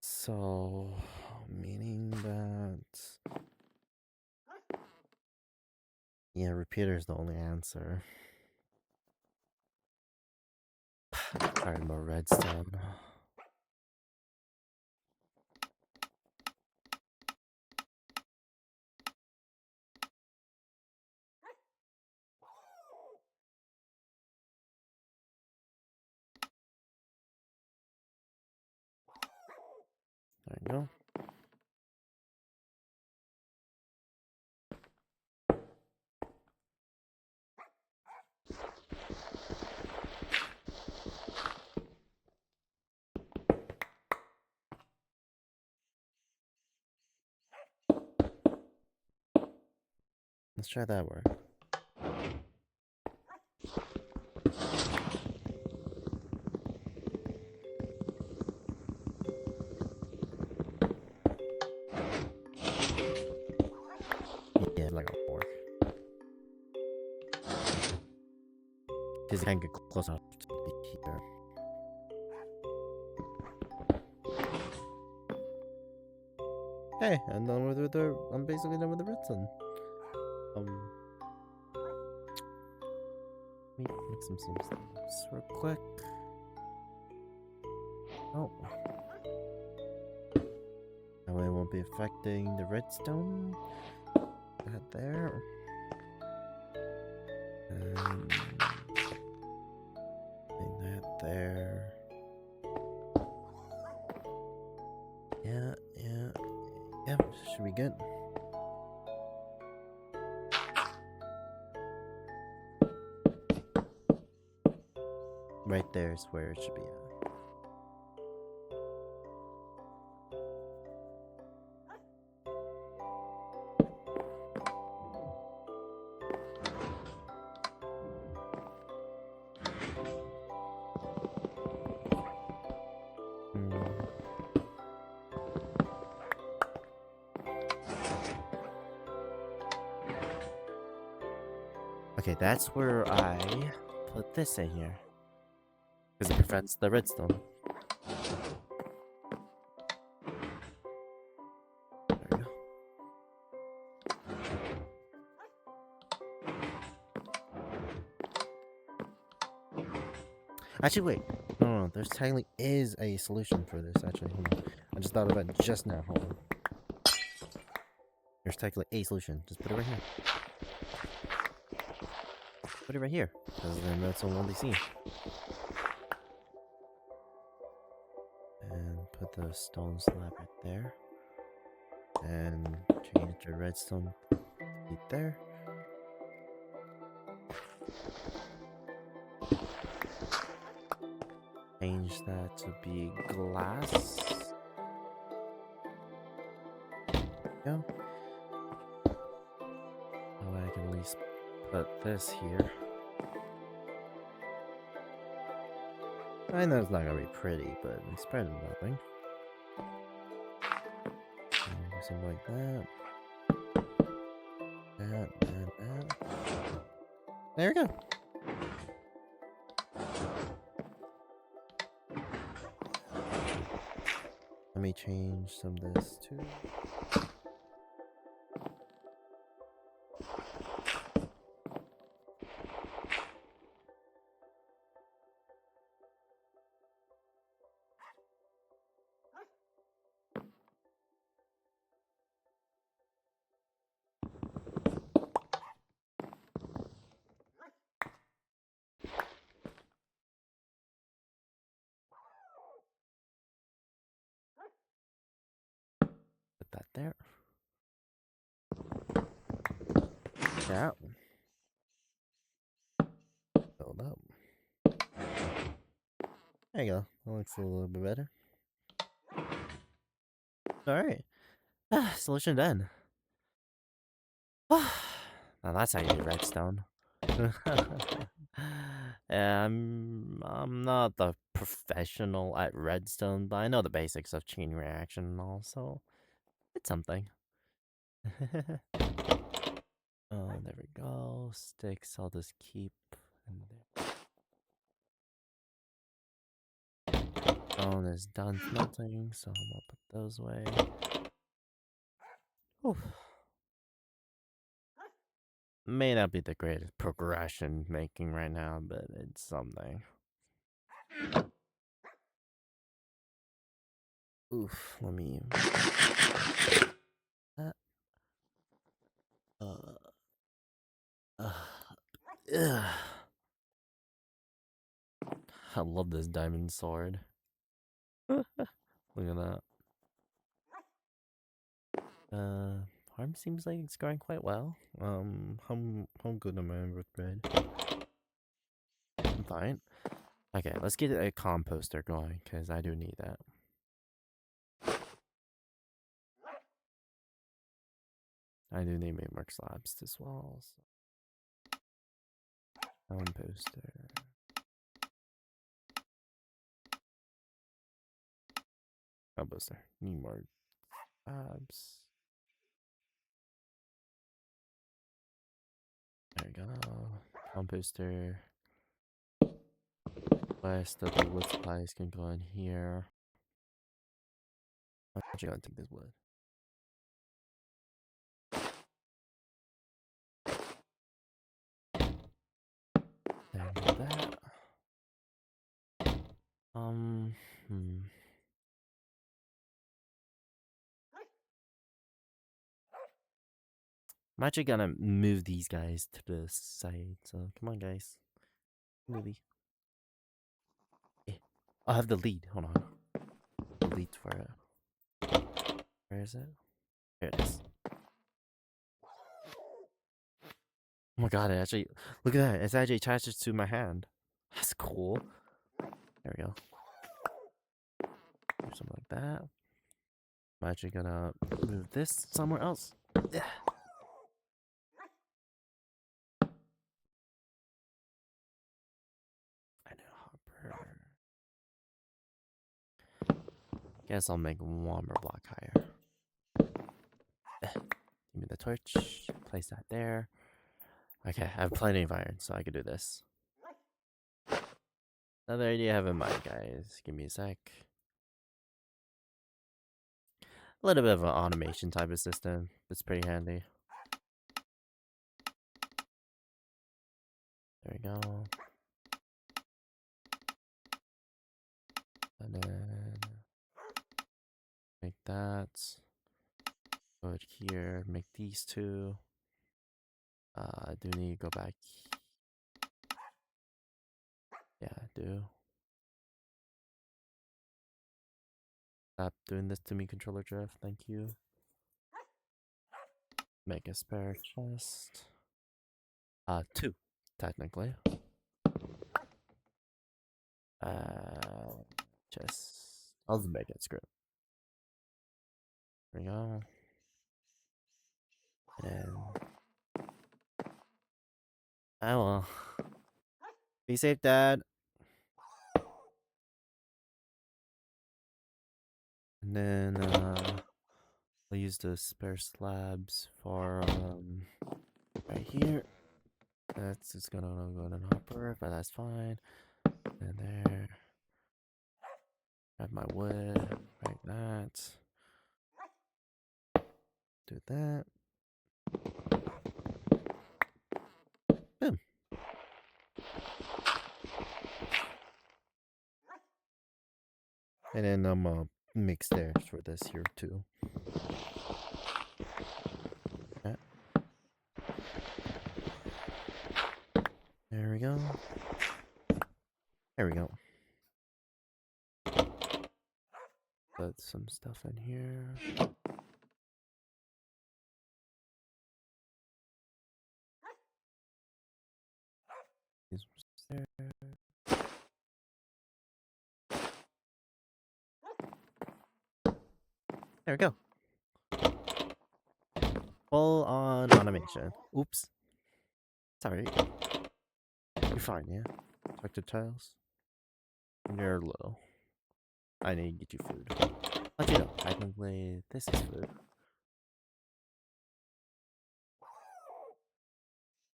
So, meaning that... Yeah, repeater is the only answer. Talking about redstone. There you go. Let's try that work. Yeah, like a work. Because it can't get close enough to be here. Hey, I'm done with the. I'm basically done with the redstone. Let me make some steps real quick. Oh. That way it won't be affecting the redstone. That there. And that there. Yeah. Should be good. Right there is where it should be at. Okay, that's where I put this in here. Because it prevents the redstone. There we go. Actually, wait. No, there technically is a solution for this. Actually, hold on. I just thought of it just now. Hold on. There's technically a solution. Just put it right here. Put it right here. Because then redstone won't be seen. And put the stone slab right there. And change the redstone to be there. Change that to be glass. Go. Oh, I can at least put this here. I know it's not gonna be pretty, but it's better than nothing. Something like that. That. There we go. Let me change some of this too. there. Yeah. Build up. There you go. That looks a little bit better. Alright. Solution done. Now that's how you do redstone. Yeah, I'm not the professional at redstone, but I know the basics of chain reaction and all, so it's something. Oh, there we go. Sticks, I'll just keep in there. Stone is done smelting, so I'm gonna put those away. Oof. May not be the greatest progression making right now, but it's something. Oof, let me. Uh, uh, ugh. I love this diamond sword. Look at that. Farm seems like it's going quite well. How good am I with bread? I'm fine. Okay, let's get a composter going, because I do need that. I do need more slabs as well. So. Composter. Composter. Need more slabs. There we go. Composter. Rest of the wood supplies can go in here. I'm actually gonna take this wood. And that. I'm actually gonna move these guys to the side. So come on, guys. Movie. I'll have the lead. Hold on. The lead for it. Where is it? Here it is. Oh my god, it actually, look at that. It's actually attached to my hand. That's cool. There we go. Do something like that. I'm actually gonna move this somewhere else. Yeah. I know, hopper. Guess I'll make one more block higher. Give me the torch. Place that there. Okay, I have plenty of iron, so I can do this. Another idea I have in mind, guys. Give me a sec. A little bit of an automation type of system. It's pretty handy. There we go. And then make that. Go it here. Make these two. I do need to go back. Yeah, I do. Stop doing this to me, controller drift. Thank you. Make a spare chest. Two, technically. Chest. I'll just make it. Screw it. There we go. And I will. Be safe, Dad. And then I'll use the spare slabs for right here. That's just gonna go in an hopper, but that's fine. And there. Grab my wood, like that. Do that. Boom. And then I'm gonna make stairs for this here too. Yeah. There we go. There we go. Put some stuff in here. There we go. Full on automation. Oops. Sorry. You're fine, yeah? Talk to tiles. You're low. I need to get you food. But you know, technically, this is food.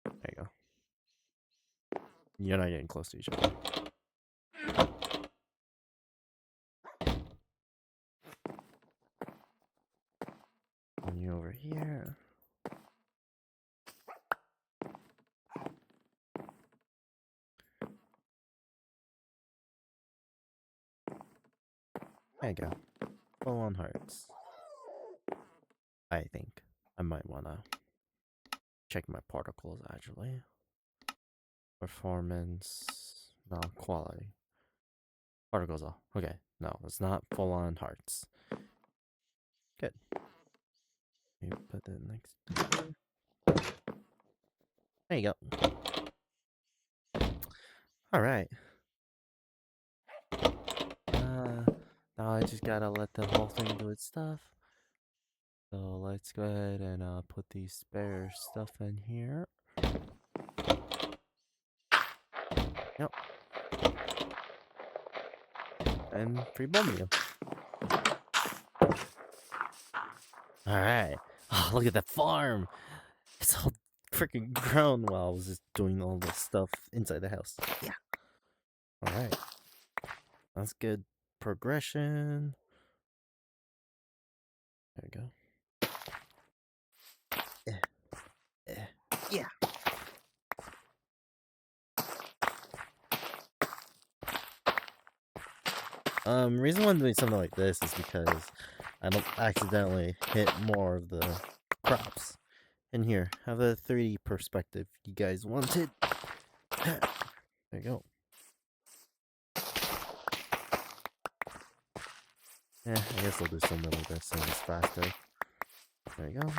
There you go. You're not getting close to each other. And you over here. There you go. Full on hearts. I think I might wanna check my particles actually. Performance. No, quality. Particles off. Okay. No, it's not full on hearts. Good. You put that next to here. There you go. Alright. Now I just gotta let the whole thing do its stuff. So let's go ahead and put the spare stuff in here. Yep. And free bone meal. Alright. Oh, look at that farm. It's all freaking grown while I was just doing all this stuff inside the house. Yeah. Alright. That's good progression. There we go. Yeah. Reason why I'm doing something like this is because I don't accidentally hit more of the crops. In here, have a 3D perspective you guys wanted. There you go. Yeah, I guess I'll do something like this so it's faster. There you go.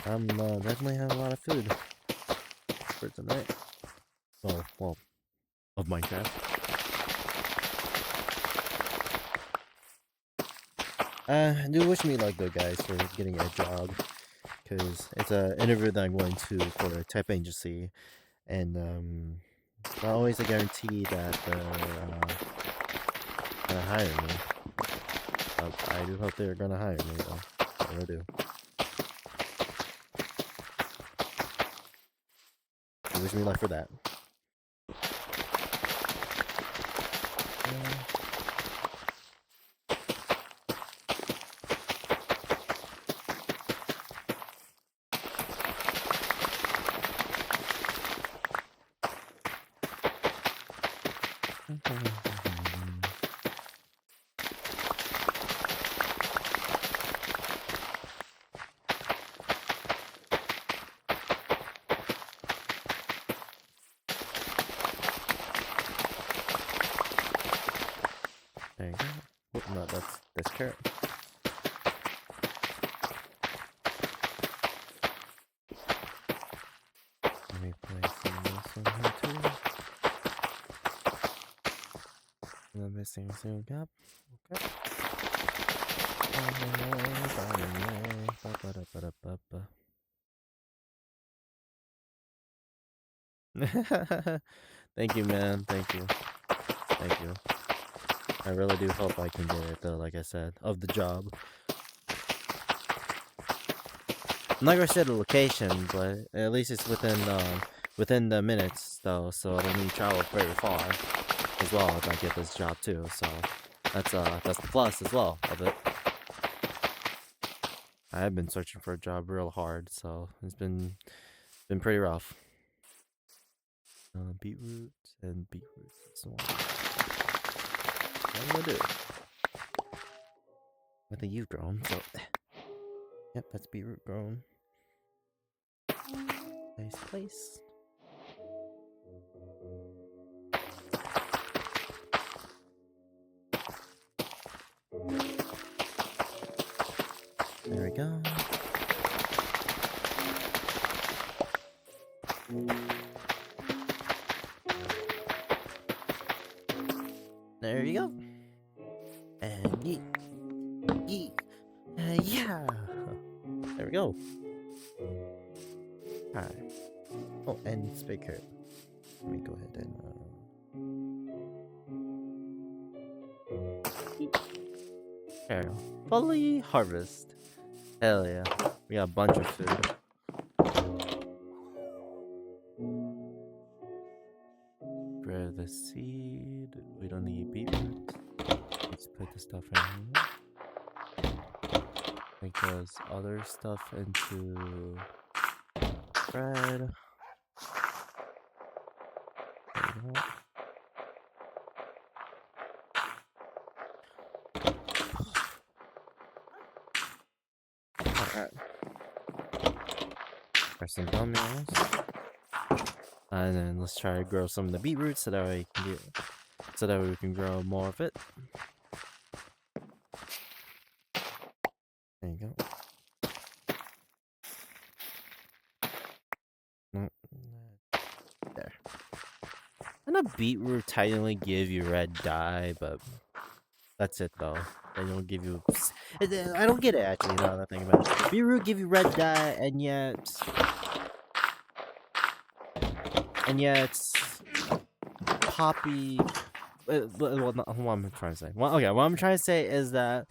I'm definitely have a lot of food for tonight. Well, of Minecraft. Do wish me luck though, guys, for getting a job, because it's an interview that I'm going to for a tech agency, and not always a guarantee that they're gonna hire me. I do hope they're gonna hire me though. I really do. Wish me luck for that. There you go. Oh, no, that's carrot. Let me place some of this on here too. The missing seal gap. Okay. Thank you, man. Thank you. Thank you. I really do hope I can get it though, like I said, of the job. I'm not gonna say the location, but at least it's within the minutes though, so I don't need to travel very far as well if I get this job too. So that's the plus as well of it. I have been searching for a job real hard, so it's been pretty rough. Beetroot and beetroot. That's one. What am I gonna do? I think you've grown, so yep, that's beetroot grown. Nice place. There we go. There you go. And yeet. Yeet. Yeah. There we go. Alright. Oh, and speaker. Let me go ahead and there we go. Fully harvest. Hell yeah. We got a bunch of food. Grow the seed. We don't need beetroot. Let's put the stuff in here. Make those other stuff into bread. There we go. Alright. For some thumbnails. And then let's try to grow some of the beetroot so that way we can grow more of it. There you go. Nope. There. And a beetroot technically give you red dye, but that's it though. They don't give you. I don't get it actually. Now that I think about it, beetroot give you red dye, and yet poppy. Well, not, what I'm trying to say. Well, okay, what I'm trying to say is that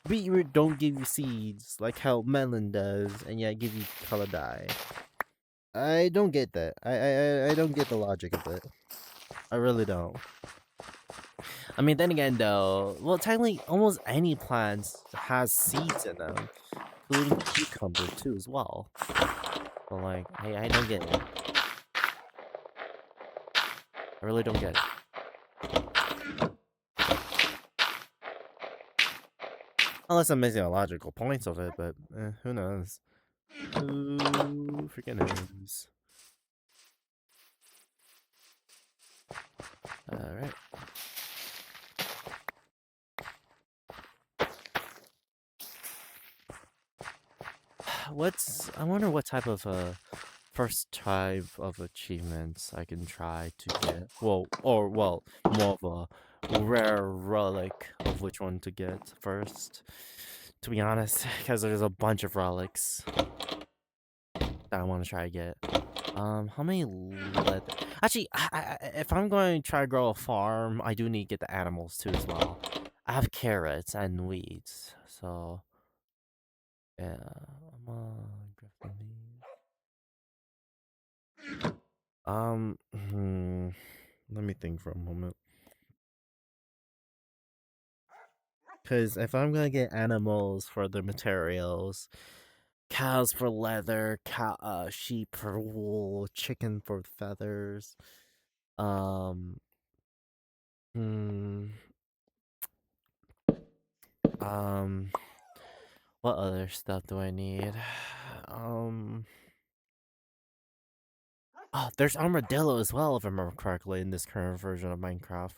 beetroot don't give you seeds like how melon does, and yet give you color dye. I don't get that. I don't get the logic of it. I really don't. I mean, then again, though, well, technically, almost any plants has seeds in them, including cucumber too, as well. But like, I don't get it. I really don't get it. Unless I'm missing the logical points of it, but who knows? Who freaking knows? Alright. I wonder what type of first type of achievements I can try to get. Well, more of a rare relic of which one to get first. To be honest, because there's a bunch of relics that I want to try to get. How many leather? Actually, if I'm going to try to grow a farm, I do need to get the animals too as well. I have carrots and weeds, so yeah. Grafting these. Let me think for a moment. Because if I'm gonna get animals for the materials, cows for leather, sheep for wool, chicken for feathers, um, hmm, um, what other stuff do I need? Oh, there's armadillo as well, if I remember correctly, in this current version of Minecraft.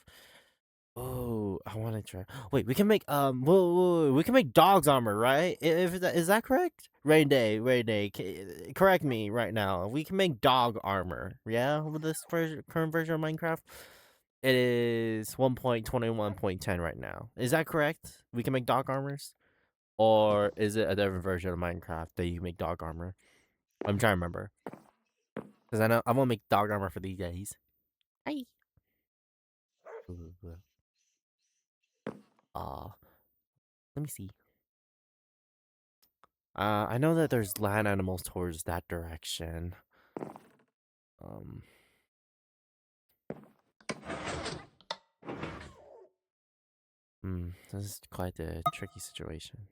Oh, I want to try. Wait, we can make whoa, we can make dog's armor, right? Is that correct? Rain Day, correct me right now. We can make dog armor, yeah, with this current version of Minecraft. It is 1.21.10 right now. Is that correct? We can make dog armors, or is it a different version of Minecraft that you make dog armor? I'm trying to remember because I know I want to make dog armor for these days. Hi. Uh, let me see. I know that there's land animals towards that direction. Um, this is quite a tricky situation.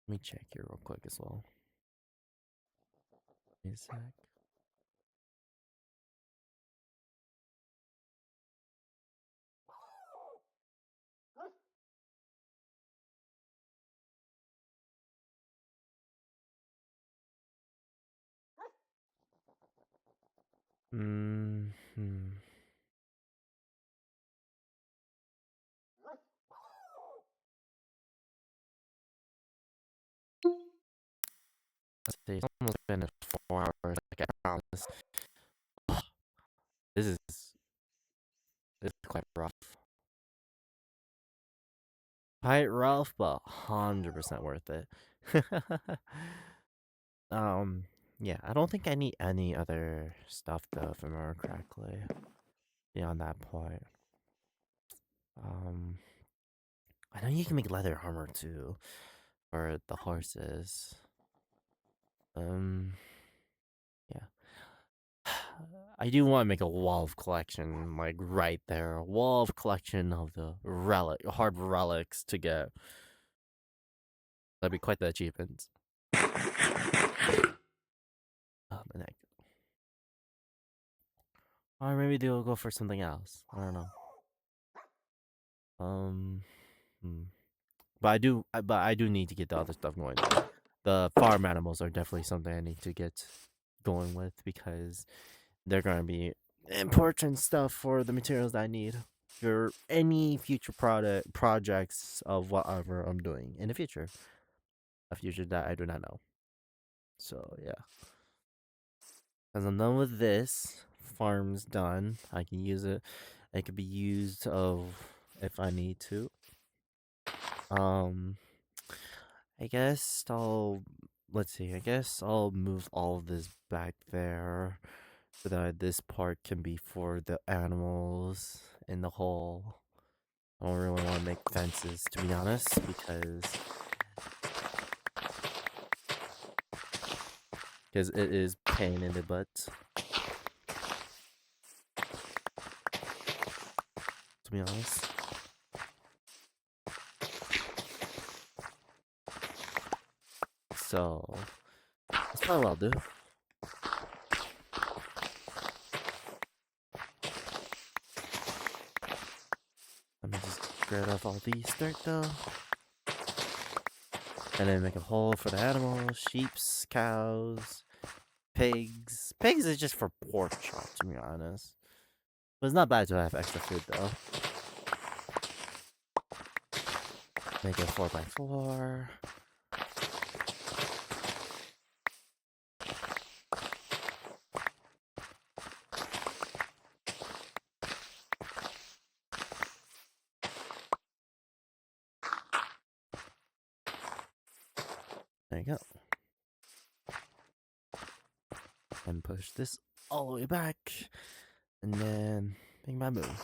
Let me check here real quick as well. Wait a sec. Hmm. see. It's almost been 4 hours. Like, I promise. This is quite rough. Quite rough, but 100% worth it. um, yeah, I don't think I need any other stuff though, if I remember correctly. Beyond that point. Um, I know you can make leather armor too for the horses. Yeah. I do want to make a wall of collection, like right there. A wall of collection of the hard relics to get. That'd be quite the achievement. And or maybe they'll go for something else. I don't know. Hmm. But I do need to get the other stuff going. The farm animals are definitely something I need to get going with because they're gonna be important stuff for the materials that I need for any future projects of whatever I'm doing in the future. A future that I do not know. So yeah. As I'm done with this, farm's done. I can use it. It could be used of if I need to. I guess let's see. I guess I'll move all of this back there so that this part can be for the animals in the hole. I don't really want to make fences, to be honest, because it is pain in the butt. To be honest. So that's probably what I'll do. Let me just get off all these dirt though. And then make a hole for the animals, sheeps, cows, pigs. Pigs is just for pork chop, to be honest. But it's not bad to have extra food though. Make it 4x4. There you go. And push this all the way back. And then bing bang boom.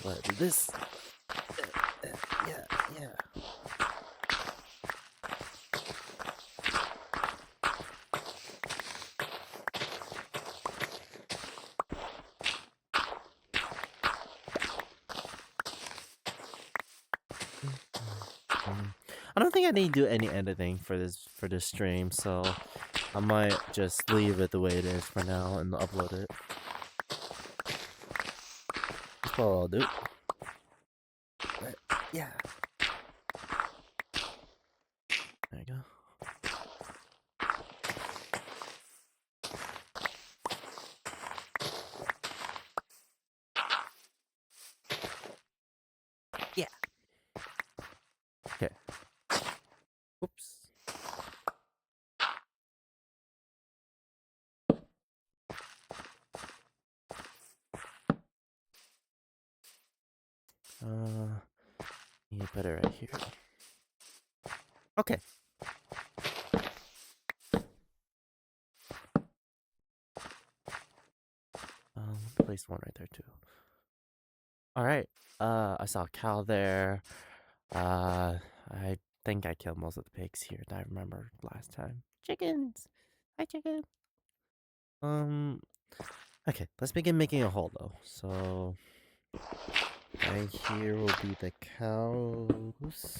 Go ahead, do this. Yeah. I don't think I need to do any editing for this stream, so I might just leave it the way it is for now and upload it. That's what I'll do. But, yeah. There you go. Yeah. Okay. Oops. Need to put it right here. Okay. Place one right there too. All right. I saw a cow there. I think I killed most of the pigs here that I remember last time. Chickens. Hi, chicken. Okay. Let's begin making a hole though. So, right here will be the cows.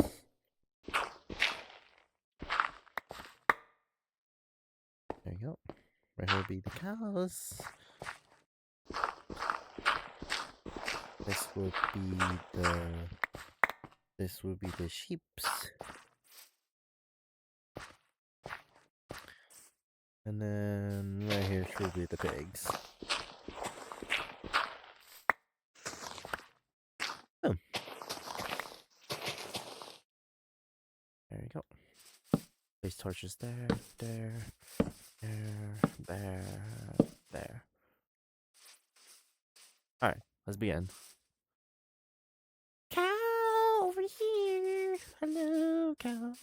There you go. Right here will be the cows. This would be the sheeps. And then right here should be the pigs. Oh. There you go. Place torches there, there, there. Alright, let's begin. Cow over here. Hello, cow.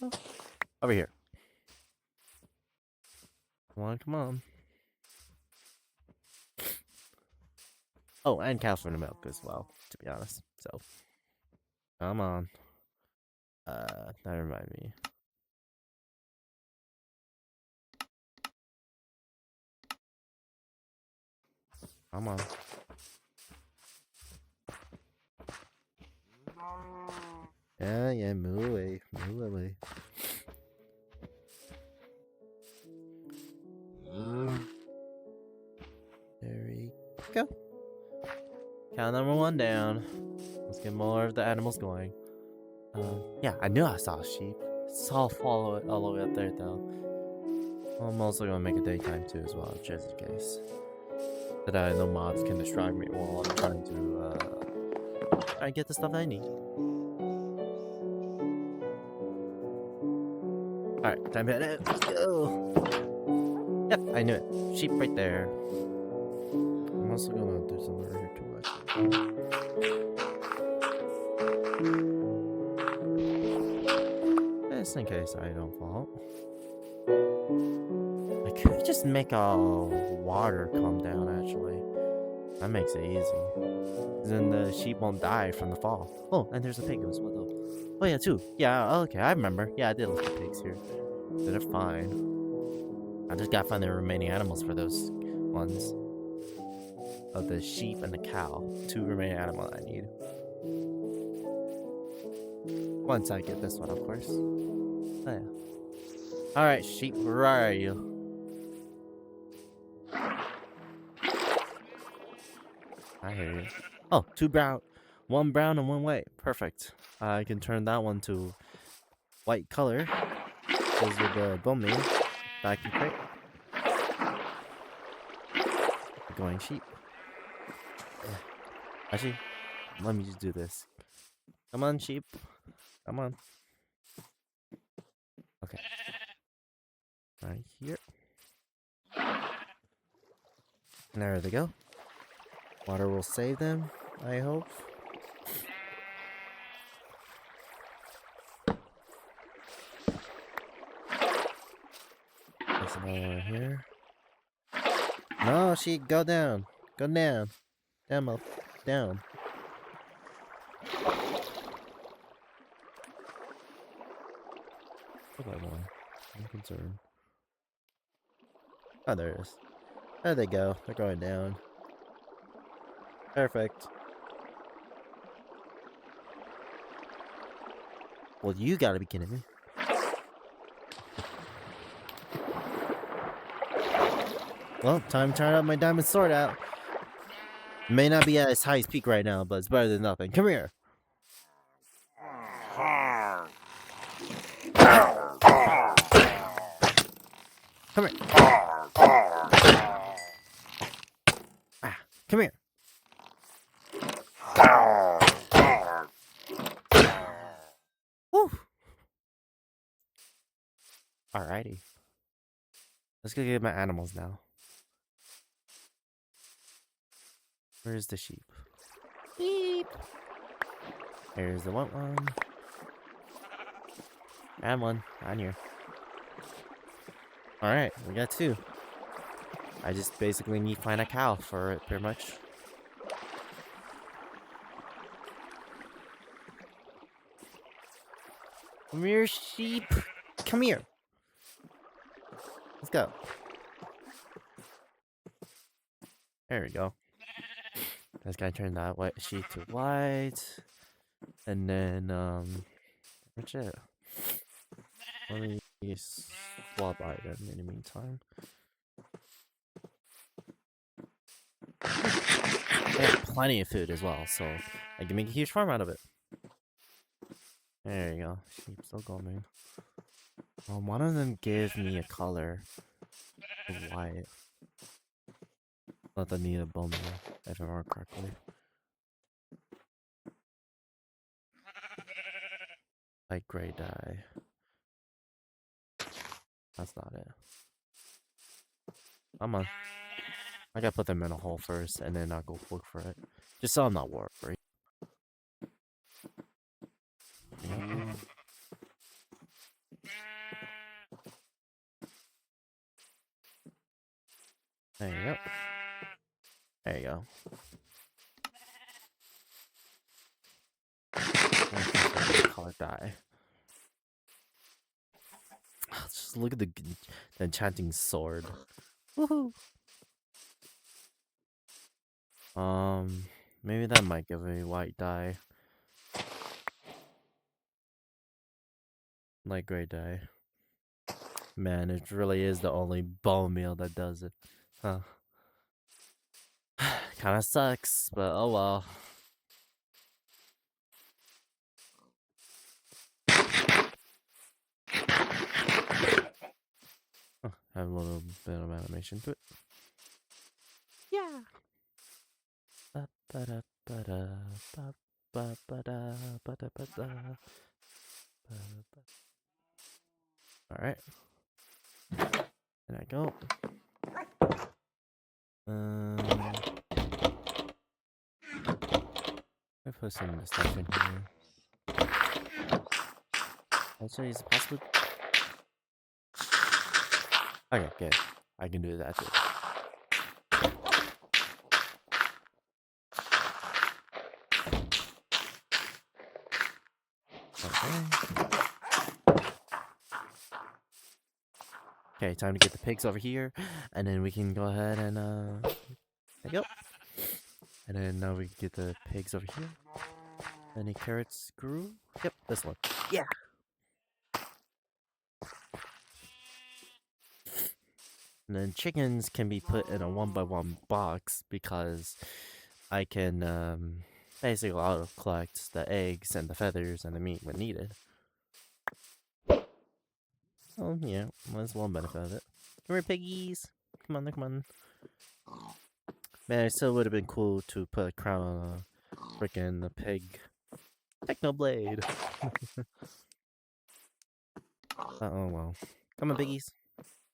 Over here. Come on, come on. Oh, and cow for the milk as well, to be honest. So, come on. That reminds me. Come on. Yeah, move away, move away. There we go. Count number 1 down. Let's get more of the animals going. Yeah, I knew I saw a sheep. Saw follow it all the way up there though. I'm also gonna make a daytime too as well, just in case. So that no mobs can distract me while I'm trying to try and get the stuff I need. Alright, time to head out. Let's go. Yep, I knew it. Sheep right there. I'm also gonna do something right here too, actually. Just in case I don't fall. I could just make water come down, actually. That makes it easy. Then the sheep won't die from the fall. Oh, and there's a pig as well, though. Oh, yeah, two. Yeah, okay, I remember. Yeah, I did look at pigs here. They're fine. I just gotta find the remaining animals for those ones. Of the sheep and the cow. 2 remaining animals I need. Once I get this one, of course. Oh, yeah. Alright, sheep, where are you? I hear you. Oh, 2 brown. 1 brown and 1 white. Perfect. I can turn that one to white color. Those with the bone meal. Back and quick. Going sheep. Actually, let me just do this. Come on, sheep. Come on. Okay. Right here. There they go. Water will save them, I hope. There's another one here. No, sheep, go down. Go down. Down, up. Down. Look at one. I'm concerned. Oh, there it is. There they go. They're going down. Perfect. Well, you gotta be kidding me. Well, time to turn up my diamond sword out. May not be at its highest peak right now, but it's better than nothing. Come here. Come here. Ah, come here. Woo. Alrighty. Let's go get my animals now. Where's the sheep? Beep. There's the one. And one. On here. Alright, we got 2. I just basically need to find a cow for it, pretty much. Come here, sheep. Come here. Let's go. There we go. Just gotta turn that white sheep to white. And then, what's it? Let me swap item in the meantime. I have plenty of food as well, so I can make a huge farm out of it. There you go. Sheep still going. One of them gives me a color of white. Not the need a bone meal, if I remember correctly. Like gray dye. That's not it. Come on. I gotta put them in a hole first, and then I'll go look for it. Just so I'm not worried. Yeah. There you go. There you go. Color dye. Just look at the enchanting sword. Woohoo! Maybe that might give a white dye. Light gray dye. Man, it really is the only bone meal that does it. Huh. Kinda sucks, but oh well. Have a little bit of animation to it. Yeah. Alright. There I go. I put some of the stuff in here. Actually, is it possible? Okay, good. I can do that too. Okay, time to get the pigs over here, and then we can go ahead and there you go. And then now we can get the pigs over here. Any carrots grew? Yep, this one. Yeah. And then chickens can be put in a 1x1 box because I can basically auto collect the eggs and the feathers and the meat when needed. Oh yeah, that's one benefit of it. Come here, piggies. Come on, come on. Man, it still would have been cool to put a crown on a freaking pig. Technoblade. Oh well. Come on, piggies.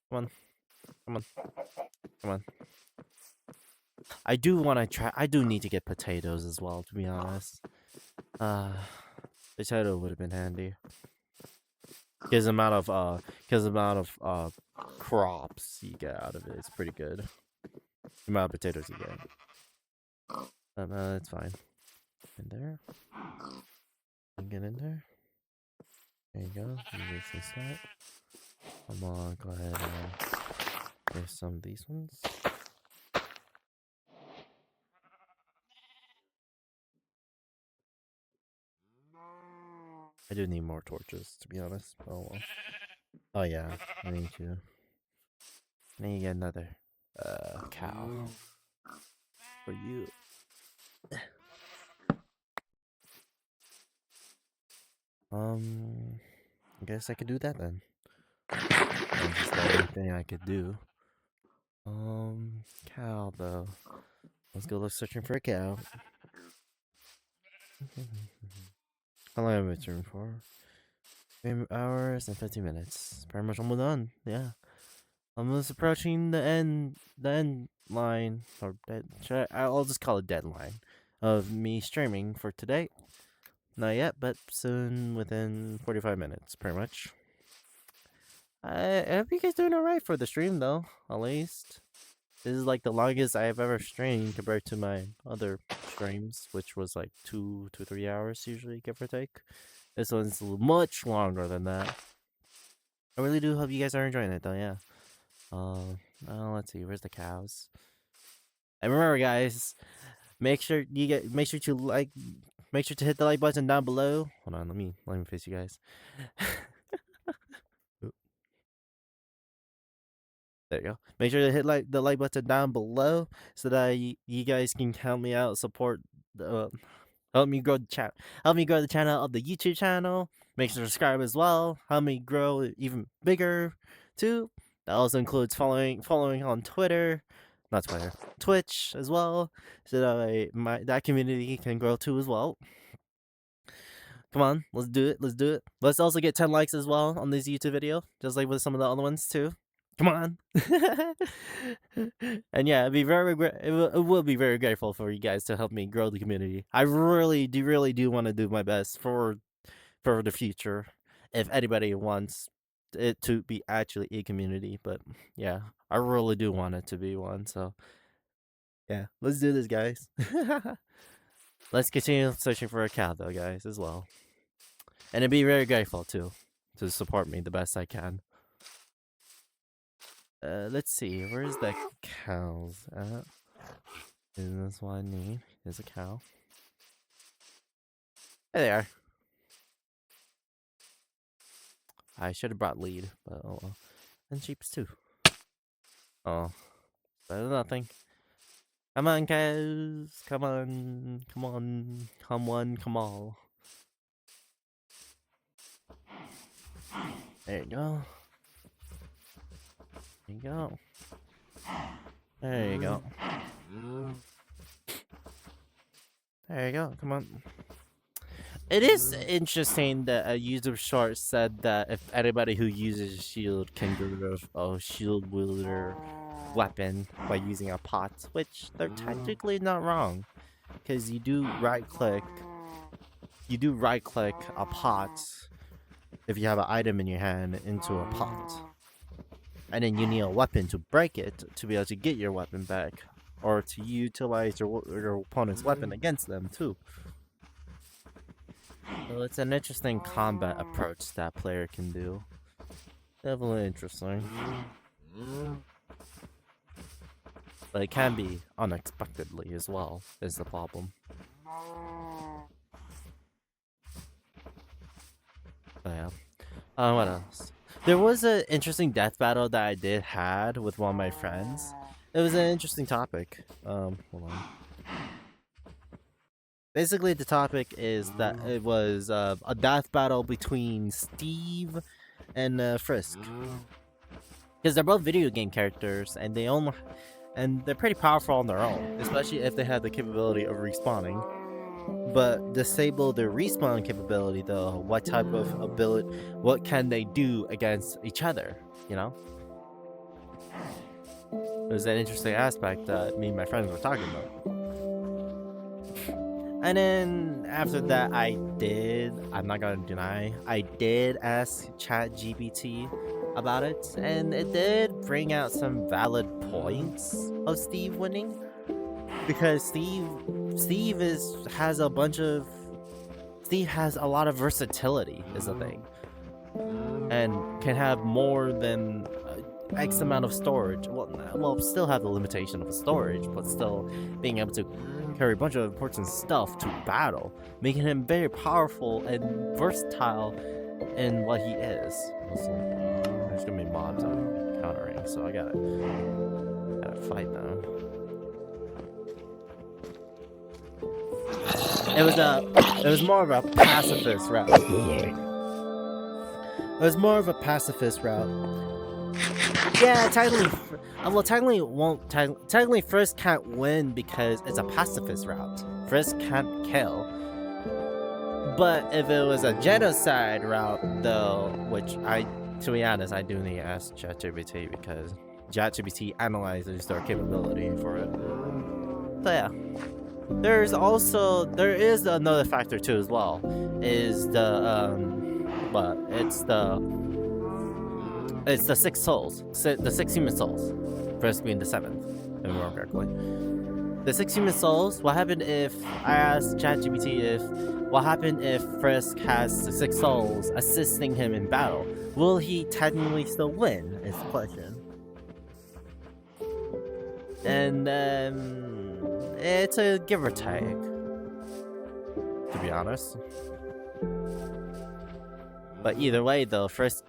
Come on. Come on. Come on. I do want to try. I do need to get potatoes as well, to be honest. Potato would have been handy. Because the amount of crops you get out of it is pretty good. The amount of potatoes you get. But it's fine. In there. Get in there. There you go. You get some start. Come on, go ahead and get some of these ones. I do need more torches, to be honest. Oh well. Oh yeah, I need to. I need to get another cow for you. I guess I could do that then. That's just the only thing I could do. Cow though. Let's go look searching for a cow. How long have I been searching for? 3 hours and 15 minutes. Pretty much almost done. Yeah. Almost approaching the end line, or I'll just call it deadline of me streaming for today. Not yet, but soon, within 45 minutes, pretty much. I hope you guys doing alright for the stream, though, at least. This is like the longest I've ever streamed compared to my other streams, which was like 2 to 3 hours usually, give or take. This one's much longer than that. I really do hope you guys are enjoying it, though, yeah. Let's see, where's the cows? And remember, guys, make sure to hit the like button down below. Hold on, let me face you guys. There you go. Make sure to hit the like button down below so that you guys can help me out, support help me grow the channel of the YouTube channel. Make sure to subscribe as well. Help me grow even bigger too. That also includes following on Twitter, not Twitter, Twitch as well, so that that community can grow too as well. Come on, let's do it. Let's do it. Let's also get 10 likes as well on this YouTube video, just like with some of the other ones too. Come on. And yeah, it'd be it will be very grateful for you guys to help me grow the community. I really do want to do my best for the future. If anybody wants it to be actually a community, but yeah, I really do want it to be one. So yeah, let's do this, guys. Let's continue searching for a cow, though, guys, as well. And I'd be very grateful too to support me the best I can. Let's see, where's the cows at? Is this what I need? There's a cow. There they are. I should have brought lead, but oh well. And sheeps too. Oh, better than nothing. Come on, cows. Come on. Come on. Come one, come all. There you go. There you go. There you go. There you go. Come on. It is interesting that a user short said that if anybody who uses shield can get rid of a shield wielder weapon by using a pot, which they're technically not wrong, because you do right click a pot if you have an item in your hand into a pot, and then you need a weapon to break it to be able to get your weapon back, or to utilize your opponent's weapon against them too. So it's an interesting combat approach that player can do. Definitely interesting. But it can be unexpectedly as well, is the problem. But yeah. What else? There was an interesting death battle that I did had with one of my friends. It was an interesting topic. Hold on. Basically, the topic is that it was a death battle between Steve and Frisk, because they're both video game characters, and they're pretty powerful on their own, especially if they have the capability of respawning. But disable their respawn capability, though, what type of ability? What can they do against each other? You know, it was an interesting aspect that me and my friends were talking about. And then after that, I'm not gonna deny, I did ask ChatGPT about it, and it did bring out some valid points of Steve winning, because Steve has a lot of versatility is the thing, and can have more than X amount of storage. Well, still have the limitation of the storage, but still being able to carry a bunch of important stuff to battle, making him very powerful and versatile in what he is. There's gonna be mobs I'm countering, so I gotta fight them. It was more of a pacifist route. Yeah, technically Frisk can't win because it's a pacifist route. Frisk can't kill. But if it was a genocide route, though, which to be honest, I do need to ask ChatGPT, because ChatGPT analyzes their capability for it. So yeah. There is another factor too as well, is it's the 6 souls, the 6 human souls, Frisk being the 7th, if I remember correctly. The 6 human souls, what happened if, I asked ChatGPT what happened if Frisk has the 6 souls assisting him in battle? Will he technically still win, is the question. And it's a give or take, to be honest. But either way though, Frisk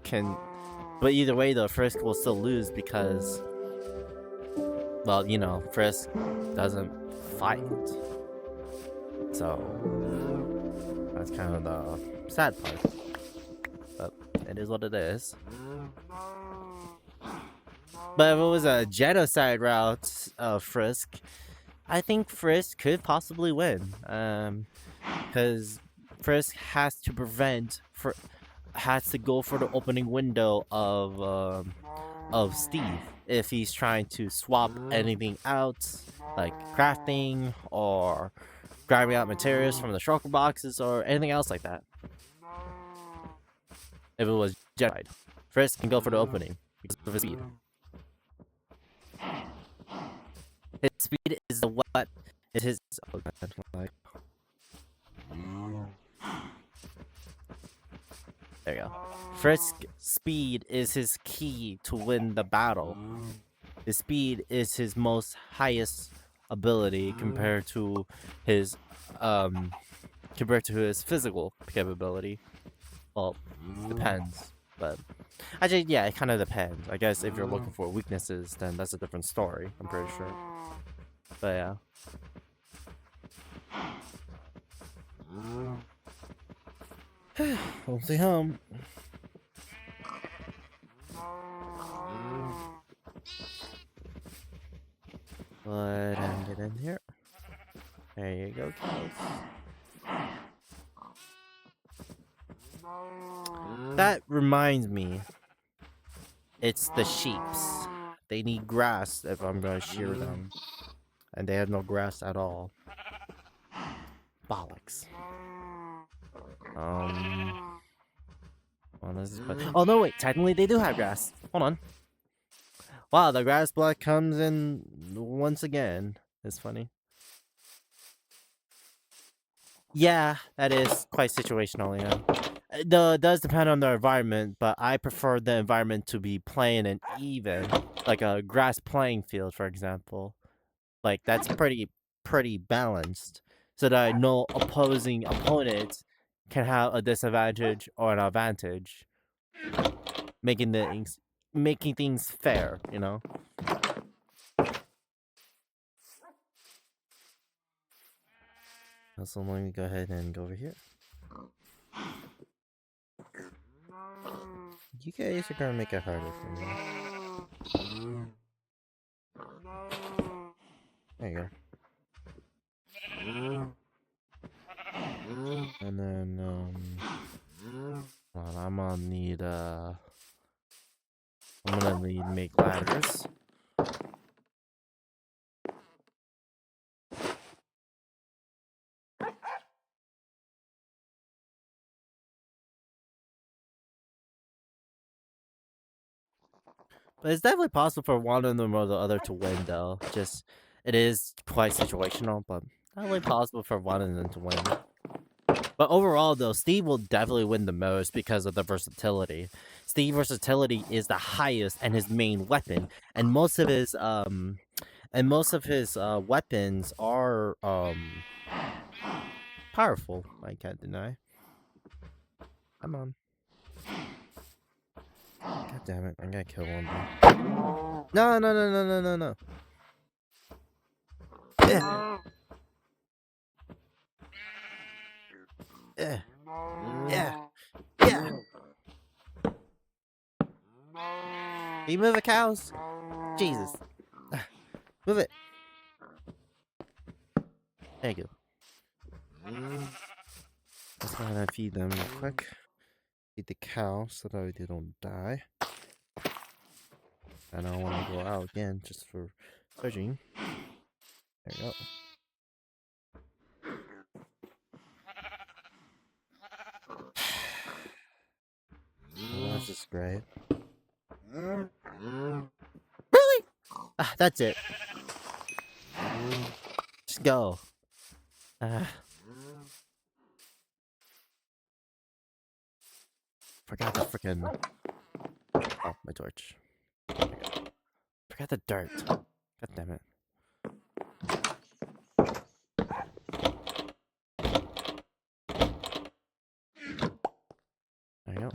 will still lose, because, well, you know, Frisk doesn't fight. So that's kind of the sad part. But it is what it is. But if it was a genocide route of Frisk, I think Frisk could possibly win. Because Frisk has to has to go for the opening window of Steve if he's trying to swap anything out, like crafting or grabbing out materials from the shulker boxes or anything else like that. If it was Jedi, Frisk can go for the opening because of his speed. His speed is the what? Is his? Oh God, like. There you go. Frisk speed is his key to win the battle. His speed is his most highest ability compared to his physical capability. Well, depends, but actually, yeah, it kind of depends. I guess if you're looking for weaknesses, then that's a different story. I'm pretty sure. But yeah. Hopefully home. But get in here. There you go, cows. That reminds me. It's the sheeps. They need grass if I'm gonna shear them. And they have no grass at all. Bollocks. Well, oh no, wait. Technically, they do have grass. Hold on. Wow, the grass block comes in once again. It's funny. Yeah, that is quite situational. Yeah, it does depend on the environment, but I prefer the environment to be plain and even, like a grass playing field, for example. Like that's pretty balanced, so that no opposing opponent can have a disadvantage or an advantage, making things fair, you know. So let me go ahead and go over here. You guys are gonna make it harder for me. There you go. And then well, I'm gonna need make ladders. But it's definitely possible for one of them or the other to win, though. Just, it is quite situational, but definitely possible for one of them to win. But overall, though, Steve will definitely win the most because of the versatility. Steve's versatility is the highest and his main weapon, and most of his weapons are powerful. I can't deny. Come on. God damn it! I'm gonna kill one. No! Yeah. Yeah. Yeah. Yeah. Can you move the cows? Jesus. Move it. There you go. Let's go ahead and feed them real quick. Feed the cow so that they don't die. And I don't want to go out again just for searching. There you go. Well, that's just great. Really? Ah, that's it. Just go. Forgot the freaking. Oh, my torch. Forgot the dirt. God damn it. There you go.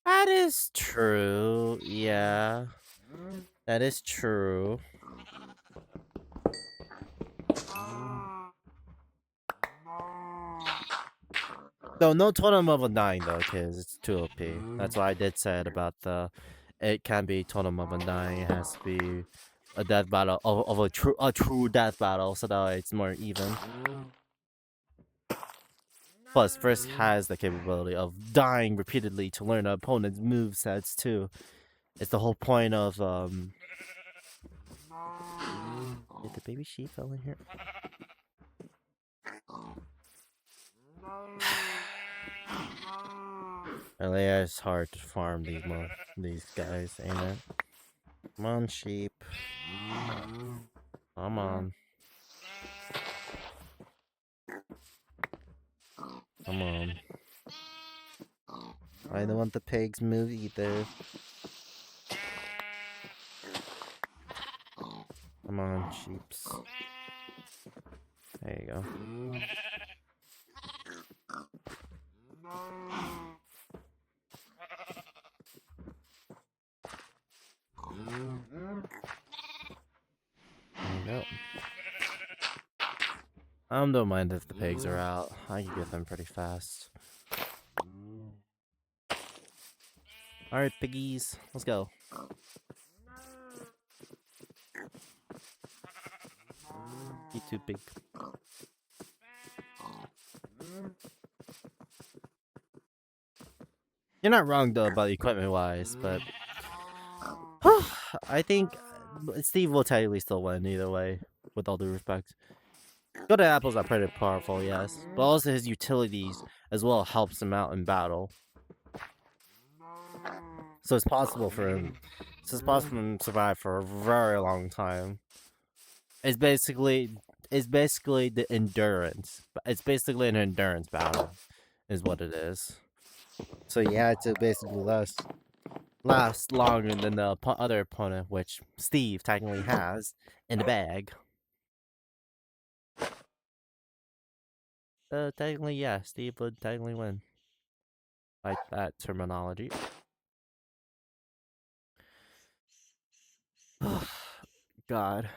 That is true. Yeah. That is true. Though no totem level 9 though, because it's too OP. That's what I did said about the it can't be Totem of Undying. It has to be a death battle of a true death battle, so that way it's more even. Plus, Frisk has the capability of dying repeatedly to learn an opponent's movesets too. It's the whole point of Did the baby sheep fell in here? Really, it's hard to farm these guys, ain't it? Come on, sheep. Come on. Come on. I don't want the pigs move either. Come on, sheeps. There you go. There you go. I don't mind if the pigs are out. I can get them pretty fast. Alright, piggies. Let's go. You too big. You're not wrong though about equipment wise, but I think Steve will technically still win either way, with all due respect. Good apples are pretty powerful, yes, but also his utilities as well helps him out in battle. So it's possible for him. So it's possible for him to survive for a very long time. It's basically the endurance. It's basically an endurance battle, is what it is. So you had to basically last longer than the other opponent, which Steve technically has in the bag. Technically, yeah, Steve would technically win. Like that terminology. God.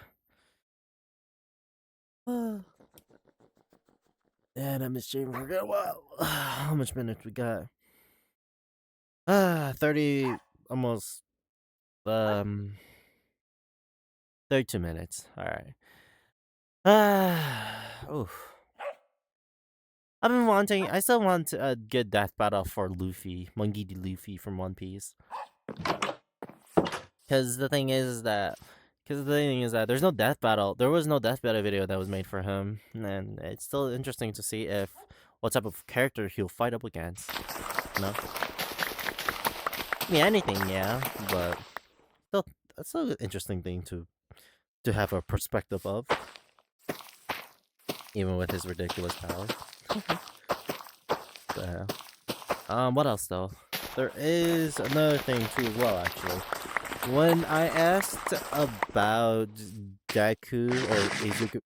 And I'm ashamed for a while. How much minutes we got? 30, almost 32 minutes. All right. Oof. I still want a good death battle for Luffy, Monkey D. Luffy from One Piece. Because the thing is that there's no death battle. There was no death battle video that was made for him, and it's still interesting to see what type of character he'll fight up against. You know? I mean, anything, yeah, but still, that's still an interesting thing to have a perspective of, even with his ridiculous powers. What else though? There is another thing too as well, actually. When I asked about Deku or Izuku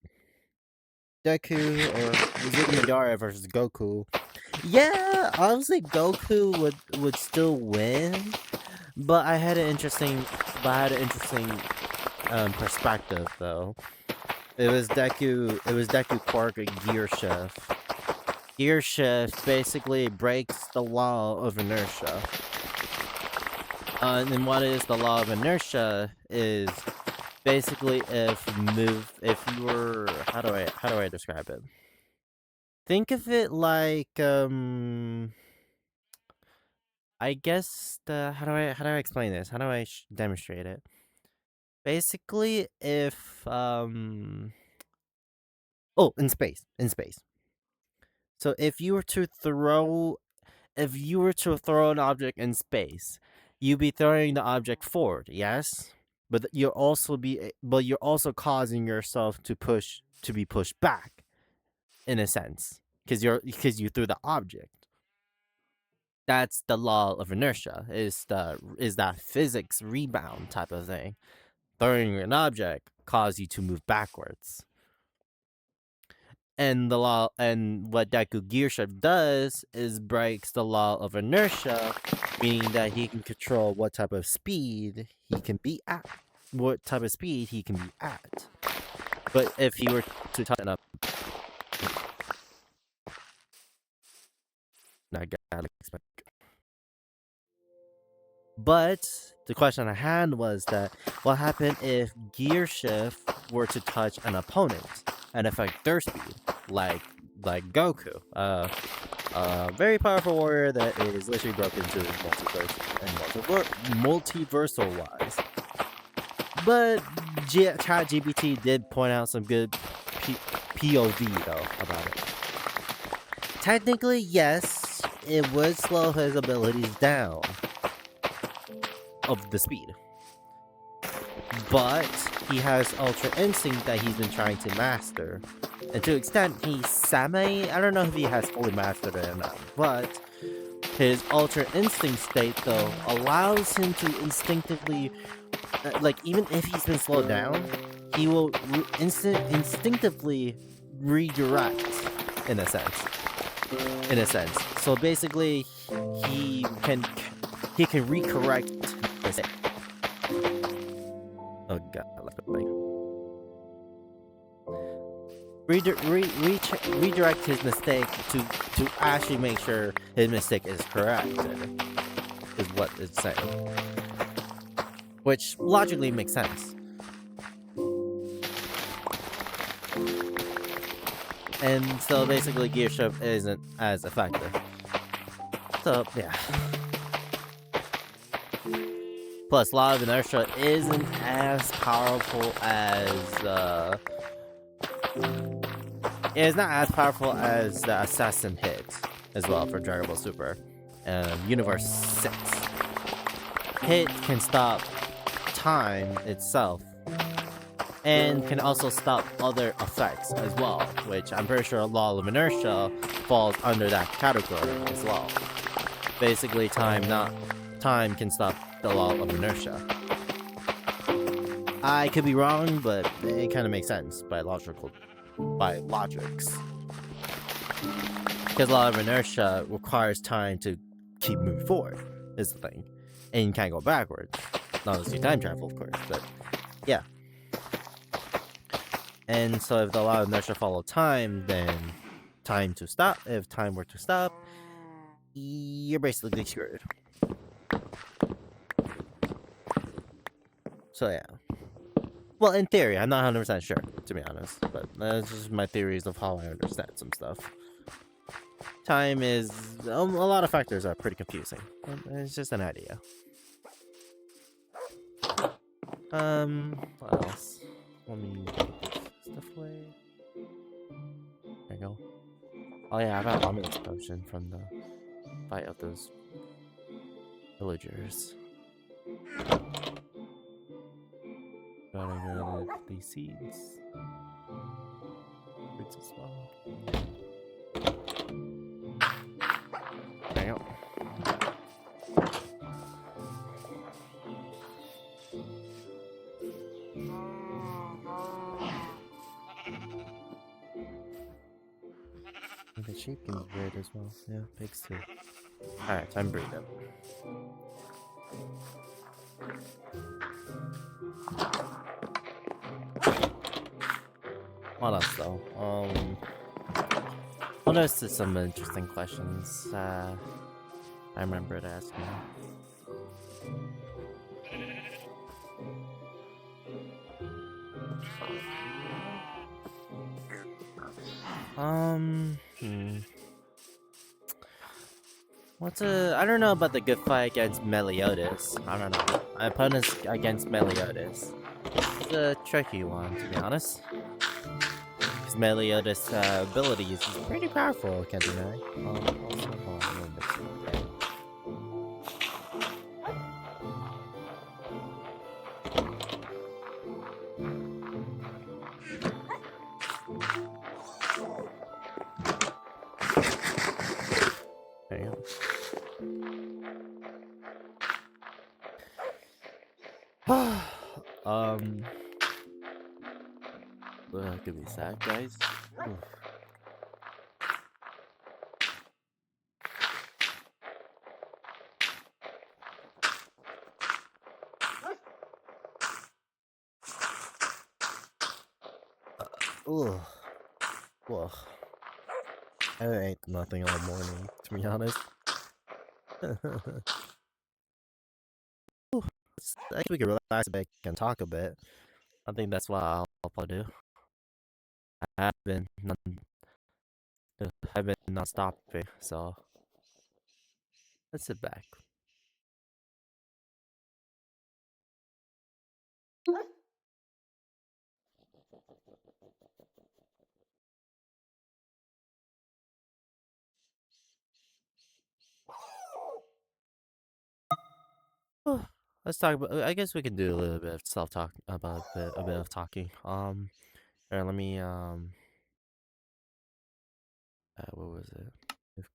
Midoriya versus Goku, yeah, honestly, Goku would still win, but I had an interesting perspective though. It was Deku Quark and Gear Shift. Gear Shift basically breaks the law of inertia. And what is the law of inertia is basically if you were how do I describe it? Think of it like I guess how do I explain this? How do I demonstrate it? Basically, if in space. So if you were to throw an object in space, you'd be throwing the object forward, yes? But you're also causing yourself to be pushed back in a sense because you threw the object. That's the law of inertia. Is that physics rebound type of thing. Throwing an object causes you to move backwards. And what Deku Gear Shift does is breaks the law of inertia, meaning that he can control what type of speed he can be at. But if he were to tighten up, not Galaxy. But the question I had was that what happened if Gear Shift were to touch an opponent and affect their speed, like Goku, very powerful warrior that is literally broken to multiverse and multiversal wise. But ChatGPT did point out some good POV though about it. Technically, yes, it would slow his abilities down of the speed. But he has Ultra Instinct that he's been trying to master. And to an extent, I don't know if he has fully mastered it or not, but his Ultra Instinct state, though, allows him to instinctively, like, even if he's been slowed down, he will instinctively redirect, in a sense. So basically, he can recorrect mistake. Oh god, I left it blank. Redirect his mistake to actually make sure his mistake is correct, is what it's saying. Which logically makes sense. And so basically Gear Shift isn't as effective. So yeah. Plus Law of Inertia isn't as powerful as it's not as powerful as the Assassin Hit as well for Dragon Ball Super. Universe 6. Hit can stop time itself and can also stop other effects as well, which I'm pretty sure Law of Inertia falls under that category as well. Basically, time can stop the Law of Inertia. I could be wrong, but it kind of makes sense by logics. Because Law of Inertia requires time to keep moving forward, is the thing. And you can't go backwards. Not unless you time travel, of course, but yeah. And so if the Law of Inertia follow time, then time to stop. If time were to stop, you're basically screwed. So yeah. Well, in theory, I'm not 100% sure, to be honest. But that's just my theories of how I understand some stuff. Time is... a lot of factors are pretty confusing. It's just an idea. What else? Let me put this stuff away. There you go. Oh yeah, I got a Ominous Potion from the fight of those villagers. Gotta go with these seeds. Fruits as well. There you go. The sheep can be weird as well. Yeah, pigs too. Alright, time to breed them. What else though? Well, there's some interesting questions. I remember to ask me. I don't know about the good fight against Meliodas. I don't know. My opponent's against Meliodas. It's a tricky one, to be honest. Because Meliodas' abilities is pretty powerful, can't deny. Also, hold on, a little bit too. There you go. Give me a sec, guys. Ugh. Ugh. I ate nothing all morning, to be honest. Let's I think we can relax a bit and talk a bit. I think that's what I'll probably do. I've been I've been non-stopping, so let's sit back. Let's talk about. I guess we can do a little bit of self-talk about a bit of talking. Here, let me what was it? If-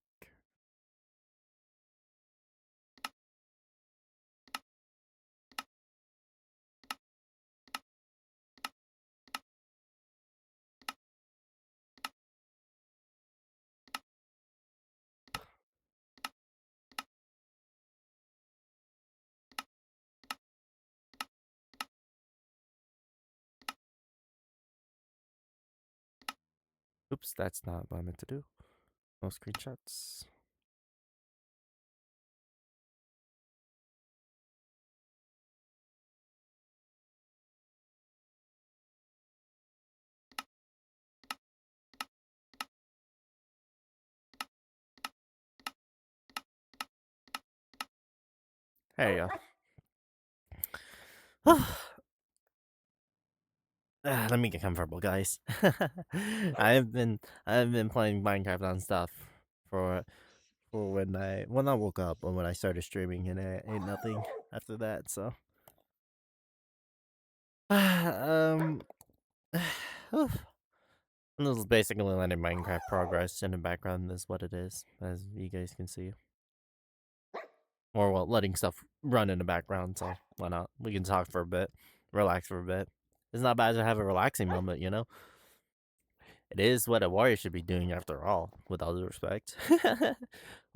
Oops, that's not what I meant to do. No screenshots. There you go. Let me get comfortable, guys. I've been playing Minecraft on stuff for when I woke up and when I started streaming, and it ain't nothing after that. So, um, oof. And this is basically letting Minecraft progress in the background is what it is, as you guys can see. Or well, letting stuff run in the background. So why not? We can talk for a bit, relax for a bit. It's not bad to have a relaxing moment, you know. It is what a warrior should be doing after all, with all due respect.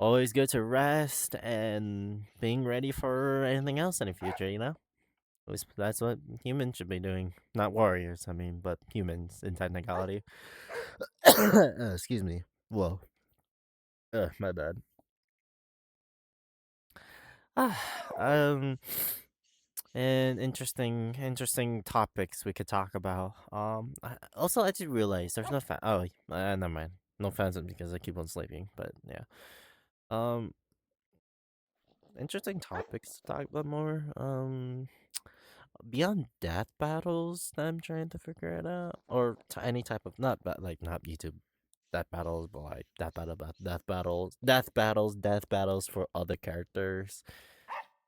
Always good to rest and being ready for anything else in the future, you know? At least that's what humans should be doing. Not warriors, I mean, but humans in technicality. Excuse me. Whoa. My bad. Ah, um, and interesting topics we could talk about. Also, I did realize there's no fan. Oh, never mind. No fans because I keep on sleeping. But yeah. Um, interesting topics to talk about more. Beyond death battles, that I'm trying to figure it out, or any type of not YouTube death battles, but like death battles for other characters.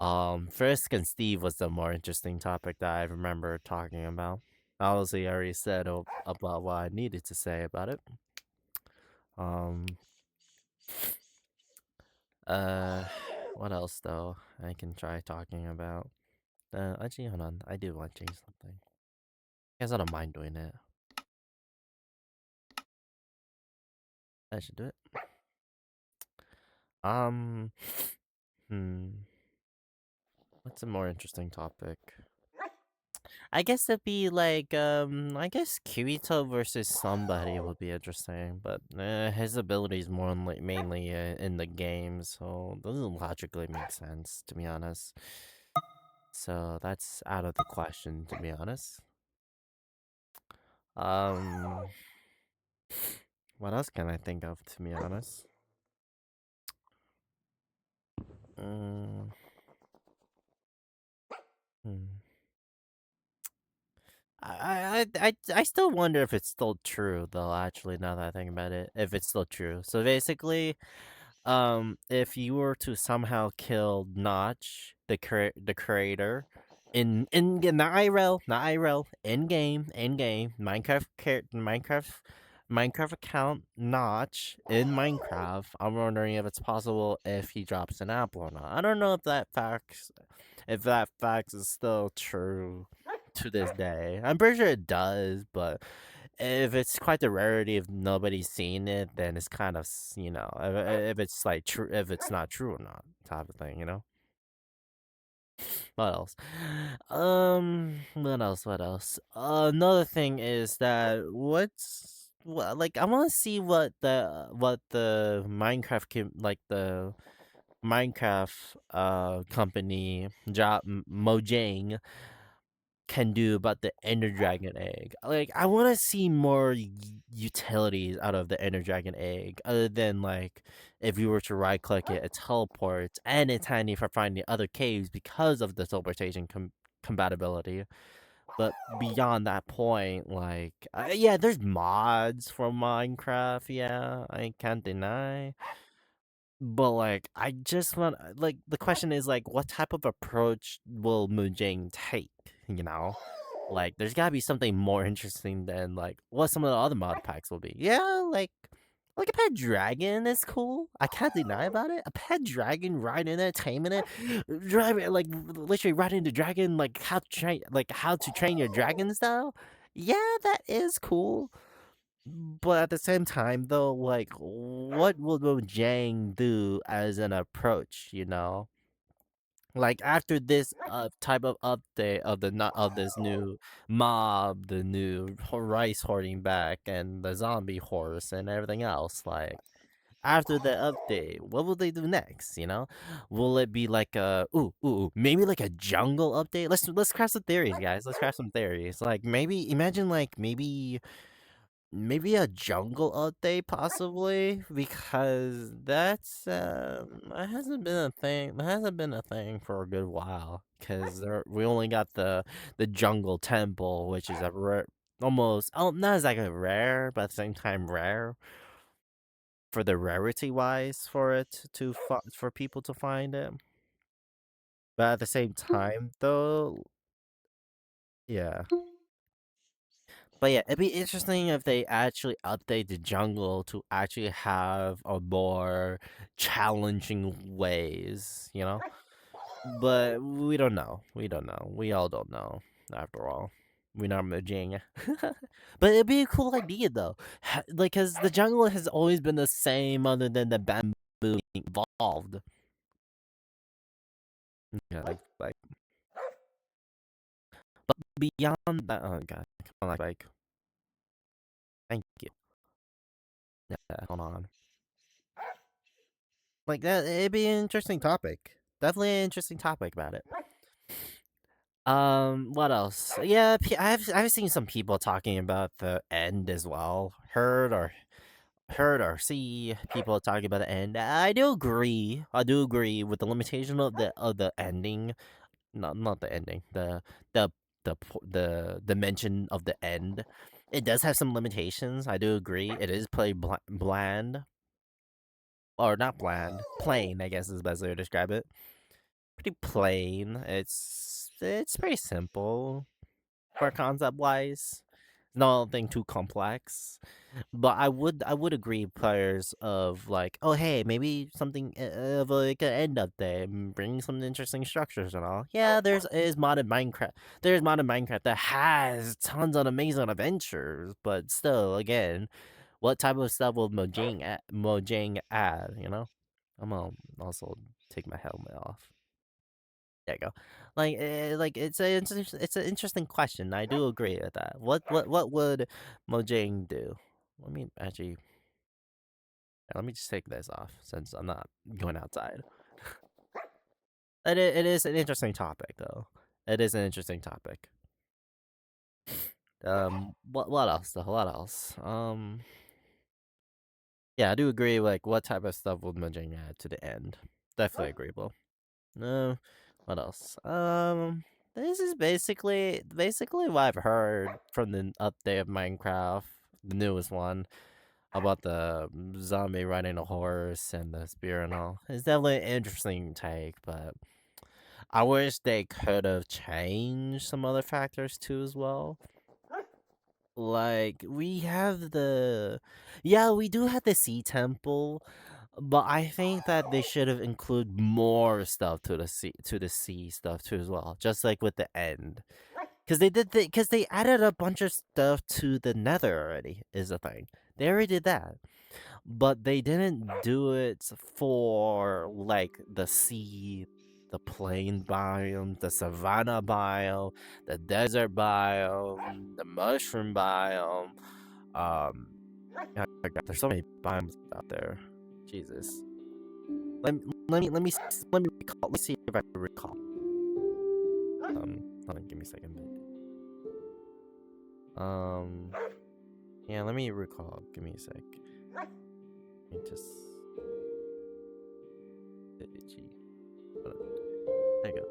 Frisk and Steve was the more interesting topic that I remember talking about. Obviously, I already said about what I needed to say about it. Um, uh, what else though? I can try talking about. Actually, hold on. I do want to change something. I guess I don't mind doing it. I should do it. Um, hmm. What's a more interesting topic? I guess it'd be like, I guess Kirito versus somebody would be interesting, but his abilities more mainly in the game, so it doesn't logically make sense, to be honest. So that's out of the question, to be honest. Um, what else can I think of, to be honest? Mm, hmm. I still wonder if it's still true though. Actually, now that I think about it, if it's still true. So basically, if you were to somehow kill Notch, the creator, not IRL, in game, Minecraft account Notch in Minecraft, I'm wondering if it's possible if he drops an apple or not. I don't know if that fact is still true to this day. I'm pretty sure it does, but if it's quite the rarity if nobody's seen it, then it's kind of if it's like true, if it's not true or not, type of thing, you know. What else? What else? What else? Another thing is that like I want to see what the Minecraft like Minecraft company Mojang can do about the Ender Dragon egg. Like, I want to see more utilities out of the Ender Dragon egg, other than like if you were to right click it, it teleports, and it's handy for finding other caves because of the teleportation compatibility. But beyond that point, like, yeah, there's mods for Minecraft. Yeah, I can't deny. But, like, I just want like, the question is, like, what type of approach will Mojang take, you know? Like, there's gotta be something more interesting than, like, what some of the other mod packs will be. Yeah, like a pet dragon is cool. I can't deny about it. A pet dragon riding it, taming it, driving like literally riding the dragon, like how to train your dragon style. Yeah, that is cool. But at the same time, though, like, what will Mojang do as an approach? You know, like after this type of update of the not of this new mob, the new rice hoarding back, and the zombie horse and everything else, like. After the update, what will they do next? You know, will it be like a maybe like a jungle update? Let's craft some theories, guys. Let's craft some theories. Like maybe imagine like maybe a jungle update possibly, because that hasn't been a thing. That hasn't been a thing for a good while. Because we only got the jungle temple, which is a rare, almost not exactly rare, but at the same time rare for the rarity wise for it for people to find it. But at the same time, though, yeah. But yeah, it'd be interesting if they actually update the jungle to actually have a more challenging ways, you know? But we don't know. We don't know. We all don't know, after all. We're not Mojang. But it'd be a cool idea, though. Like, because the jungle has always been the same other than the bamboo being evolved. Yeah, like, but beyond that, oh god, come on, like, thank you. Yeah, hold on. Like that, it'd be an interesting topic. Definitely an interesting topic about it. What else? Yeah, I've seen some people talking about the end as well. Heard or see people talking about the end. I do agree. I do agree with the limitation of the ending. Not the ending. The the dimension of the end. It does have some limitations. I do agree. It is play bland, or not bland, plain. I guess is the best way to describe it. Pretty plain. It's pretty simple for concept wise. Nothing too complex. But I would agree players of like, oh hey, maybe something of like an end up there, bring some interesting structures and all. Yeah, is modded Minecraft. There's modded Minecraft that has tons of amazing adventures, but still, again, what type of stuff will Mojang add? You know, I'm gonna also take my helmet off. There you go. Like it's an interesting question. I do agree with that. What would Mojang do? Let me actually let me just take this off since I'm not going outside. It is an interesting topic though. It is an interesting topic. What else though? What else? Yeah, I do agree. Like, what type of stuff would Mojang add to the end? Definitely agreeable. No, what else? This is basically what I've heard from the update of Minecraft, the newest one, about the zombie riding a horse and the spear and all. It's definitely an interesting take, but I wish they could have changed some other factors too as well. Like we have yeah, we do have the sea temple, but I think that they should have included more stuff to the sea stuff too as well, just like with the end. Because they added a bunch of stuff to the Nether already. Is the thing they already did that, but they didn't do it for like the sea, the plain biome, the savanna biome, the desert biome, the mushroom biome. Um, oh my God, there's so many biomes out there. Jesus. Let me let me recall. Let's see if I can recall. Hold on, give me a second. Yeah, let me recall. Give me a sec. Let me just. Gee. Hold on. There you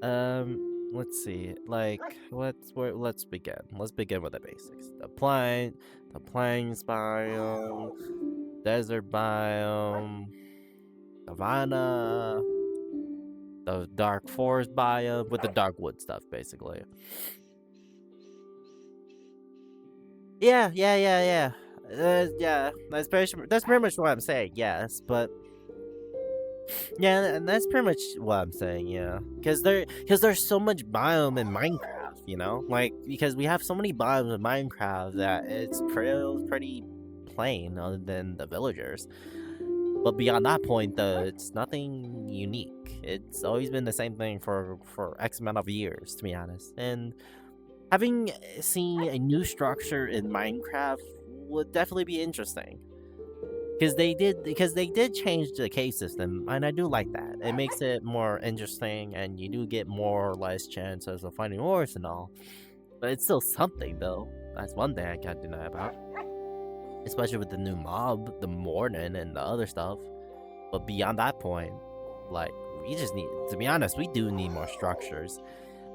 go. Let's see. Like, let's begin. Let's begin with the basics. The plains biome, desert biome, savanna, the dark forest biome with the dark wood stuff, basically. Yeah. Yeah, that's pretty much what I'm saying. Yes, but yeah, and that's pretty much what I'm saying. Yeah, because there's so much biome in Minecraft. You know, like because we have so many biomes in Minecraft that it's pretty plain, other than the villagers. But beyond that point, it's nothing unique. It's always been the same thing for X amount of years, to be honest. And having seen a new structure in Minecraft would definitely be interesting. Because they did change the cave system, and I do like that. It makes it more interesting, and you do get more or less chances of finding ores and all. But it's still something, though. That's one thing I can't deny about. Especially with the new mob, the Morden, and the other stuff. But beyond that point, like we just need, to be honest, we do need more structures.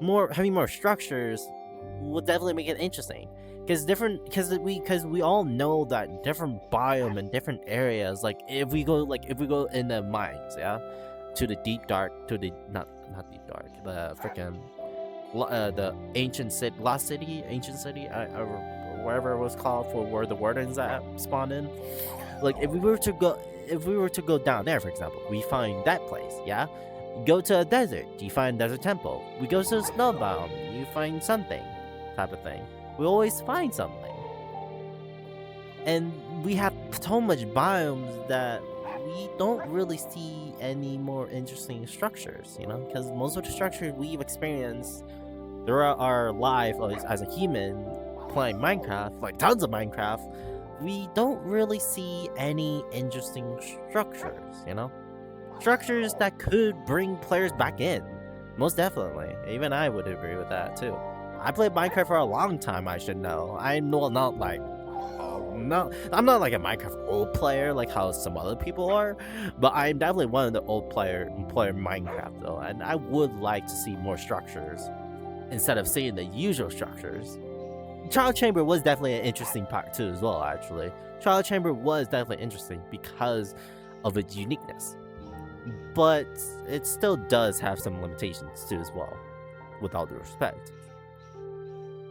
Having more structures will definitely make it interesting. Because we all know that different biome and different areas, like if we go in the mines, yeah, to the deep dark, to the not deep dark, the freaking the ancient city, lost city, ancient city, or wherever it was called, for where the wardens at spawn in. Like if we were to go down there, for example, we find that place, yeah. Go to a desert, you find desert temple. We go to a snow biome, you find something, type of thing. We always find something, and we have so much biomes that we don't really see any more interesting structures, you know, because most of the structures we've experienced throughout our life as a human playing Minecraft, like tons of Minecraft, we don't really see any interesting structures, you know? Structures that could bring players back in. Most definitely. Even I would agree with that too. I played Minecraft for a long time, I should know. I'm not like no, I'm not like a Minecraft old player like how some other people are, but I'm definitely one of the old player Minecraft though, and I would like to see more structures instead of seeing the usual structures. Trial Chamber was definitely an interesting part too as well, actually. Trial Chamber was definitely interesting because of its uniqueness. But it still does have some limitations too as well, with all due respect.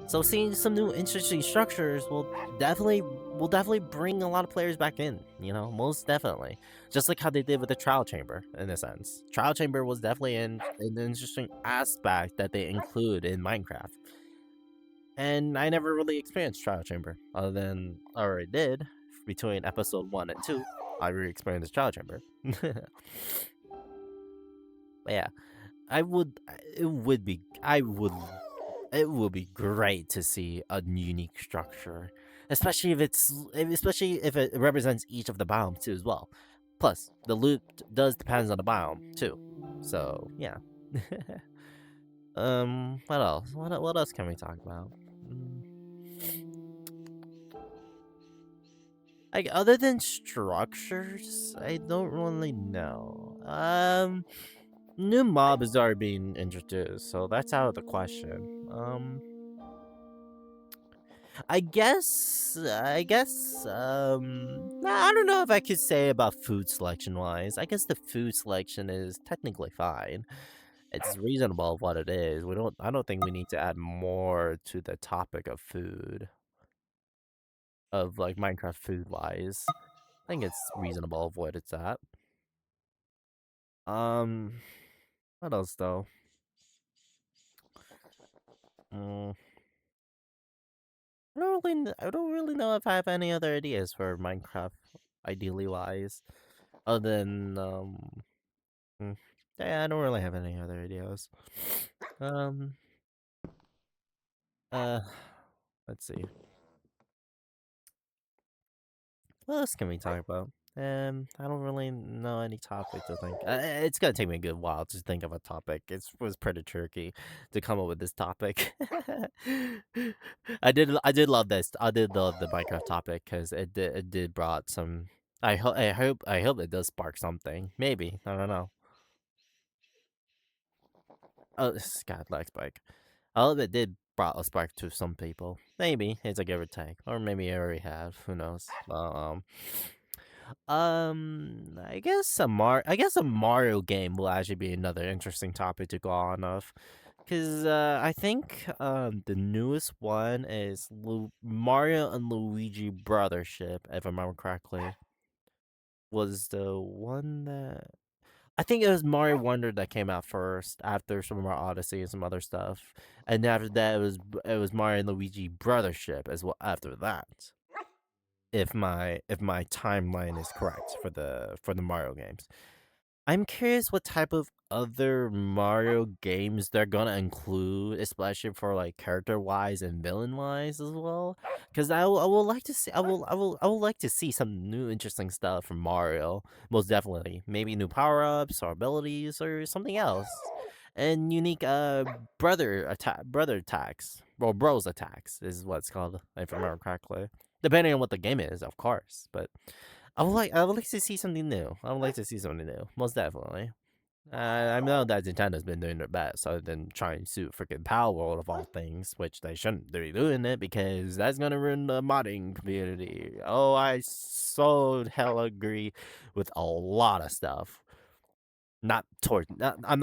So seeing some new interesting structures will definitely bring a lot of players back in, you know, most definitely. Just like how they did with the Trial Chamber, in a sense. Trial Chamber was definitely an interesting aspect that they include in Minecraft. And I never really experienced Trial Chamber, other than I already did between episode 1 and 2. I re experienced Trial Chamber. But yeah, I would, it would be, I would, it would be great to see a unique structure, especially if it represents each of the biomes too as well. Plus, the loot does depends on the biome too. So yeah. What else? What else can we talk about? Mm, Like other than structures, I don't really know. New mobs are being introduced, so that's out of the question. I don't know if I could say about food selection wise. I guess the food selection is technically fine. It's reasonable of what it is. I don't think we need to add more to the topic of food, of like Minecraft food wise. I think it's reasonable of what it's at. Um, what else though? Mm, I don't really know if I have any other ideas for Minecraft, ideally wise, other than mm, yeah, I don't really have any other ideas. Um, uh, let's see. What else can we talk about? I don't really know any topic to think. It's gonna take me a good while to think of a topic. It was pretty tricky to come up with this topic. I did love this. I did love the Minecraft topic because it did brought some. I hope it does spark something. Maybe I don't know. Oh, God, lag spike. I hope it did brought a spark to some people. Maybe it's a give or take, or maybe I already have. Who knows? I guess a Mario game will actually be another interesting topic to go on of, because I think the newest one is Mario and Luigi Brothership, if I remember correctly, was the one that I think it was Mario Wonder that came out first after Super Mario Odyssey and some other stuff, and after that it was Mario and Luigi Brothership as well after that. If my timeline is correct for the Mario games. I'm curious what type of other Mario games they're gonna include, especially for like character wise and villain wise as well. Because I will like to see I will like to see some new interesting stuff from Mario. Most definitely, maybe new power ups or abilities or something else, and unique brother attacks or bros attacks is what it's called if I remember correctly. Depending on what the game is, of course, but I would like to see something new. I would like to see something new, most definitely. I know that Nintendo's been doing their best other than trying to freaking Power World of all things, which they shouldn't be doing it because that's gonna ruin the modding community. Oh, I so hell agree with a lot of stuff. I'm not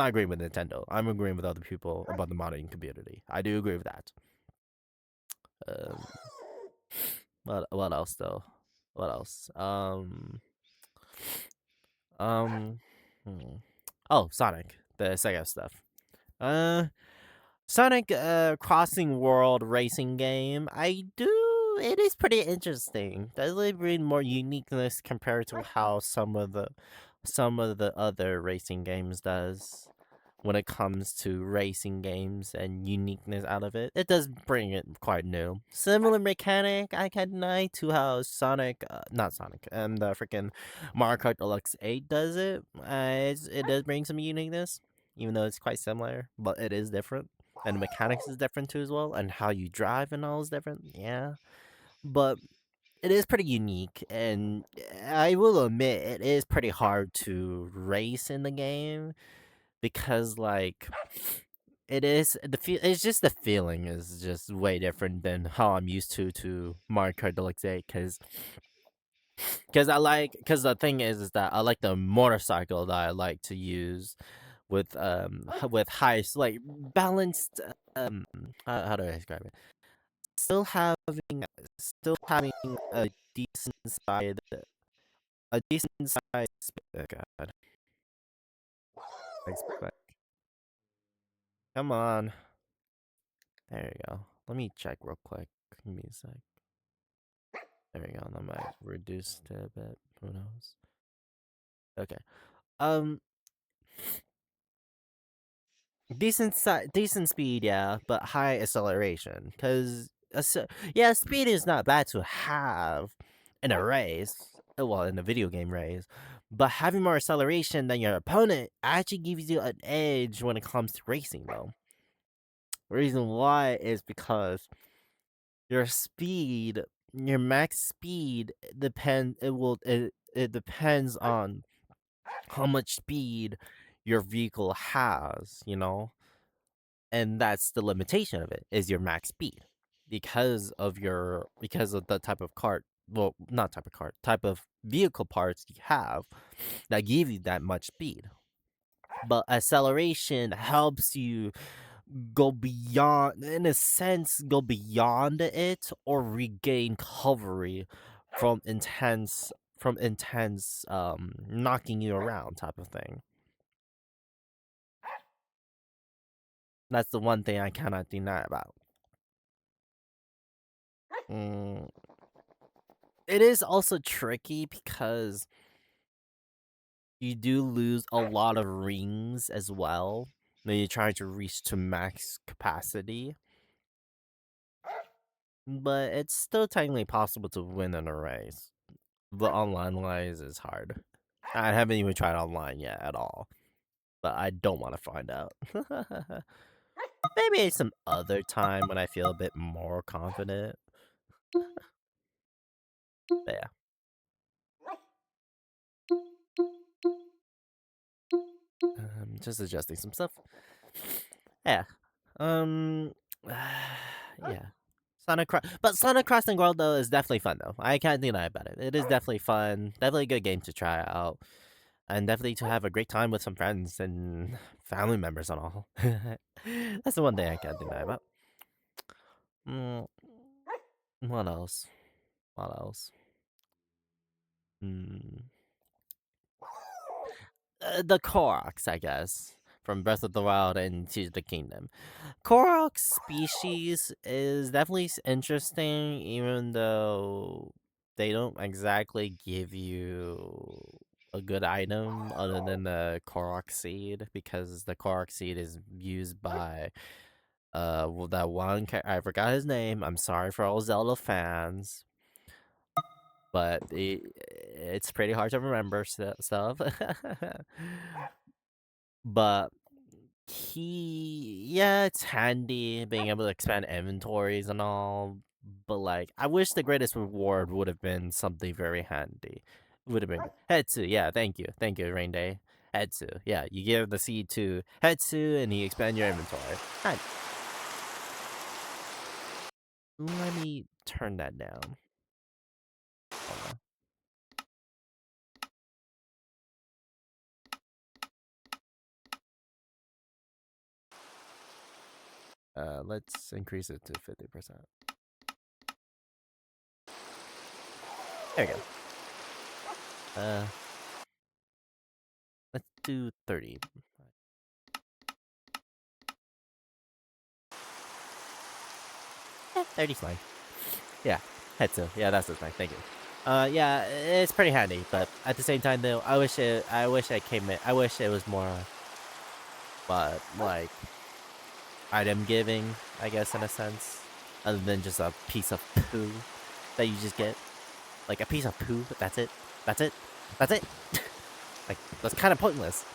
agreeing with Nintendo. I'm agreeing with other people about the modding community. I do agree with that. Um, what else though? What else? Um, hmm. Oh, Sonic, the Sega stuff. Uh, Sonic Crossing World racing game. I do. It is pretty interesting. Does it bring more uniqueness compared to how some of the other racing games does when it comes to racing games and uniqueness out of it. It does bring it quite new. Similar mechanic, I can deny to how not Sonic, the freaking Mario Kart Deluxe 8 does it. It does bring some uniqueness, even though it's quite similar, but it is different. And the mechanics is different too as well, and how you drive and all is different. Yeah, but it is pretty unique, and I will admit it is pretty hard to race in the game because like it's just the feeling is just way different than how I'm used to Mario Kart Deluxe 8 because the thing is that I like the motorcycle that I like to use with with high like balanced how do I describe it? Still having still having a decent side a decent size. Oh God, expect. Come on. There you go. Let me check real quick. Give me a sec. There we go. That might reduce it a bit. Who knows? Okay. Um, decent speed, yeah, but high acceleration. Yeah, speed is not bad to have in a race. Well, in a video game race, but having more acceleration than your opponent actually gives you an edge when it comes to racing, though. The reason why is because your speed, your max speed it depends on how much speed your vehicle has, and that's the limitation of it is your max speed because of the type of cart, well, not type of cart, type of vehicle parts you have that give you that much speed. But acceleration helps you go beyond, in a sense, go beyond it or regain recovery from intense knocking you around type of thing. That's the one thing I cannot deny about. Mm, it is also tricky because you do lose a lot of rings as well when you try to reach to max capacity. But it's still technically possible to win in a race. but online-wise is hard. I haven't even tried online yet at all, but I don't want to find out. Maybe some other time when I feel a bit more confident. But yeah. Just adjusting some stuff. Yeah. Um. Yeah. But Sonic Crossing World though is definitely fun though. I can't deny about it. It is definitely fun. Definitely a good game to try out, and definitely to have a great time with some friends and family members and all. That's the one thing I can't deny about. Mm, what else? What else? Mm. The Koroks, I guess, from Breath of the Wild and Tears of the Kingdom. Korok species is definitely interesting, even though they don't exactly give you a good item other than the Korok seed, because the Korok seed is used by well, that one I forgot his name. I'm sorry for all Zelda fans, but it's pretty hard to remember stuff. But yeah, it's handy being able to expand inventories and all, but like I wish the greatest reward would have been something very handy. Would have been Hetsu, yeah, thank you, Rain Day. Hetsu, yeah, you give the seed to Hetsu and you expand your inventory. Hi. Let me turn that down. Hold let's increase it to 50%. There we go. Let's do 30. 30's fine. Yeah, Hetsu. Yeah, that's fine. Thank you. Yeah, it's pretty handy, but at the same time though, I wish I came in, I wish it was more, but like item giving, I guess in a sense, other than just a piece of poo that you just get, like a piece of poo. But that's it. That's it. That's it. Like that's kind of pointless.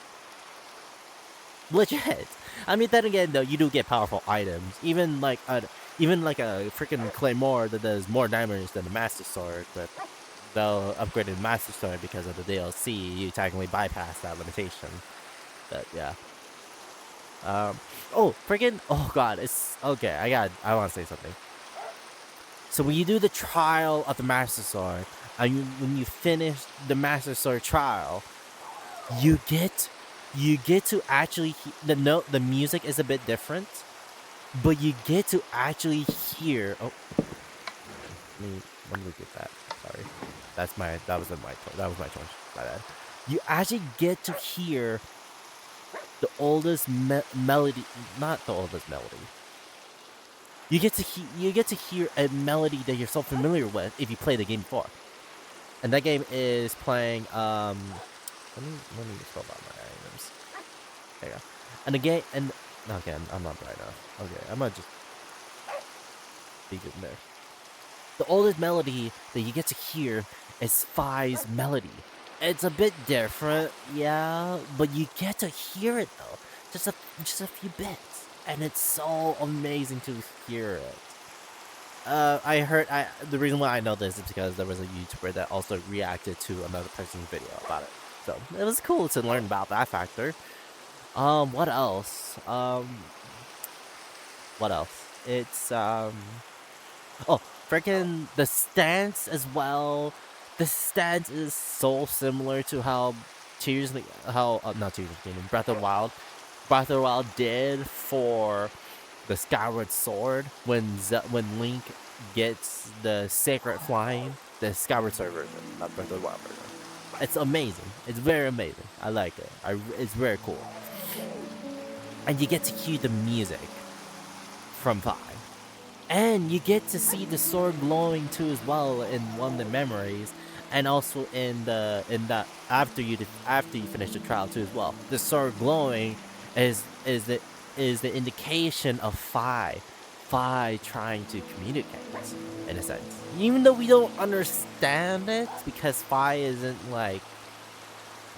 Legit. I mean, then again though, you do get powerful items, even like a freaking claymore that does more damage than the master sword, but they'll upgrade the master sword because of the DLC. You technically bypass that limitation. But yeah. Oh, freaking. Oh god. It's okay. I want to say something. So when you do the trial of the master sword, and when you finish the master sword trial, you get to actually the music is a bit different, but you get to actually hear. Oh, let me get that. Sorry, that was my choice. My bad. You actually get to hear the oldest melody, not the oldest melody. You get to hear a melody that you're so familiar with if you play the game before, and that game is playing. Let me scroll down my items. There you go. And the game and okay, I'm not bright enough. Okay, I'm gonna just be good there. The oldest melody that you get to hear is Fi's melody. It's a bit different, yeah, but you get to hear it though, just a few bits, and it's so amazing to hear it. The reason why I know this is because there was a YouTuber that also reacted to another person's video about it, so it was cool to learn about that factor. What else? What else? It's oh, freaking the stance as well. The stance is so similar to how not Tears of the Kingdom, Breath of the Wild did for the Skyward Sword when Link gets the Sacred Flying, the Skyward Sword version, not Breath of the Wild version. It's amazing. It's very amazing. I like it. It's very cool. And you get to hear the music from Fi. And you get to see the sword glowing too as well in one of the memories, and also in the after you finish the trial too as well. The sword glowing is the indication of Fi Fi trying to communicate, in a sense. Even though we don't understand it, because Fi isn't like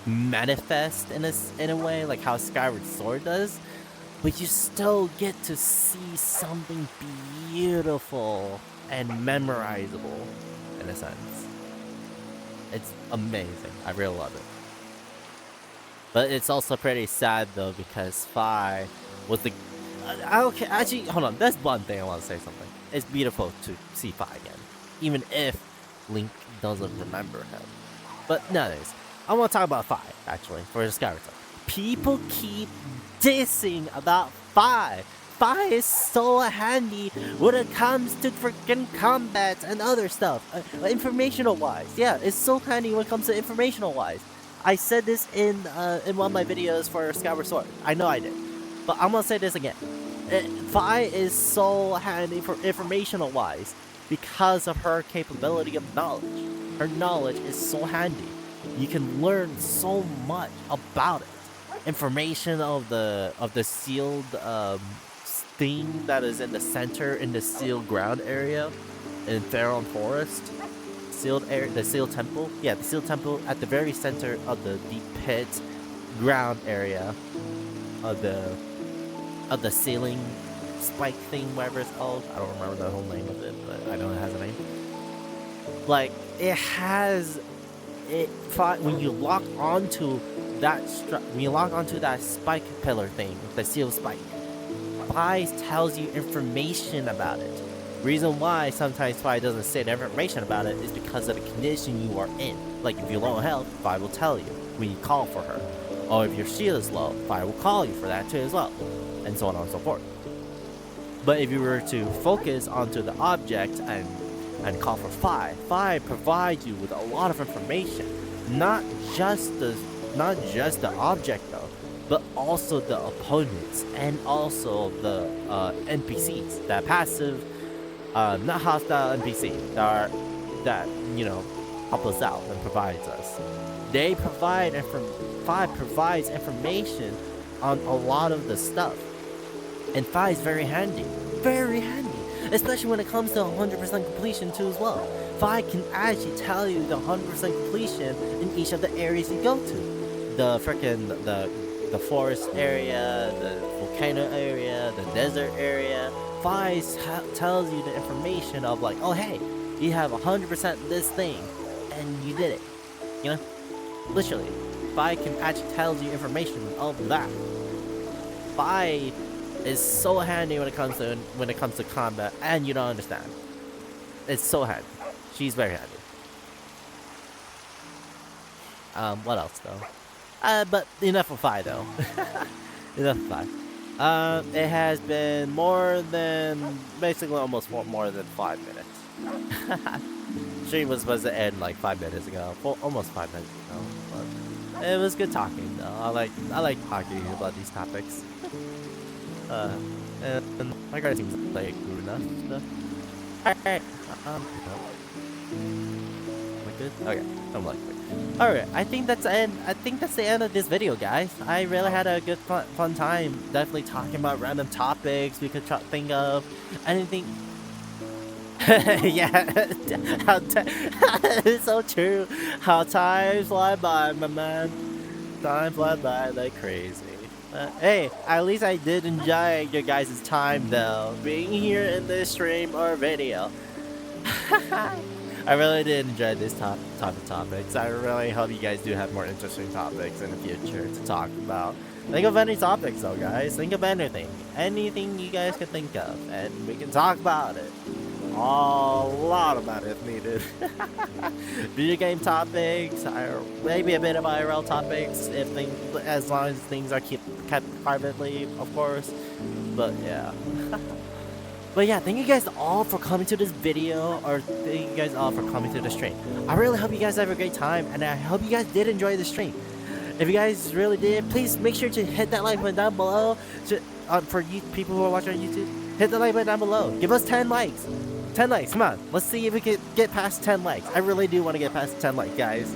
manifest in a way like how Skyward Sword does, but you still get to see something beautiful and memorizable, in a sense. It's amazing. I really love it. But it's also pretty sad though, because Fi was the okay, actually, hold on. That's one thing I want to say something. It's beautiful to see Fi again, even if Link doesn't remember him. But nowadays, I want to talk about Fi, actually, for the Skyward Sword. People keep dissing about Fi. Fi is so handy when it comes to freaking combat and other stuff. Informational wise. Yeah, it's so handy when it comes to informational wise. I said this in one of my videos for Skyward Sword. I know I did. But I'm gonna say this again. Fi is so handy for informational wise because of her capability of knowledge. Her knowledge is so handy. You can learn so much about it. Information of the sealed thing that is in the center in the sealed ground area in Faron Forest. Sealed area, the sealed temple. Yeah, the sealed temple at the very center of the deep pit ground area of the ceiling spike thing, whatever it's called. I don't remember the whole name of it, but I know it has a name. Like it has it when you lock onto that spike pillar thing, the sealed spike. Fi tells you information about it. Reason why sometimes Fi doesn't say the information about it is because of the condition you are in. Like if you're low on health, Fi will tell you when you call for her. Or if your shield is low, Fi will call you for that too as well. And so on and so forth. But if you were to focus onto the object and call for Fi, Fi provides you with a lot of information. Not just the object though, but also the opponents and also the NPCs, that passive, not hostile NPC that you know help us out and provides us. They provide Fi provides information on a lot of the stuff, and Fi is very handy, especially when it comes to 100% completion too as well. Fi can actually tell you the 100% completion in each of the areas you go to. The frickin' the forest area, the volcano area, the desert area. Fi tells you the information of like, oh hey, you have 100% this thing, and you did it. You know, literally, Fi can actually tell you information of that. Fi is so handy when it comes to combat, and you don't understand. It's so handy. She's very handy. What else though? But enough of Fi though. Enough of Fi. It has been more than basically almost more than 5 minutes. Stream was supposed to end like 5 minutes ago, almost 5 minutes ago. But it was good talking though. I like talking about these topics. And my guy seems like good enough. So. Alright. Am I good? Okay. I'm like. Alright, I think that's the end of this video, guys. I really had a good fun time definitely talking about random topics we could think of. Anything. Yeah, it's so true. How time fly by, my man. Time fly by like crazy. Hey, at least I did enjoy your guys' time though, being here in this stream or video. I really did enjoy this type of topics. I really hope you guys do have more interesting topics in the future to talk about. Think of any topics though, guys. Think of anything. Anything you guys can think of, and we can talk about it. A lot about it if needed. Video game topics, or maybe a bit of IRL topics, as long as things are kept privately, of course. But yeah. But yeah, thank you guys all for coming to this video, or thank you guys all for coming to the stream. I really hope you guys have a great time, and I hope you guys did enjoy the stream. If you guys really did, please make sure to hit that like button down below. For you people who are watching on YouTube, hit the like button down below. Give us 10 likes. 10 likes, come on. Let's see if we can get past 10 likes. I really do want to get past 10 likes, guys.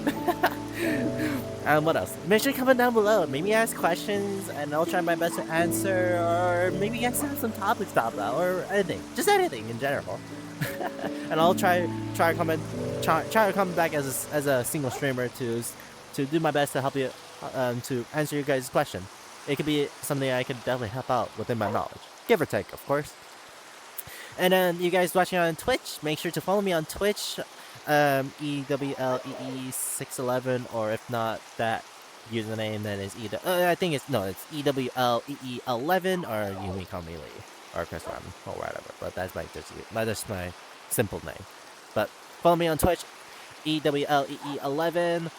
What else? Make sure to comment down below. Maybe ask questions, and I'll try my best to answer. Or maybe you guys have some topics to talk about, or anything, just anything in general. And I'll try to comment, try to come back as a single streamer to do my best to help you, to answer your guys' question. It could be something I could definitely help out within my knowledge, give or take, of course. And then you guys watching on Twitch, make sure to follow me on Twitch, EWLEE611, or if not that username, then it's I think it's EWLEE11, or you may call me Lee, or Chris Ramen, or whatever. But that's my simple name. But follow me on Twitch, EWLEE11.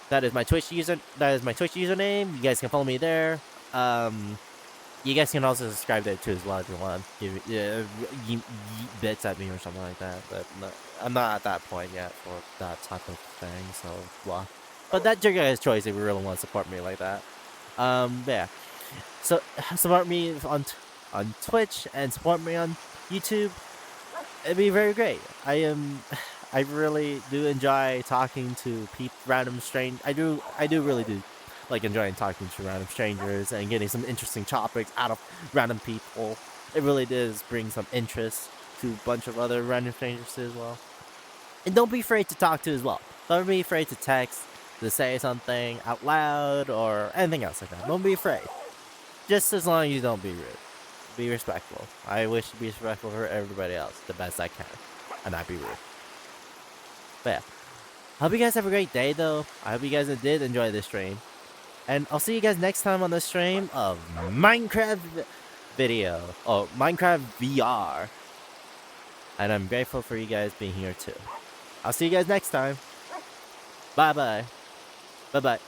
That is my Twitch username. You guys can follow me there. You guys can also subscribe there too as well if you want. Bits at me or something like that. But no, I'm not at that point yet for that type of thing. So well, but that's your guys' choice if you really want to support me like that. Yeah. So support me on Twitch and support me on YouTube. It'd be very great. I really do enjoy talking to random strange. I do really do like enjoying talking to random strangers and getting some interesting topics out of random people. It really does bring some interest to a bunch of other random strangers as well. And don't be afraid to talk to as well. Don't be afraid to text, to say something out loud, or anything else like that. Don't be afraid. Just as long as you don't be rude. Be respectful. I wish to be respectful for everybody else the best I can, and not be rude. But yeah, hope you guys have a great day though. I hope you guys did enjoy this stream. And I'll see you guys next time on the stream of Minecraft video. Oh, Minecraft VR. And I'm grateful for you guys being here too. I'll see you guys next time. Bye bye. Bye bye.